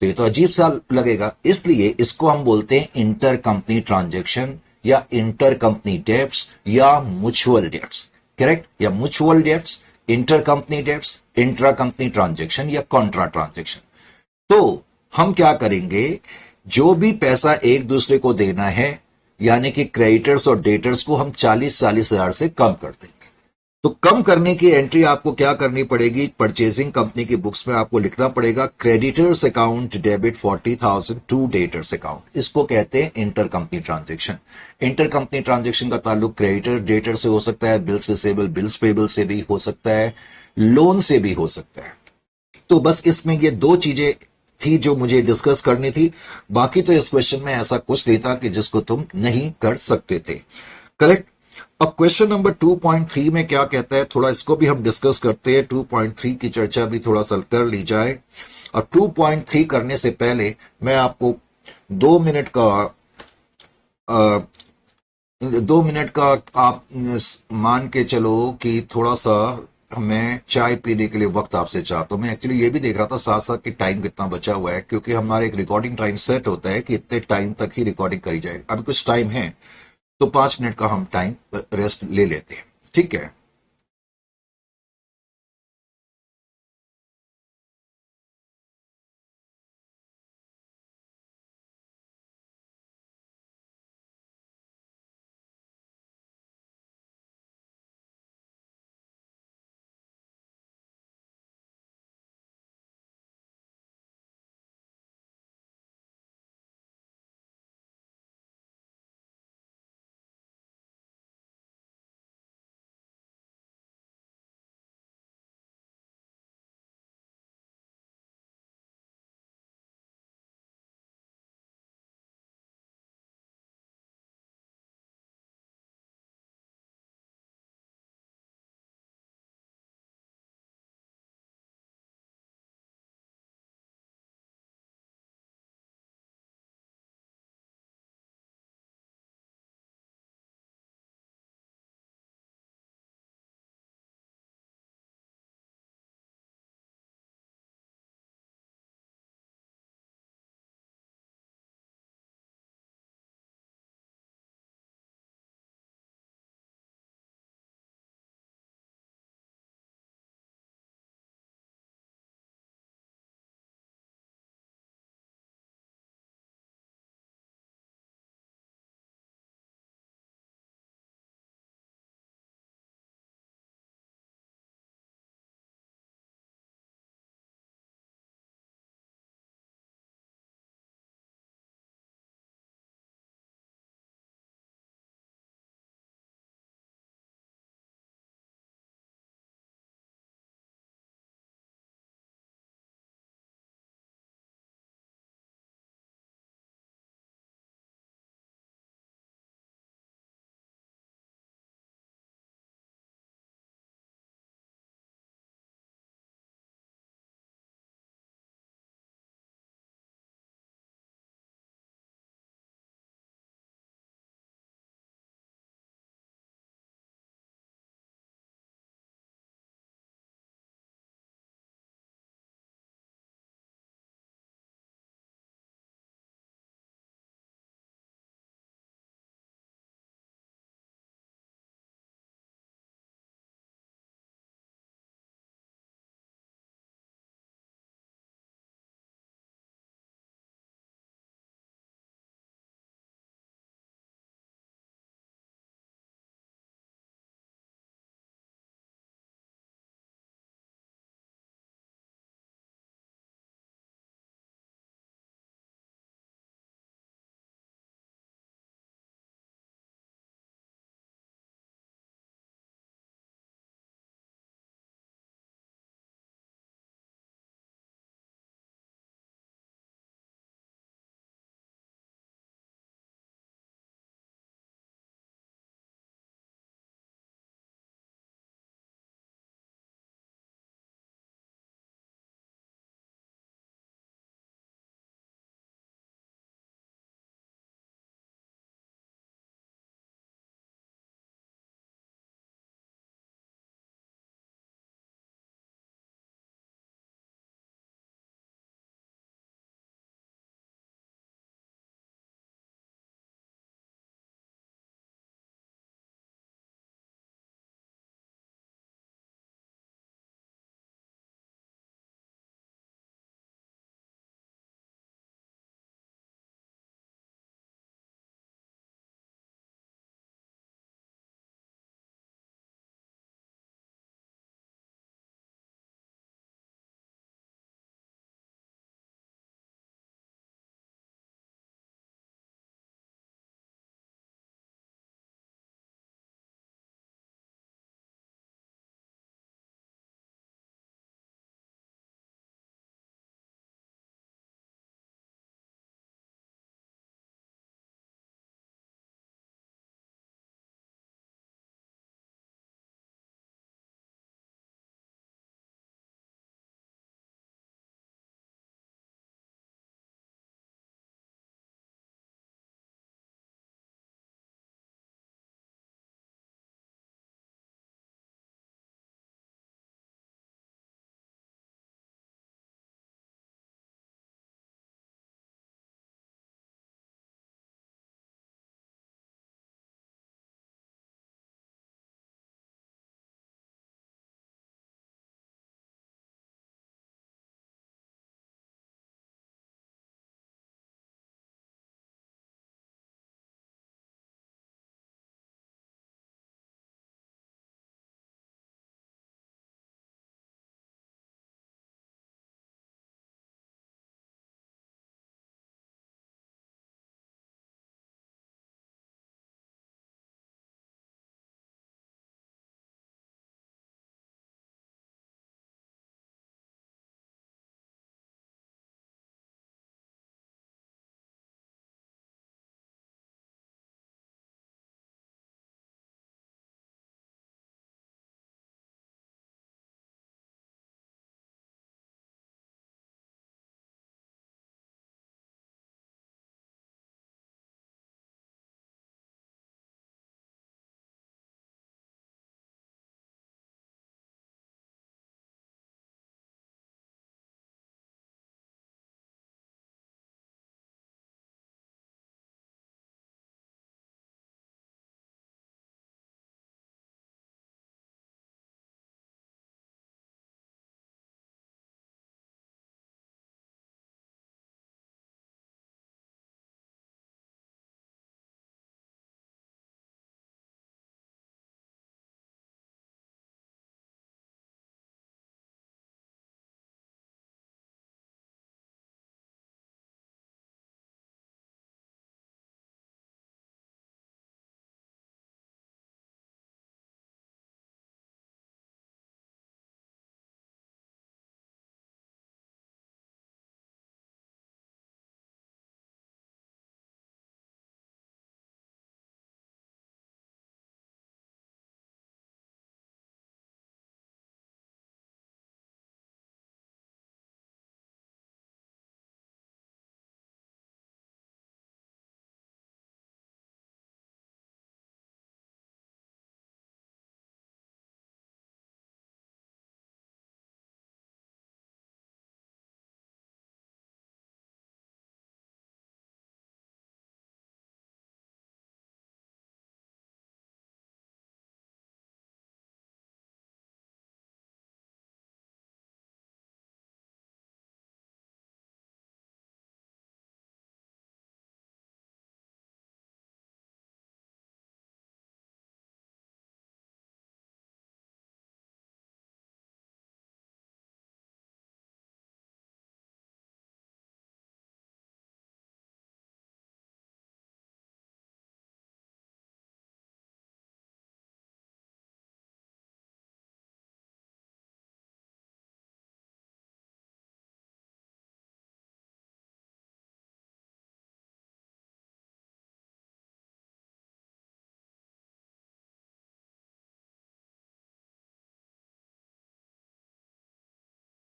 तो ये तो अजीब सा लगेगा। इसलिए इसको हम बोलते हैं इंटर कंपनी ट्रांजेक्शन, या इंटर कंपनी डेब्ट्स, या म्यूचुअल डेब्ट्स, करेक्ट, या mutual debts, inter company debts, intra company transaction या कॉन्ट्रा ट्रांजेक्शन। तो हम क्या करेंगे, जो भी पैसा एक दूसरे को देना है, यानी कि क्रेडिटर्स और डेटर्स को हम 40-40 हजार से कम कर देंगे। तो कम करने की एंट्री आपको क्या करनी पड़ेगी, परचेजिंग कंपनी की बुक्स में आपको लिखना पड़ेगा creditors account debit 40,000 to debtors account. इसको कहते हैं inter company transaction. Inter company transaction का ताल्लुक क्रेडिटर डेटर से हो सकता है, बिल्स रिसेबल बिल्स पेबल से भी हो सकता है, लोन से भी हो सकता है। तो बस इसमें ये दो चीजें थी जो मुझे डिस्कस करनी थी। बाकी तो इस क्वेश्चन में ऐसा कुछ नहीं था कि जिसको तुम नहीं कर सकते थे। करेक्ट। अब क्वेश्चन नंबर 2.3 में क्या कहता है, थोड़ा इसको भी हम डिस्कस करते हैं। 2.3 की चर्चा भी थोड़ा सा कर ली जाए। और 2.3 करने से पहले मैं आपको 2 मिनट का 2 मिनट का आप मान के चलो कि थोड़ा सा मैं चाय पीने के लिए वक्त आपसे चाहता हूं। मैं एक्चुअली ये भी देख रहा था साथ साथ कि टाइम कितना बचा हुआ है, क्योंकि हमारा एक रिकॉर्डिंग टाइम सेट होता है कि इतने टाइम तक ही रिकॉर्डिंग करी जाए। अभी कुछ टाइम है तो 5 मिनट का हम टाइम रेस्ट ले लेते हैं, ठीक है।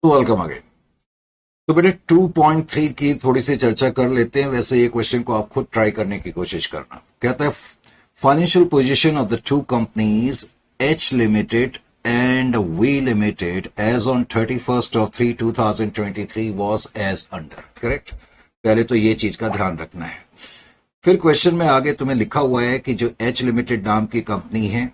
तो वेलकम अगेन। तो बेटे 2.3 की थोड़ी सी चर्चा कर लेते हैं। वैसे ये क्वेश्चन को आप खुद ट्राई करने की कोशिश करना। कहता है financial position of the two companies H limited and V limited as on 31/3/2023 was as under. Correct. पहले तो ये चीज का ध्यान रखना है। फिर क्वेश्चन में आगे तुम्हें लिखा हुआ है कि जो एच लिमिटेड नाम की कंपनी है,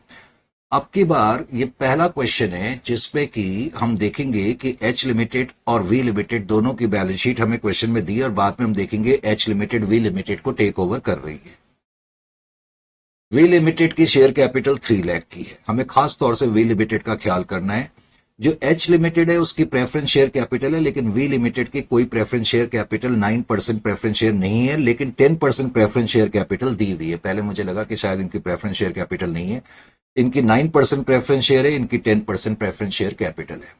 अब की बार ये पहला क्वेश्चन है जिसपे कि हम देखेंगे कि एच लिमिटेड और वी लिमिटेड दोनों की बैलेंस शीट हमें क्वेश्चन में दी और बाद में हम देखेंगे एच लिमिटेड वी लिमिटेड को टेक ओवर कर रही है। वी लिमिटेड की शेयर कैपिटल 3 लाख की है। हमें खास तौर से वी लिमिटेड का ख्याल करना है। जो एच लिमिटेड है उसकी प्रेफरेंस शेयर कैपिटल है, लेकिन वी लिमिटेड की कोई preference share capital 9% preference share नहीं है, लेकिन 10% प्रेफरेंस शेयर कैपिटल दी हुई है। पहले मुझे लगा कि शायद इनकी प्रेफरेंस शेयर कैपिटल नहीं है। इनकी 9% प्रेफरेंस शेयर है, इनकी 10% प्रेफरेंस शेयर कैपिटल है।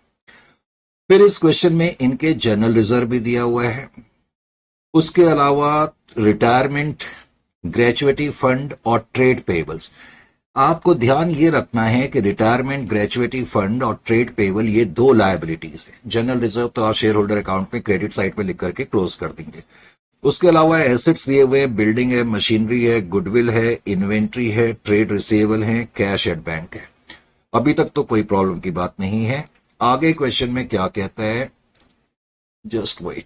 फिर इस क्वेश्चन में इनके जनरल रिजर्व भी दिया हुआ है। उसके अलावा रिटायरमेंट, ग्रेचुइटी फंड और ट्रेड पेबल्स। आपको ध्यान ये रखना है कि रिटायरमेंट, ग्रेचुइटी फंड और ट्रेड पेबल ये दो लायबिलिटीज हैं। जनरल रिजर्व तो आप शेयर होल्डर अकाउंट में क्रेडिट साइड पे लिख करके क्लोज कर देंगे। उसके अलावा एसेट्स दिए हुए हैं, बिल्डिंग है, मशीनरी है, गुडविल है, इन्वेंट्री है, ट्रेड रिसीवेबल है, कैश एट बैंक है। अभी तक तो कोई प्रॉब्लम की बात नहीं है। आगे क्वेश्चन में क्या कहता है, जस्ट वेट।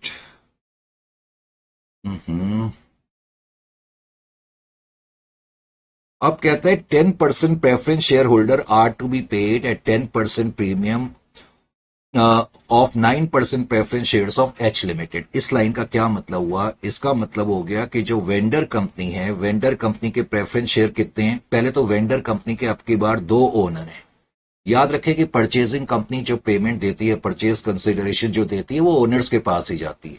अब कहता है 10% preference share holder are to be paid at 10% premium of 9% preference shares of H limited. इस लाइन का क्या मतलब हुआ? इसका मतलब हो गया कि जो वेंडर कंपनी है, वेंडर कंपनी के प्रेफरेंस शेयर कितने हैं? पहले तो वेंडर कंपनी के अब की बार 2 ओनर हैं। याद रखें कि परचेजिंग कंपनी जो पेमेंट देती है, परचेज कंसिडरेशन जो देती है, वो ओनर्स के पास ही जाती है।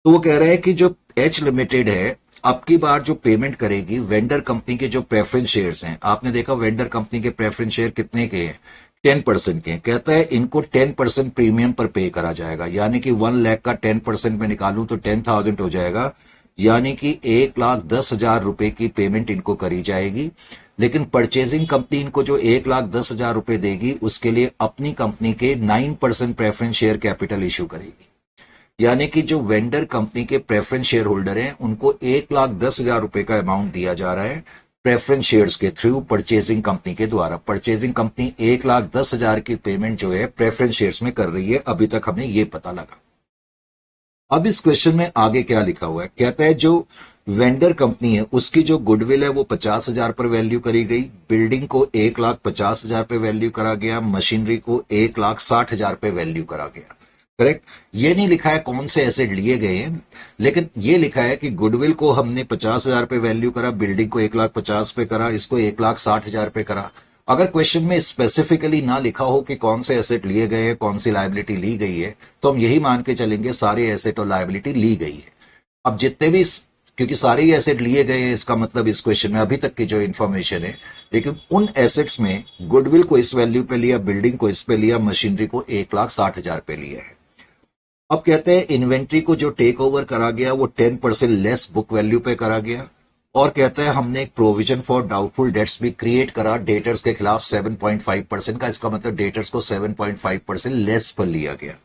तो वो कह रहा है कि जो एच लिमिटेड है अब की बार जो पेमेंट करेगी वेंडर कंपनी के जो प्रेफरेंस शेयर्स हैं, आपने देखा वेंडर कंपनी के प्रेफरेंस शेयर कितने के हैं? 10% के। कहता है इनको 10% प्रीमियम पर पे करा जाएगा, यानी कि 1 लाख का 10% में निकालूं तो 10,000 हो जाएगा, यानी कि 1,10,000 रुपए की पेमेंट इनको करी जाएगी। लेकिन परचेजिंग कंपनी इनको जो 1,10,000 रुपए देगी उसके लिए अपनी कंपनी के 9% प्रेफरेंस शेयर कैपिटल इश्यू करेगी। यानी कि जो वेंडर कंपनी के प्रेफरेंस शेयर होल्डर हैं उनको 1,10,000 रुपए का अमाउंट दिया जा रहा है प्रेफरेंस शेयर्स के थ्रू परचेजिंग कंपनी के द्वारा। परचेजिंग कंपनी 1,10,000 की पेमेंट जो है प्रेफरेंस शेयर्स में कर रही है। अभी तक हमें यह पता लगा। अब इस क्वेश्चन में आगे क्या लिखा हुआ है? कहता है जो वेंडर कंपनी है उसकी जो गुडविल है वो 50,000 पर वैल्यू करी गई, बिल्डिंग को 1,50,000 पे वैल्यू करा गया, मशीनरी को 1,60,000 पे वैल्यू करा गया। करेक्ट। ये नहीं लिखा है कौन से एसेट लिए गए हैं, लेकिन ये लिखा है कि गुडविल को हमने 50,000 पे वैल्यू करा, बिल्डिंग को 1,50,000 पे करा, इसको 1,60,000 पे करा। अगर क्वेश्चन में स्पेसिफिकली ना लिखा हो कि कौन से एसेट लिए गए हैं, कौन सी लायबिलिटी ली गई है, तो हम यही मान के चलेंगे सारे एसेट और लायबिलिटी ली गई है। अब जितने भी, क्योंकि सारे ही एसेट लिए गए हैं, इसका मतलब इस क्वेश्चन में अभी तक की जो इन्फॉर्मेशन है, लेकिन उन एसेट्स में गुडविल को इस वैल्यू पे लिया, बिल्डिंग को इस पे लिया, मशीनरी को 1,60,000 पे लिया है। अब कहते हैं इन्वेंट्री को जो टेक ओवर करा गया वो 10% लेस बुक वैल्यू पे करा गया, और कहता है हमने एक प्रोविजन फॉर डाउटफुल डेट्स भी क्रिएट करा डेटर्स के खिलाफ 7.5% का। इसका मतलब डेटर्स को 7.5% लेस पर लिया गया।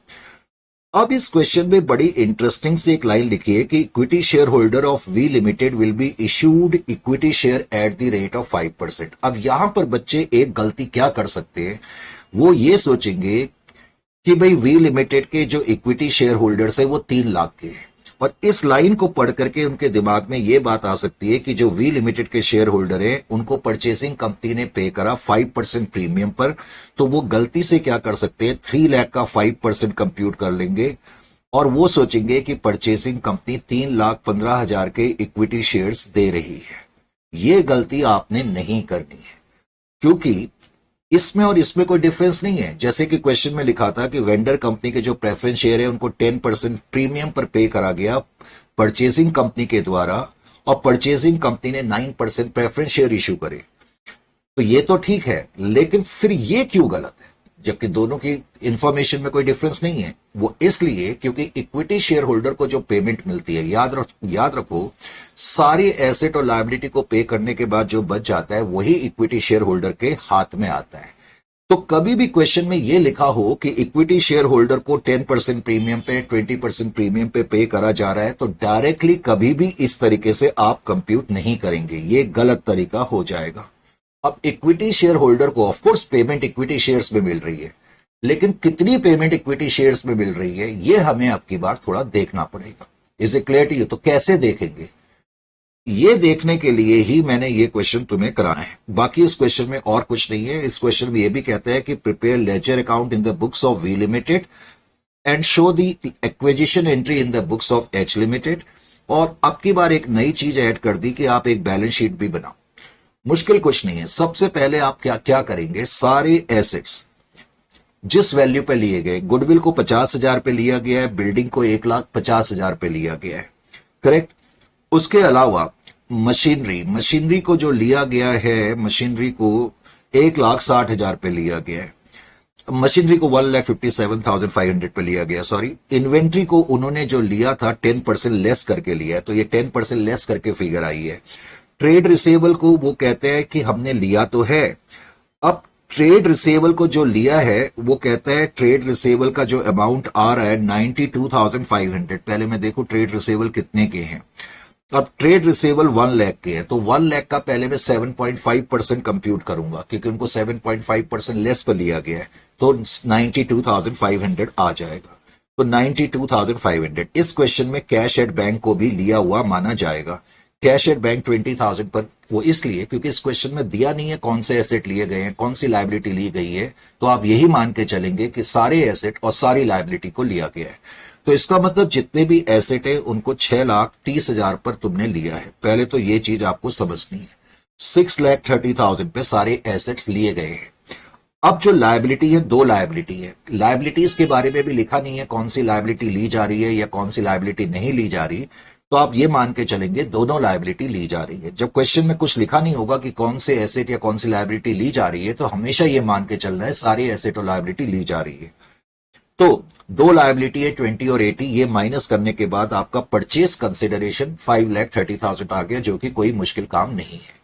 अब इस क्वेश्चन में बड़ी इंटरेस्टिंग सी एक लाइन लिखी है कि equity share holder of V limited will be issued equity share at the rate of 5%। अब यहां पर बच्चे एक गलती क्या कर सकते हैं, वो ये सोचेंगे कि भाई वी लिमिटेड के जो इक्विटी शेयर होल्डर्स है वो 3 लाख के हैं, और इस लाइन को पढ़ करके उनके दिमाग में ये बात आ सकती है कि जो वी लिमिटेड के शेयर होल्डर है उनको परचेसिंग कंपनी ने पे करा 5% प्रीमियम पर, तो वो गलती से क्या कर सकते हैं, 3 लाख का 5% कंप्यूट कर लेंगे और वो सोचेंगे कि परचेसिंग कंपनी 3,15,000 के इक्विटी शेयर्स दे रही है। ये गलती आपने नहीं करनी है, क्योंकि इसमें और इसमें कोई डिफरेंस नहीं है। जैसे कि क्वेश्चन में लिखा था कि वेंडर कंपनी के जो प्रेफरेंस शेयर है उनको 10% प्रीमियम पर पे करा गया परचेजिंग कंपनी के द्वारा, और परचेजिंग कंपनी ने 9% प्रेफरेंस शेयर इश्यू करे। तो ये तो ठीक है, लेकिन फिर ये क्यों गलत है जबकि दोनों की इंफॉर्मेशन में कोई डिफरेंस नहीं है? वो इसलिए क्योंकि इक्विटी शेयर होल्डर को जो पेमेंट मिलती है, याद रखो सारी एसेट और लायबिलिटी को पे करने के बाद जो बच जाता है वही इक्विटी शेयर होल्डर के हाथ में आता है। तो कभी भी क्वेश्चन में ये लिखा हो कि इक्विटी शेयर होल्डर को 10% प्रीमियम पे 20% प्रीमियम पे करा जा रहा है, तो डायरेक्टली कभी भी इस तरीके से आप कंप्यूट नहीं करेंगे, ये गलत तरीका हो जाएगा। अब इक्विटी शेयर होल्डर को ऑफकोर्स पेमेंट इक्विटी शेयर्स में मिल रही है, लेकिन कितनी पेमेंट इक्विटी शेयर्स में मिल रही है ये हमें अब की बार थोड़ा देखना पड़ेगा। Is it clear to you? तो कैसे देखेंगे, ये देखने के लिए ही मैंने ये क्वेश्चन तुम्हें कराना है। बाकी इस क्वेश्चन में और कुछ नहीं है। इस क्वेश्चन में ये भी कहता है कि prepare ledger account in the books of V limited and show the acquisition entry in the books of H limited. और अब की बार एक नई चीज ऐड कर दी कि आप एक बैलेंस शीट भी बनाओ। मुश्किल कुछ नहीं है। सबसे पहले आप क्या क्या करेंगे, सारे एसेट्स जिस वैल्यू पे लिए गए, गुडविल को 50,000 पे लिया गया है, बिल्डिंग को 1,50,000 पे लिया गया है, करेक्ट। उसके अलावा मशीनरी को जो लिया गया है, मशीनरी को 1,60,000 पे लिया गया है, मशीनरी को 1,57,500 पे लिया गया, सॉरी। इन्वेंट्री को उन्होंने जो लिया था 10% लेस करके लिया है, तो ये 10% लेस करके फिगर आई है। ट्रेड रिसेबल को वो कहते हैं कि हमने लिया तो है। अब ट्रेड रिसेबल को जो लिया है वो कहता है ट्रेड रिसेबल का जो अमाउंट आ रहा है 92,500। पहले मैं देखूं ट्रेड रिसेबल कितने के हैं। अब ट्रेड रिसेबल 1 लाख के है, तो 1 लाख का पहले मैं 7.5% कंप्यूट करूंगा, क्योंकि उनको 7.5% लेस पर लिया गया है, तो 92,500 आ जाएगा। तो 92,500 इस क्वेश्चन में कैश एट बैंक को भी लिया हुआ माना जाएगा। कैश एट बैंक 20,000 पर, वो इसलिए क्योंकि इस क्वेश्चन में दिया नहीं है कौन से एसेट लिए गए हैं, कौन सी लायबिलिटी ली गई है, तो आप यही मान के चलेंगे कि सारे एसेट और सारी लायबिलिटी को लिया गया है। तो इसका मतलब जितने भी एसेट है उनको 6,30,000 पर तुमने लिया है। पहले तो ये चीज आपको समझनी है। 6,30,000 पे सारे एसेट्स लिए गए हैं। अब जो लायबिलिटी है, 2 लायबिलिटी है। लायबिलिटीज के बारे में भी लिखा नहीं है कौन सी लायबिलिटी ली जा रही है या कौन सी लायबिलिटी नहीं ली जा रही, तो आप ये मान के चलेंगे दोनों लायबिलिटी ली जा रही है। जब क्वेश्चन में कुछ लिखा नहीं होगा कि कौन से एसेट या कौन सी लायबिलिटी ली जा रही है, तो हमेशा ये मान के चलना है सारे एसेट और लायबिलिटी ली जा रही है। तो 2 लायबिलिटी है 20 और 80, ये माइनस करने के बाद आपका परचेज कंसिडरेशन 5,30,000 आ गया, जो कि कोई मुश्किल काम नहीं है।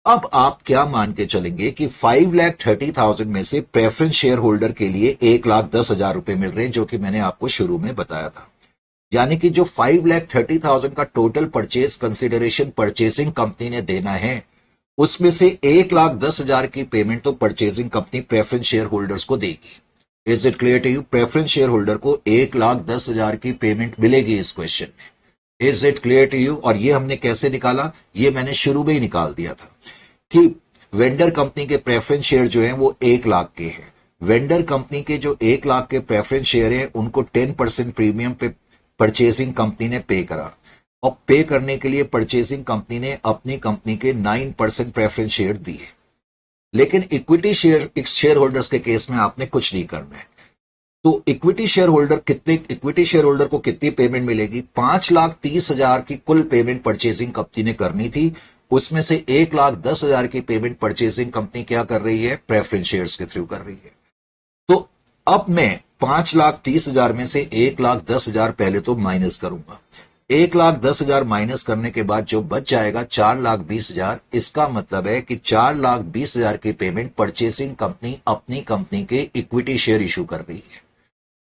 अब आप क्या मान के चलेंगे कि 5,30,000 में से प्रेफरेंस शेयर होल्डर के लिए 1,10,000 रुपए मिल रहे हैं, जो कि मैंने आपको शुरू में बताया था। यानी कि जो 5,30,000 का total purchase consideration purchasing company ने देना है, उसमें से 1,10,000 की पेमेंट तो purchasing company preference share holders को देगी। Is it clear to you? Preference share holder को 1,10,000 की पेमेंट मिलेगी इस क्वेश्चन में। Is it clear to you? और ये हमने कैसे निकाला, ये मैंने शुरू में ही निकाल दिया था कि वेंडर कंपनी के प्रेफरेंस शेयर जो हैं वो 1 लाख के हैं। वेंडर कंपनी के जो 1 लाख के प्रेफरेंस शेयर हैं उनको 10% प्रीमियम पे परचेसिंग कंपनी ने पे करा, और पे करने के लिए परचेसिंग कंपनी ने अपनी कंपनी के 9% प्रेफरेंस शेयर दिए। लेकिन इक्विटी शेयर होल्डर्स के केस में आपने कुछ नहीं करना है। तो इक्विटी शेयर होल्डर को कितनी पेमेंट मिलेगी? 5,30,000 की कुल पेमेंट परचेसिंग कंपनी ने करनी थी, उसमें से 1,10,000 की पेमेंट परचेसिंग कंपनी क्या कर रही है? प्रेफरेंस शेयर्स के थ्रू कर रही है। तो अब मैं 5,30,000 में से 1,10,000 पहले तो माइनस करूंगा। 1,10,000 माइनस करने के बाद जो बच जाएगा 4,20,000। इसका मतलब है कि 4,20,000 की पेमेंट परचेसिंग कंपनी अपनी कंपनी के इक्विटी शेयर इशू कर रही है,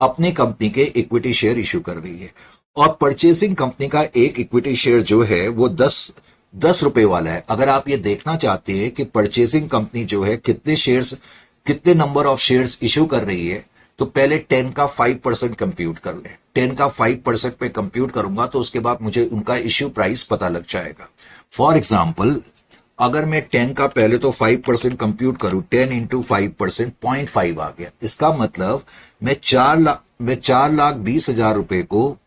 अपनी कंपनी के इक्विटी शेयर इशू कर रही है। और परचेसिंग कंपनी का एक इक्विटी शेयर जो है वो 10 रुपए वाला है। अगर आप ये देखना चाहते हैं कि परचेसिंग कंपनी जो है कितने नंबर ऑफ शेयर्स इशू कर रही है, तो पहले 10 का 5% कंप्यूट कर ले। 10 का 5% पे कंप्यूट करूंगा तो उसके बाद मुझे उनका इश्यू प्राइस पता लग जाएगा। फॉर एग्जाम्पल, अगर मैं 10 का पहले तो 5% कंप्यूट करूं, 10 इंटू 5%, 0.5 आ गया। इसका मतलब मैं 4,20,000 रुपए को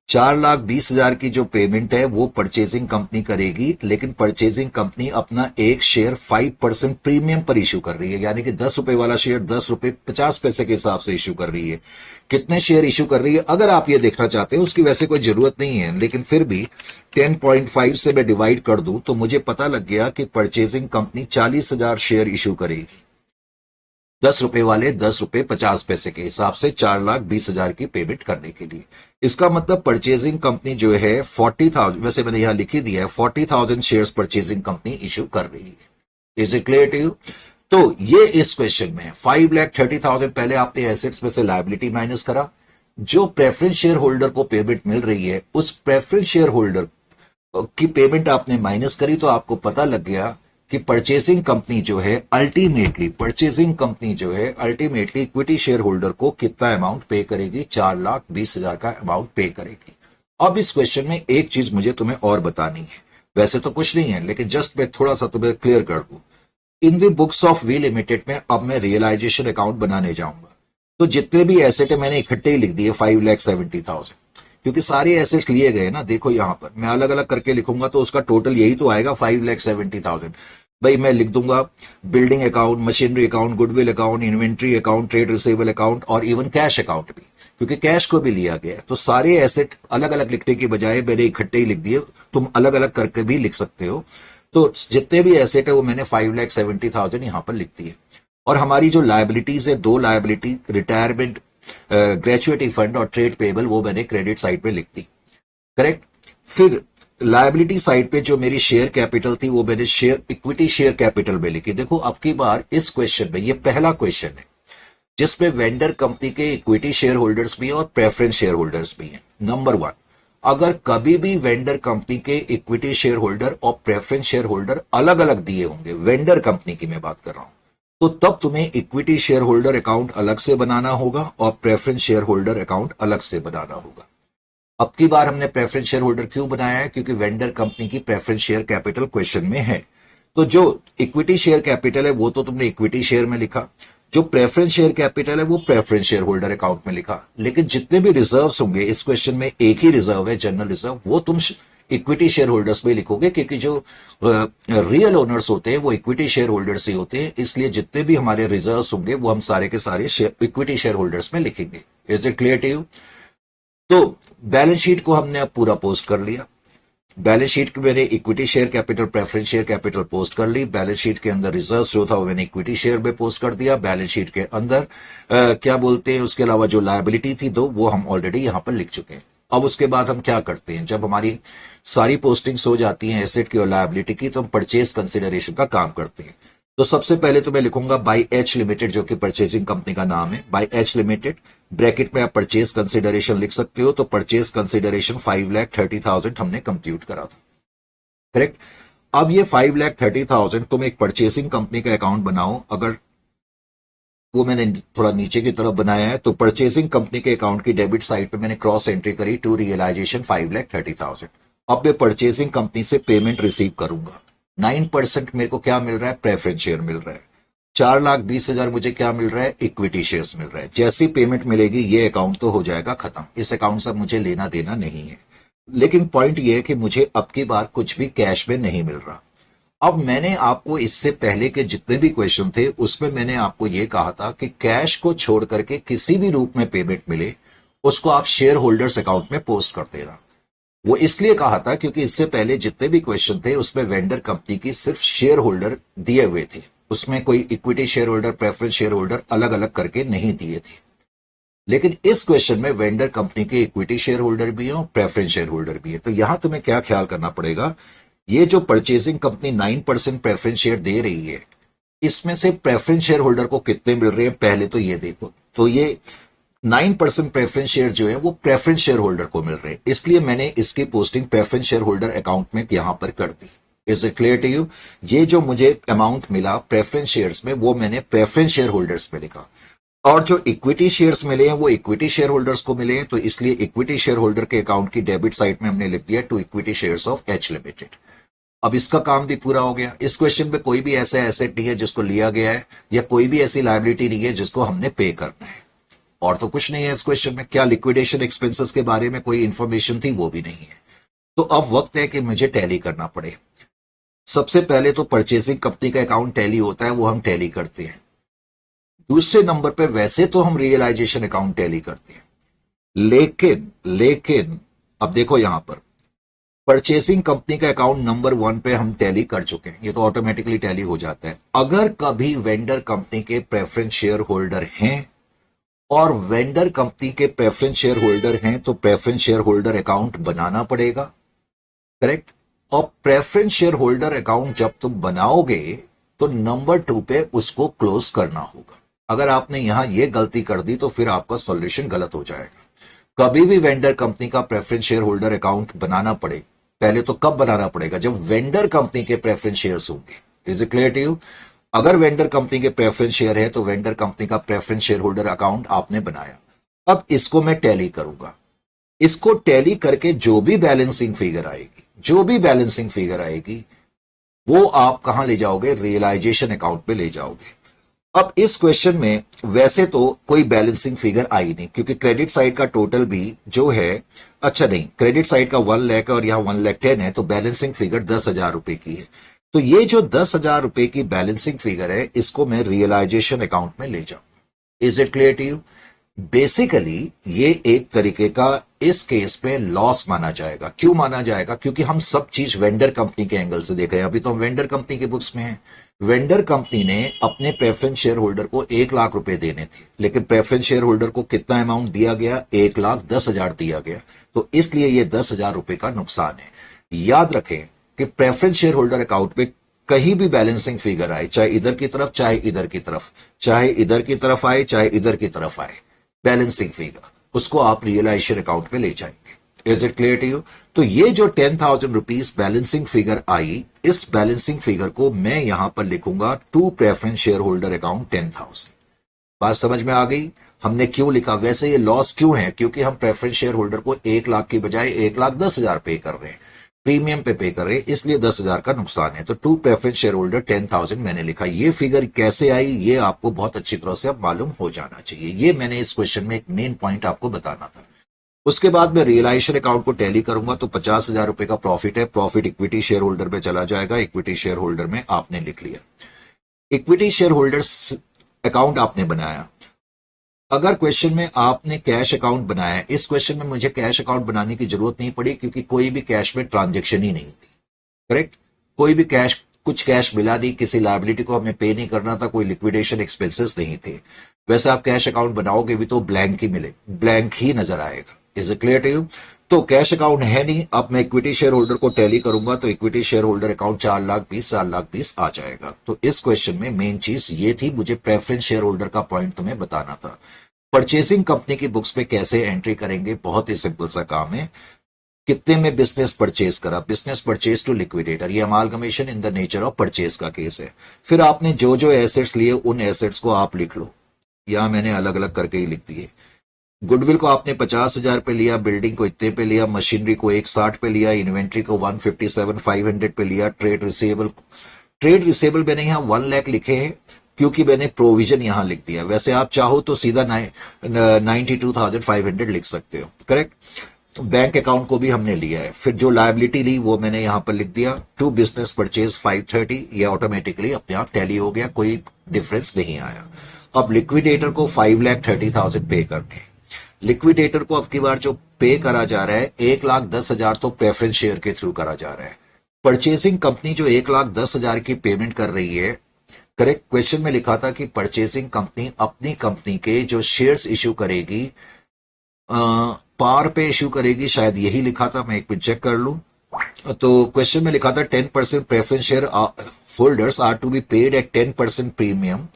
4,20,000 की जो पेमेंट है वो परचेजिंग कंपनी करेगी, लेकिन परचेजिंग कंपनी अपना एक शेयर 5% प्रीमियम पर इशू कर रही है। यानी कि 10 रुपए वाला शेयर 10 रुपए 50 पैसे के हिसाब से इशू कर रही है। कितने शेयर इशू कर रही है अगर आप ये देखना चाहते हैं, उसकी वैसे कोई जरूरत नहीं है, लेकिन फिर भी 10.5 से मैं डिवाइड कर दूं तो मुझे पता लग गया कि परचेजिंग कंपनी 40,000 शेयर इशू करेगी। 10 रुपए वाले 10 रुपए 50 पैसे के हिसाब से 4,20,000 की पेमेंट करने के लिए। इसका मतलब परचेजिंग कंपनी जो है 40,000, वैसे मैंने यहां लिखी दिया है 40,000 शेयर्स परचेजिंग कंपनी इशू कर रही है। Is it clear to you? तो ये इस क्वेश्चन में 5,30,000 पहले आपने एसेट्स में से लायबिलिटी माइनस करा, जो प्रेफरेंस शेयर होल्डर को पेमेंट मिल रही है उस प्रेफरेंस शेयर होल्डर की पेमेंट आपने माइनस करी, तो आपको पता लग गया कि परचेसिंग कंपनी जो है अल्टीमेटली इक्विटी शेयर होल्डर को कितना अमाउंट पे करेगी, 4,20,000 का अमाउंट पे करेगी। अब इस क्वेश्चन में एक चीज मुझे तुम्हें और बतानी है, वैसे तो कुछ नहीं है लेकिन जस्ट मैं थोड़ा सा तुम्हें क्लियर कर दूं। In the books of V limited में अब मैं रियलाइजेशन अकाउंट बनाने जाऊंगा, तो जितने भी एसेट है मैंने इकट्ठे ही लिख दिए 5,70,000, क्योंकि सारे एसेट्स लिए गए ना। देखो यहां पर मैं अलग अलग करके लिखूंगा तो उसका टोटल यही तो आएगा 5,70,000। भाई मैं लिख दूंगा building account, machinery account, goodwill account, inventory account, trade receivable account और इवन कैश अकाउंट भी, क्योंकि कैश को भी लिया गया। तो सारे एसेट अलग अलग लिखने की बजाय मैंने इकट्ठे ही लिख दिए, तुम अलग अलग करके भी लिख सकते हो। तो जितने भी एसेट है वो मैंने 5,70,000 यहां पर लिख दिए। और हमारी जो लायबिलिटीज है, दो लायबिलिटी, रिटायरमेंट ग्रेचुएटी फंड और ट्रेड पेबल, वो मैंने क्रेडिट साइड पे लिख दी। करेक्ट। फिर लायबिलिटी साइड पे जो मेरी शेयर कैपिटल थी वो मैंने इक्विटी शेयर कैपिटल में लिखी। देखो अब की बार इस क्वेश्चन में, ये पहला क्वेश्चन है जिसमें वेंडर कंपनी के इक्विटी शेयर होल्डर्स भी हैं और प्रेफरेंस शेयर होल्डर्स भी हैं। नंबर 1, अगर कभी भी वेंडर कंपनी के इक्विटी शेयर होल्डर और प्रेफरेंस शेयर होल्डर अलग अलग दिए होंगे, वेंडर कंपनी की मैं बात कर रहा हूं, तो तब तुम्हें इक्विटी शेयर होल्डर अकाउंट अलग से बनाना होगा और प्रेफरेंस शेयर होल्डर अकाउंट अलग से बनाना होगा। अब की बार हमने प्रेफरेंस शेयर होल्डर क्यों बनाया है, क्योंकि वेंडर कंपनी की प्रेफरेंस शेयर कैपिटल क्वेश्चन में है। तो जो इक्विटी शेयर कैपिटल है वो तो तुमने इक्विटी शेयर में लिखा, जो प्रेफरेंस शेयर कैपिटल है वो प्रेफरेंस शेयर होल्डर अकाउंट में लिखा। लेकिन जितने भी रिजर्व्स होंगे, इस क्वेश्चन में एक ही रिजर्व है, जनरल रिजर्व, वो तुम इक्विटी शेयर होल्डर्स में लिखोगे, क्योंकि जो रियल ओनर्स होते हैं वो इक्विटी शेयर होल्डर्स ही होते हैं। इसलिए जितने भी हमारे रिजर्व्स होंगे वो हम सारे के सारे इक्विटी शेयर होल्डर्स में लिखेंगे। Is it clear to you? तो बैलेंस शीट को हमने अब पूरा पोस्ट कर लिया। बैलेंस शीट के मैंने equity share capital, preference share capital post कर ली। बैलेंस शीट के अंदर रिजर्व जो था वो मैंने इक्विटी शेयर में पोस्ट कर दिया। बैलेंस शीट के अंदर क्या बोलते हैं, उसके अलावा जो लायबिलिटी थी दो, वो हम ऑलरेडी यहां पर लिख चुके हैं। अब उसके बाद हम क्या करते हैं, जब हमारी सारी पोस्टिंग्स हो जाती हैं एसेट की और लायबिलिटी की, तो हम परचेज कंसिडरेशन का काम करते हैं। तो सबसे पहले तो मैं लिखूंगा बाई एच लिमिटेड, जो कि परचेजिंग कंपनी का नाम है, बाई एच लिमिटेड, ब्रैकेट में आप परचेज कंसिडरेशन लिख सकते हो। तो परचेज कंसिडरेशन 5,30,000 हमने कंप्यूट करा था। करेक्ट। अब ये 5,30,000 तुम एक परचेसिंग कंपनी का अकाउंट बनाओ। अगर वो मैंने थोड़ा नीचे की तरफ बनाया है, तो परचेसिंग कंपनी के अकाउंट की डेबिट साइड पे मैंने क्रॉस एंट्री करी टू रियलाइजेशन 5,30,000। अब मैं परचेसिंग कंपनी से पेमेंट रिसीव करूंगा। 9% मेरे को क्या मिल रहा है, प्रेफरेंस शेयर मिल रहा है। 4,20,000 मुझे क्या मिल रहा है, इक्विटी शेयर्स मिल रहा है। जैसी पेमेंट मिलेगी ये अकाउंट तो हो जाएगा खत्म, इस अकाउंट से मुझे लेना देना नहीं है। लेकिन पॉइंट ये है कि मुझे अब की बार कुछ भी कैश में नहीं मिल रहा। अब मैंने आपको इससे पहले के जितने भी क्वेश्चन थे उसमें मैंने आपको यह कहा था कि कैश को छोड़ करके किसी भी रूप में पेमेंट मिले उसको आप शेयर होल्डर्स अकाउंट में पोस्ट कर देना। वो इसलिए कहा था क्योंकि इससे पहले जितने भी क्वेश्चन थे उसमें वेंडर कंपनी की सिर्फ शेयर होल्डर दिए हुए थे, उसमें कोई equity share holder, preference share holder अलग अलग करके नहीं दिए थे। लेकिन इस क्वेश्चन में वेंडर कंपनी के इक्विटी शेयर होल्डर भी है और प्रेफरेंस शेयर होल्डर भी है। तो यहां तुम्हें क्या ख्याल करना पड़ेगा, ये जो परचेसिंग कंपनी 9% प्रेफरेंस शेयर दे रही है, इसमें से प्रेफरेंस शेयर होल्डर को कितने मिल रहे हैं पहले तो ये देखो। तो ये 9% प्रेफरेंस शेयर जो है वो प्रेफरेंस शेयर होल्डर को मिल रहे हैं, इसलिए मैंने इसकी posting preference share holder account में यहां पर कर दी। Is it clear to you? ये जो मुझे अमाउंट मिला प्रेफरेंस शेयर्स में वो मैंने प्रेफरेंस शेयर होल्डर्स में लिखा, और जो इक्विटी शेयर्स मिले हैं वो इक्विटी शेयर होल्डर्स को मिले हैं, तो इसलिए इक्विटी शेयर होल्डर के अकाउंट की डेबिट साइड में हमने लिख दिया to equity shares of H limited. अब इसका काम भी पूरा हो गया। इस क्वेश्चन पे कोई भी ऐसा एसेट नहीं है जिसको लिया गया है, या कोई भी ऐसी लायबिलिटी नहीं है जिसको हमने पे करना है, और तो कुछ नहीं है इस क्वेश्चन में। क्या लिक्विडेशन एक्सपेंसेस के बारे में कोई इंफॉर्मेशन थी, वो भी नहीं है। तो अब वक्त है कि मुझे टैली करना पड़े। सबसे पहले तो परचेसिंग कंपनी का अकाउंट टैली होता है, वो हम टैली करते हैं। दूसरे नंबर पे वैसे तो हम रियलाइजेशन अकाउंट टैली करते हैं, लेकिन अब देखो यहां पर परचेसिंग कंपनी का अकाउंट नंबर 1 पे हम टैली कर चुके हैं, ये तो ऑटोमेटिकली टैली हो जाता है। अगर कभी वेंडर कंपनी के प्रेफरेंस शेयर होल्डर हैं और वेंडर कंपनी के प्रेफरेंस शेयर होल्डर हैं तो प्रेफरेंस शेयर होल्डर अकाउंट बनाना पड़ेगा। करेक्ट। और प्रेफरेंस शेयर होल्डर अकाउंट जब तुम बनाओगे तो नंबर 2 पे उसको क्लोज करना होगा। अगर आपने यहां ये गलती कर दी तो फिर आपका सॉल्यूशन गलत हो जाएगा। कभी भी वेंडर कंपनी का प्रेफरेंस शेयर होल्डर अकाउंट बनाना पड़े, पहले तो कब बनाना पड़ेगा? जब वेंडर कंपनी के प्रेफरेंस शेयर्स होंगे। Is it clear to you? अगर वेंडर कंपनी के प्रेफरेंस शेयर है तो वेंडर कंपनी का प्रेफरेंस शेयर होल्डर अकाउंट आपने बनाया। अब इसको मैं टैली करूंगा। इसको टैली करके जो भी बैलेंसिंग फिगर आएगी वो आप कहां ले जाओगे? रियलाइजेशन अकाउंट पे ले जाओगे। अब इस क्वेश्चन में वैसे तो कोई बैलेंसिंग फिगर आई नहीं, क्योंकि क्रेडिट साइड का टोटल भी जो है, अच्छा नहीं, क्रेडिट साइड का 1 लाख और यहां 1,10,000 है, तो बैलेंसिंग फिगर 10,000 रुपए की है। तो ये जो 10,000 रुपए की बैलेंसिंग फिगर है, इसको मैं रियलाइजेशन अकाउंट में ले जाऊंगा। Is it clear to you? Basically ये एक तरीके का इस केस में लॉस माना जाएगा। क्यों माना जाएगा? क्योंकि हम सब चीज वेंडर कंपनी के एंगल से देख रहे हैं। अभी तो हम वेंडर कंपनी के बुक्स में हैं। वेंडर कंपनी ने अपने प्रेफरेंस शेयर होल्डर को 1 लाख रुपए देने थे, लेकिन प्रेफरेंस शेयर होल्डर को कितना अमाउंट दिया गया? 1,10,000 दिया गया। तो इसलिए ये 10,000 रुपए का नुकसान है। याद रखें कि प्रेफरेंस शेयर होल्डर अकाउंट में कहीं भी बैलेंसिंग फिगर आए, चाहे इधर की तरफ चाहे इधर की तरफ, चाहे इधर की तरफ आए चाहे इधर की तरफ आए, बैलेंसिंग फिगर उसको आप रियलाइजेशन अकाउंट में ले जाएंगे। Is it clear to you? तो ये जो 10,000 रुपीज बैलेंसिंग फिगर आई, इस बैलेंसिंग फिगर को मैं यहां पर लिखूंगा to preference share holder account 10,000। बात समझ में आ गई? हमने क्यों लिखा? वैसे ये लॉस क्यों है? क्योंकि हम प्रेफरेंस शेयर होल्डर को 1 लाख की बजाय 1,10,000 पे कर रहे हैं, प्रीमियम पे कर रहे हैं, इसलिए 10,000 का नुकसान है। तो टू प्रेफरेंस शेयर होल्डर 10,000 मैंने लिखा। ये फिगर कैसे आई ये आपको बहुत अच्छी तरह से अब मालूम हो जाना चाहिए। ये मैंने इस क्वेश्चन में एक मेन पॉइंट आपको बताना था। उसके बाद मैं रियलाइजेशन अकाउंट को टैली करूंगा तो 50,000 रुपए का प्रॉफिट है। प्रॉफिट इक्विटी शेयर होल्डर में चला जाएगा। इक्विटी शेयर होल्डर में आपने लिख लिया। इक्विटी शेयर होल्डर्स अकाउंट आपने बनाया। अगर क्वेश्चन में आपने कैश अकाउंट बनाया, इस क्वेश्चन में मुझे कैश अकाउंट बनाने की जरूरत नहीं पड़ी, क्योंकि कोई भी कैश में ट्रांजैक्शन ही नहीं थी। करेक्ट? कोई भी कैश, कुछ कैश मिला नहीं, किसी लायबिलिटी को हमें पे नहीं करना था, कोई लिक्विडेशन एक्सपेंसेस नहीं थे। वैसे आप कैश अकाउंट बनाओगे भी तो ब्लैंक ही मिले, ब्लैंक ही नजर आएगा। Is it clear to you? तो कैश अकाउंट है नहीं। अब मैं इक्विटी शेयर होल्डर को टैली करूंगा तो इक्विटी शेयर होल्डर अकाउंट 4,20,000 आ जाएगा। तो इस क्वेश्चन में मेन चीज ये थी, मुझे प्रेफरेंस शेयर होल्डर का पॉइंट तुम्हें बताना था। परचेसिंग कंपनी की बुक्स में कैसे एंट्री करेंगे? बहुत ही सिंपल सा काम है। कितने में बिजनेस परचेज करा? Business purchase to liquidator. ये amalgamation in the nature of purchase का केस है। फिर आपने जो जो एसेट्स लिए उन एसेट्स को आप लिख लो। यहां मैंने अलग अलग करके ही लिख दिए। गुडविल को आपने 50,000 पे लिया, बिल्डिंग को इतने पे लिया, मशीनरी को 160 पे लिया, इन्वेंट्री को 157,500 पे लिया, ट्रेड रिसेबल मैंने यहां 1 लाख लिखे हैं क्योंकि मैंने प्रोविजन यहां लिख दिया। वैसे आप चाहो तो सीधा 92,500 लिख सकते हो। करेक्ट? बैंक अकाउंट को भी हमने लिया है। फिर जो लायबिलिटी ली वो मैंने यहां पर लिख दिया, टू बिजनेस परचेज 530। ये ऑटोमेटिकली अपने आप टैली हो गया, कोई डिफरेंस नहीं आया। अब लिक्विडेटर को 5,30,000 पे करने। लिक्विडेटर को अब की बार जो पे करा जा रहा है 1,10,000 तो प्रेफरेंस शेयर के थ्रू करा जा रहा है। परचेसिंग कंपनी जो 1,10,000 की पेमेंट कर रही है, करेक्ट? क्वेश्चन में लिखा था कि परचेसिंग कंपनी अपनी कंपनी के जो शेयर्स इश्यू करेगी पार पे इश्यू करेगी, शायद यही लिखा था, मैं एक मिनट चेक कर लूं। तो क्वेश्चन में लिखा था 10% preference share holders are to be paid at 10% premium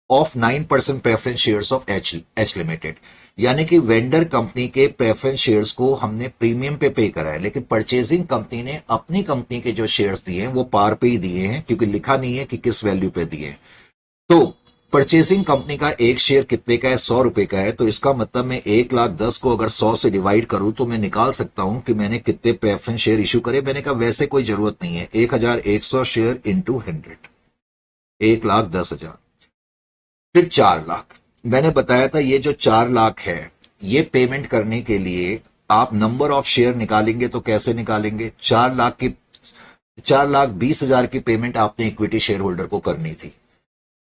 of 9% preference shares of H limited. यानी कि वेंडर कंपनी के प्रेफरेंस शेयर्स को हमने प्रीमियम पे करा है, लेकिन परचेजिंग कंपनी ने अपनी कंपनी के जो शेयर्स दिए हैं वो पार पे ही दिए हैं, क्योंकि लिखा नहीं है कि किस वैल्यू पे दिए हैं। तो परचेसिंग कंपनी का एक शेयर कितने का है? 100 रुपए का है। तो इसका मतलब मैं 1,10,000 को अगर 100 से डिवाइड करूं तो मैं निकाल सकता हूं कि मैंने कितने प्रेफरेंस शेयर इश्यू करे। मैंने कहा वैसे कोई जरूरत नहीं है, 1,100 शेयर इंटू 100, 1,10,000। फिर 4 लाख मैंने बताया था। ये जो 4 लाख है, ये पेमेंट करने के लिए आप नंबर ऑफ शेयर निकालेंगे तो कैसे निकालेंगे? 4,20,000 की पेमेंट आपने इक्विटी शेयर होल्डर को करनी थी,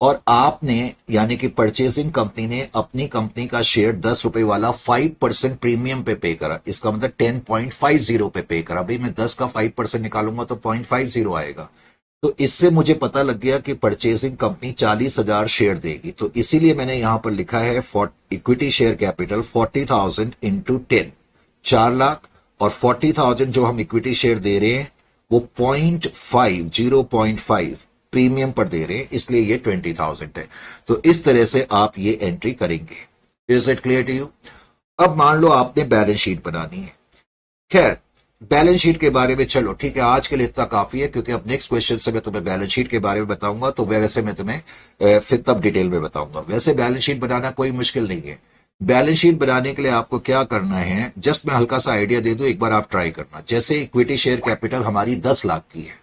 और आपने यानी कि परचेसिंग कंपनी ने अपनी कंपनी का शेयर 10 रुपए वाला 5% प्रीमियम पे करा। इसका मतलब 10.50 पे करा। भाई मैं 10 का 5% निकालूंगा तो 0.50 आएगा। तो इससे मुझे पता लग गया कि परचेसिंग कंपनी 40,000 शेयर देगी। तो इसीलिए मैंने यहां पर लिखा है equity share capital 40,000 into 10, 4 lakh, और 40,000 जो हम इक्विटी शेयर दे रहे हैं वो 0.5 प्रीमियम पर दे रहे हैं, इसलिए ये 20,000 है। तो इस तरह से आप ये एंट्री करेंगे। Is it clear to you? अब मान लो आपने बैलेंस शीट बनानी है। खैर, बैलेंस शीट के बारे में चलो ठीक है, आज के लिए इतना काफी है, क्योंकि अब नेक्स्ट क्वेश्चन से मैं तुम्हें बैलेंस शीट के बारे में बताऊंगा, तो वैसे मैं तुम्हें फिर तब डिटेल में बताऊंगा। वैसे बैलेंस शीट बनाना कोई मुश्किल नहीं है। बैलेंस शीट बनाने के लिए आपको क्या करना है, जस्ट मैं हल्का सा आइडिया दे दूं, एक बार आप ट्राई करना। जैसे इक्विटी शेयर कैपिटल हमारी 10 लाख की है।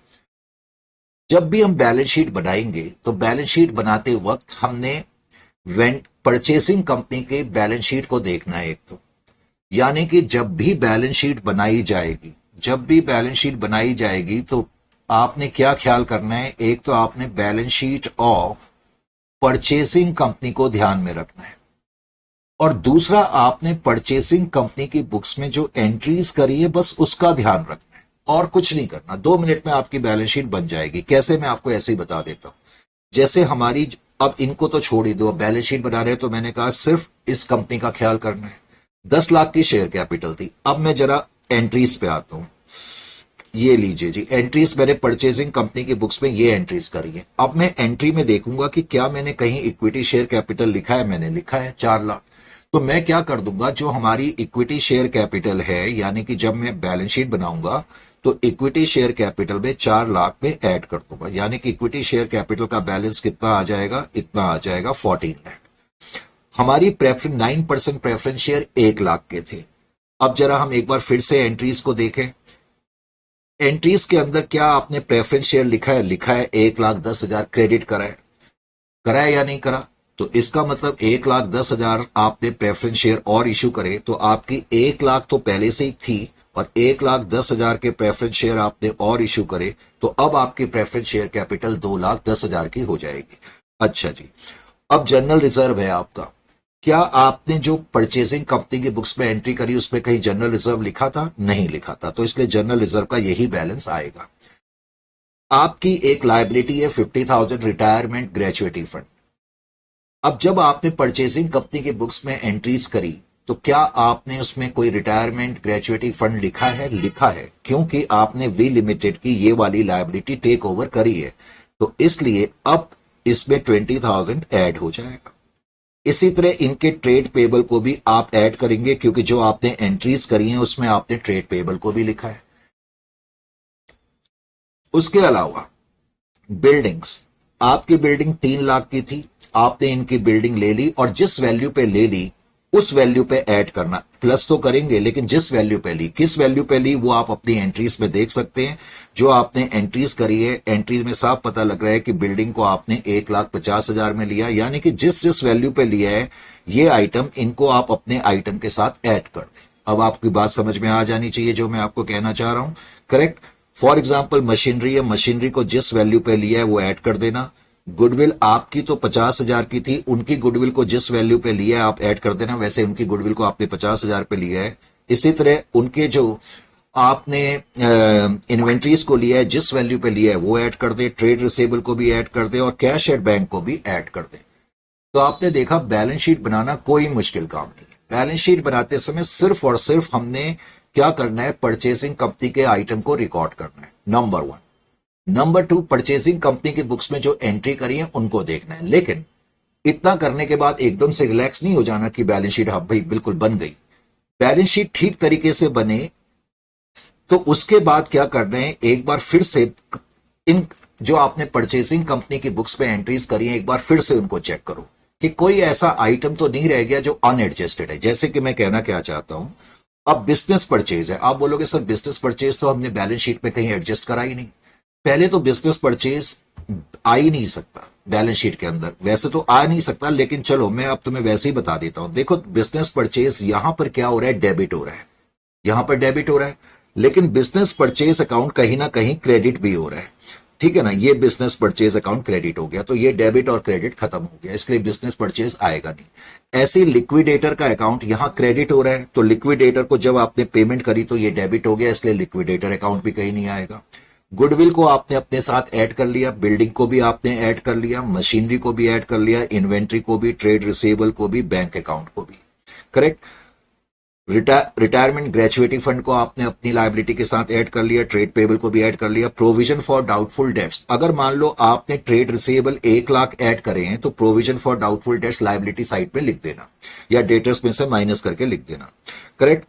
जब भी हम बैलेंस शीट बनाएंगे तो बैलेंस शीट बनाते वक्त हमने परचेसिंग कंपनी के बैलेंस शीट को देखना है एक तो। यानी कि जब भी बैलेंस शीट बनाई जाएगी तो आपने क्या ख्याल करना है, एक तो आपने balance sheet of purchasing company को ध्यान में रखना है, और दूसरा आपने परचेसिंग कंपनी की बुक्स में जो एंट्रीज करी है बस उसका ध्यान रखना है, और कुछ नहीं करना। 2 मिनट में आपकी बैलेंस शीट बन जाएगी। कैसे, मैं आपको ऐसे ही बता देता हूं। जैसे हमारी, अब इनको तो छोड़ ही दो, बैलेंस शीट बना रहे हैं तो मैंने कहा सिर्फ इस कंपनी का ख्याल करना है। 10 लाख की शेयर कैपिटल थी। अब मैं जरा एंट्रीज पे आता हूं। ये लीजिए जी, एंट्रीज मैंने परचेसिंग कंपनी की बुक्स में ये एंट्रीज करी है। अब मैं एंट्री में देखूंगा कि क्या मैंने कहीं इक्विटी शेयर कैपिटल लिखा है। मैंने लिखा है 4 लाख। तो मैं क्या कर दूंगा, जो हमारी इक्विटी शेयर कैपिटल है, यानी कि जब मैं बैलेंस शीट बनाऊंगा तो इक्विटी शेयर कैपिटल में 4 लाख में ऐड कर दूंगा। यानी कि इक्विटी शेयर कैपिटल का बैलेंस कितना आ जाएगा, इतना आ जाएगा 14 लाख। हमारी 9% प्रेफरेंस शेयर 1 लाख के थे। अब जरा हम एक बार फिर से एंट्रीज को देखें। एंट्रीज के अंदर क्या आपने प्रेफरेंस शेयर लिखा है? लिखा है 1,10,000 क्रेडिट करा है या नहीं करा? तो इसका मतलब 1,10,000 आपने प्रेफरेंस शेयर और इशू करे, तो आपकी 1 लाख तो पहले से ही थी, और 1,10,000 के प्रेफरेंस शेयर आपने और इशू करे, तो अब आपकी प्रेफरेंस शेयर कैपिटल 2,10,000 की हो जाएगी। अच्छा जी, अब जनरल रिजर्व है आपका। क्या आपने जो परचेसिंग कंपनी की बुक्स में एंट्री करी उसमें कहीं जनरल रिजर्व लिखा था? नहीं लिखा था, तो इसलिए जनरल रिजर्व का यही बैलेंस आएगा। आपकी एक लायबिलिटी है 50,000 रिटायरमेंट ग्रेजुएटी फंड। अब जब आपने परचेसिंग कंपनी के बुक्स में एंट्रीज करी तो क्या आपने उसमें कोई रिटायरमेंट ग्रेजुएटी फंड लिखा है? लिखा है, क्योंकि आपने वी लिमिटेड की ये वाली लायबिलिटी टेक ओवर करी है, तो इसलिए अब इसमें 20,000 ऐड हो जाएगा। इसी तरह इनके ट्रेड पेबल को भी आप ऐड करेंगे, क्योंकि जो आपने एंट्रीज करी हैं उसमें आपने ट्रेड पेबल को भी लिखा है। उसके अलावा बिल्डिंग्स, आपकी बिल्डिंग 3 लाख की थी, आपने इनकी बिल्डिंग ले ली, और जिस वैल्यू पे ले ली उस वैल्यू पे ऐड करना। प्लस तो करेंगे, लेकिन जिस वैल्यू पे ली, किस वैल्यू पे ली वो आप अपनी एंट्रीज में देख सकते हैं। जो आपने एंट्रीज करी है, एंट्रीज में साफ पता लग रहा है कि बिल्डिंग को आपने 1,50,000 में लिया, यानी कि जिस जिस वैल्यू पे लिया है ये आइटम, इनको आप अपने आइटम के साथ ऐड कर दें। अब आपकी बात समझ में आ जानी चाहिए जो मैं आपको कहना चाह रहा हूं। करेक्ट? फॉर एग्जाम्पल मशीनरी है, मशीनरी को जिस वैल्यू पे लिया है वो ऐड कर देना। गुडविल आपकी तो 50,000 की थी, उनकी गुडविल को जिस वैल्यू पे लिया है आप ऐड कर देना। वैसे उनकी गुडविल को आपने 50,000 पे लिया है, इसी तरह उनके जो आपने इन्वेंट्रीज को लिया है, जिस वैल्यू पे लिया है वो ऐड कर दे। ट्रेड रिसेबल को भी ऐड कर दे, और कैश एट बैंक को भी ऐड कर दे। तो आपने देखा बैलेंस शीट बनाना कोई मुश्किल काम नहीं है। बैलेंस शीट बनाते समय सिर्फ और सिर्फ हमने क्या करना है, परचेसिंग कंपनी के आइटम को रिकॉर्ड करना है, नंबर 1। नंबर 2, परचेसिंग कंपनी की बुक्स में जो एंट्री करी है उनको देखना है। लेकिन इतना करने के बाद एकदम से रिलैक्स नहीं हो जाना कि बैलेंस शीट हाँ भाई बिल्कुल बन गई। बैलेंस शीट ठीक तरीके से बने तो उसके बाद क्या करना है, एक बार फिर से इन जो आपने परचेसिंग कंपनी की बुक्स में एंट्रीज करी है, एक बार फिर से उनको चेक करो कि कोई ऐसा आइटम तो नहीं रह गया जो अनएडजस्टेड है। जैसे कि मैं कहना क्या चाहता हूं, अब बिजनेस परचेज है। आप बोलोगे सर बिजनेस परचेज तो हमने बैलेंस शीट में कहीं एडजस्ट करा ही नहीं। पहले तो बिजनेस परचेज आ ही नहीं सकता बैलेंस शीट के अंदर, वैसे तो आ नहीं सकता, लेकिन चलो मैं अब तुम्हें वैसे ही बता देता हूं। देखो बिजनेस परचेज यहां पर क्या हो रहा है, डेबिट हो रहा है, यहां पर डेबिट हो रहा है, लेकिन बिजनेस परचेज अकाउंट कहीं ना कहीं क्रेडिट भी हो रहा है। ठीक है ना, ये बिजनेस परचेज अकाउंट क्रेडिट हो गया, तो ये डेबिट और क्रेडिट खत्म हो गया, इसलिए बिजनेस परचेज आएगा नहीं। ऐसे लिक्विडेटर का अकाउंट यहां क्रेडिट हो रहा है, तो लिक्विडेटर को जब आपने पेमेंट करी तो ये डेबिट हो गया, इसलिए लिक्विडेटर अकाउंट भी कहीं नहीं आएगा। गुडविल को आपने अपने साथ ऐड कर लिया, बिल्डिंग को भी आपने ऐड कर लिया, मशीनरी को भी ऐड कर लिया, इन्वेंट्री को भी, ट्रेड रिसेबल को भी, बैंक अकाउंट को भी। करेक्ट? रिटायरमेंट ग्रेचुइटी फंड को आपने अपनी लायबिलिटी के साथ ऐड कर लिया, ट्रेड पेबल को भी ऐड कर लिया। प्रोविजन फॉर डाउटफुल डेट्स, अगर मान लो आपने ट्रेड रिसीवेबल 1 लाख ऐड करे हैं तो provision for doubtful debts liability side पे लिख देना या डेटर्स में से माइनस करके लिख देना। Correct.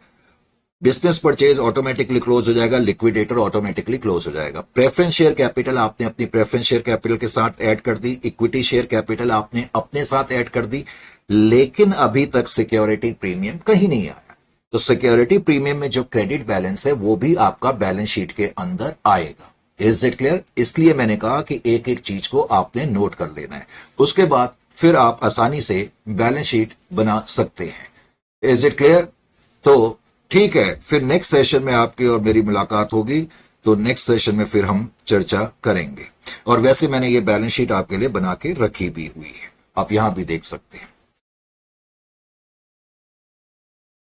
Business purchase automatically close हो जाएगा, लिक्विडेटर ऑटोमेटिकली क्लोज हो जाएगा। प्रेफरेंस शेयर कैपिटल आपने अपनी प्रेफरेंस शेयर कैपिटल के साथ ऐड कर दी, इक्विटी शेयर कैपिटल आपने अपने साथ ऐड कर दी, लेकिन अभी तक सिक्योरिटी प्रीमियम कहीं नहीं आया। तो सिक्योरिटी प्रीमियम में जो क्रेडिट बैलेंस है वो भी आपका बैलेंस शीट के अंदर आएगा। Is it clear? इसलिए मैंने कहा कि एक एक चीज को आपने नोट कर लेना है, उसके बाद फिर आप आसानी से बैलेंस शीट बना सकते हैं। Is it clear? तो ठीक है, फिर नेक्स्ट सेशन में आपकी और मेरी मुलाकात होगी, तो नेक्स्ट सेशन में फिर हम चर्चा करेंगे। और वैसे मैंने ये बैलेंस शीट आपके लिए बना के रखी भी हुई है, आप यहां भी देख सकते हैं।